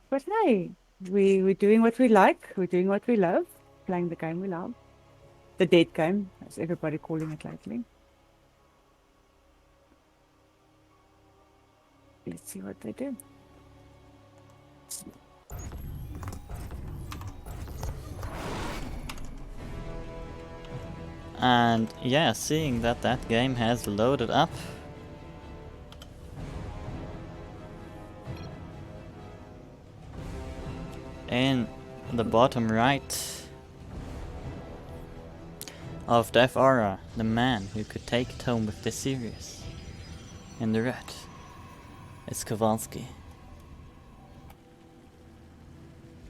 But hey, we're doing what we like. We're doing what we love. Playing the game we love. The dead game, as everybody calling it lately. Let's see what they do. And yeah, seeing that game has loaded up. In the bottom right of Death Aura, the man who could take it home with the series. In the red is Kowalski.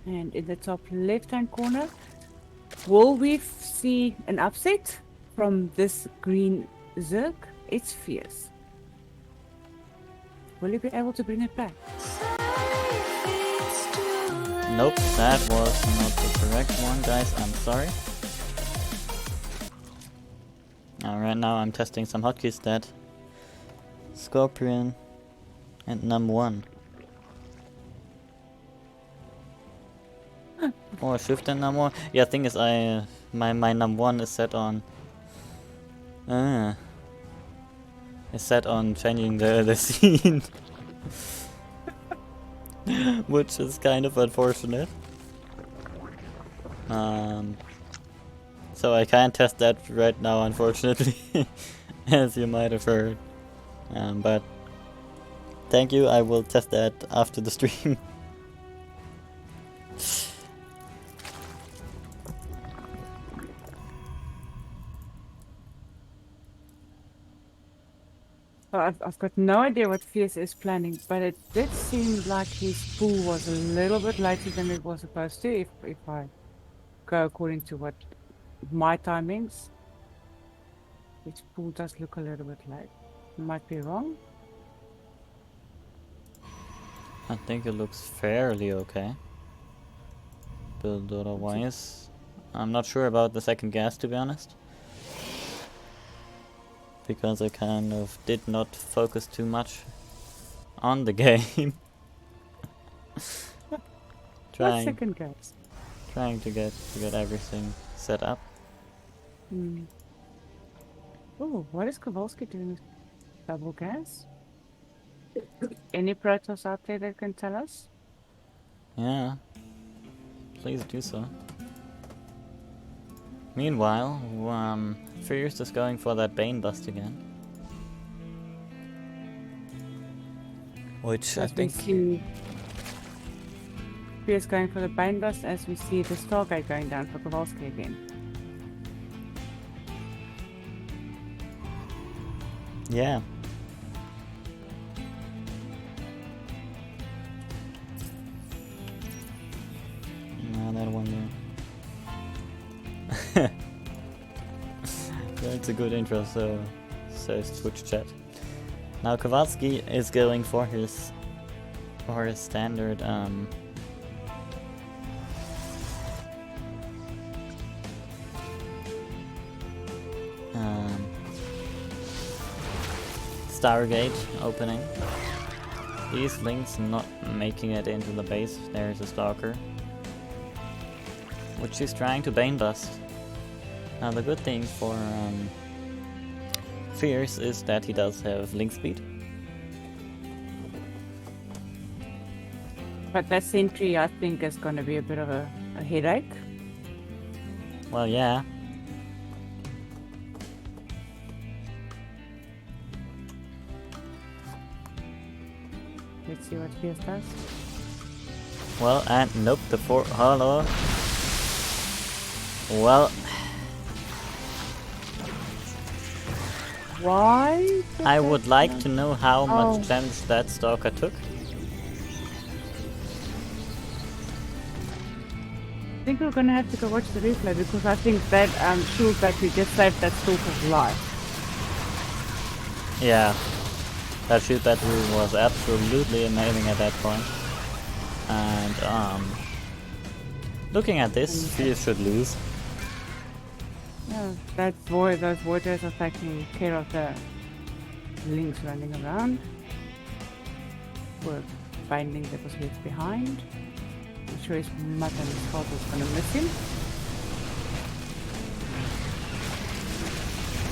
And in the top left-hand corner, will we see an upset from this green Zerg? It's Fierce. Will you be able to bring it back? Nope, that was not the correct one, guys. I'm sorry. Alright, now I'm testing some hotkeys that Scorpion and num1. Or shift and num1. Yeah, thing is my num1 is set on changing the scene. Which is kind of unfortunate. So I can't test that right now, unfortunately, as you might have heard. But thank you, I will test that after the stream. So I've got no idea what Fierce is planning, but it did seem like his pool was a little bit later than it was supposed to, if I go according to what my timings. His pool does look a little bit late. Might be wrong. I think it looks fairly okay. Build otherwise. I'm not sure about the second gas, to be honest. Because I kind of did not focus too much on the game. What trying second guys? trying to get everything set up. Hmm. Oh, what is Kowalski doing? Double gas? Any Protoss out there that can tell us? Yeah. Please do so. Meanwhile, Fierce is going for that Bane bust again. Which I As we think... see Fierce going for the Bane Bust, as we see the Stargate going down for Kowalski again. Yeah. No, that one there. That's a good intro, so says Twitch chat. Now Kowalski is going for his standard Stargate opening. These links not making it into the base. There's a stalker, which he's trying to Bane bust. Now the good thing for Fierce is that he does have link speed. But that sentry, I think, is going to be a bit of a headache. Well, yeah. Let's see what Fierce does. Well, and nope, the hello. Well, Why? did I that would like not- to know how Oh. much damage that stalker took. I think we're going to have to go watch the replay because I think that shield battery just saved that stalker's life. Yeah, that shield battery was absolutely amazing at that point. And looking at this, Fierce should lose. Yeah, those voiders are taking care of the links running around. We're finding that was left behind. I'm sure his mother and his father is gonna miss him.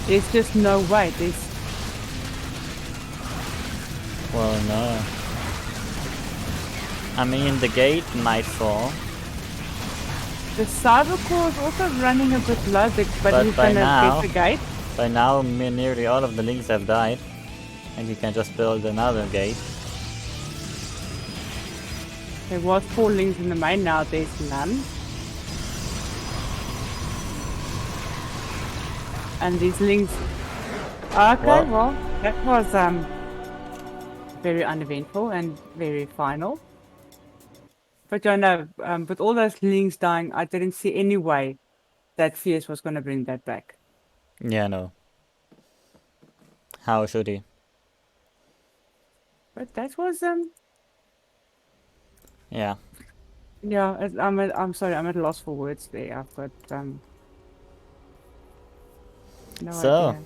There's just no way. Well, no. I mean, the gate might fall, The cyber core is also running a bit low, but he's by gonna now- get the gate. by now nearly all of the links have died, and you can just build another gate. There was 4 links in the main, now there's none. And these links... Okay, well, that was very uneventful and very final. But you know, with all those links dying, I didn't see any way that Fierce was going to bring that back. Yeah, no. How should he? But that was Yeah. yeah. I'm sorry, I'm at a loss for words there. I've got no So. idea.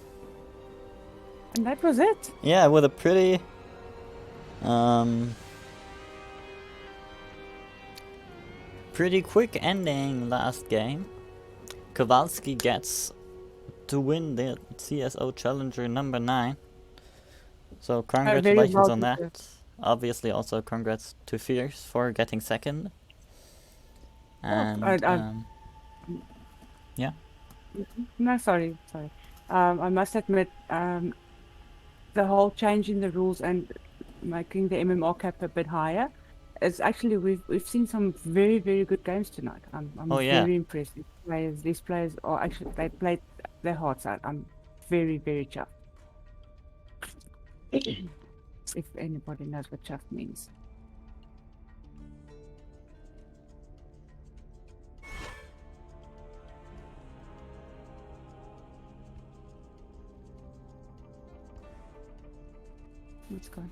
And that was it. Yeah, with a pretty pretty quick ending last game. Kowalski gets to win the CSO Challenger number 9. So congratulations well on that. deserved. Obviously also congrats to Fierce for getting second. And I- yeah. No, sorry. I must admit, the whole change in the rules and making the MMR cap a bit higher is actually we've seen some very good games tonight. I'm Oh yeah. very impressed. These players are actually they played their hearts out. I'm very chuffed. If anybody knows what chuffed means. Let's go.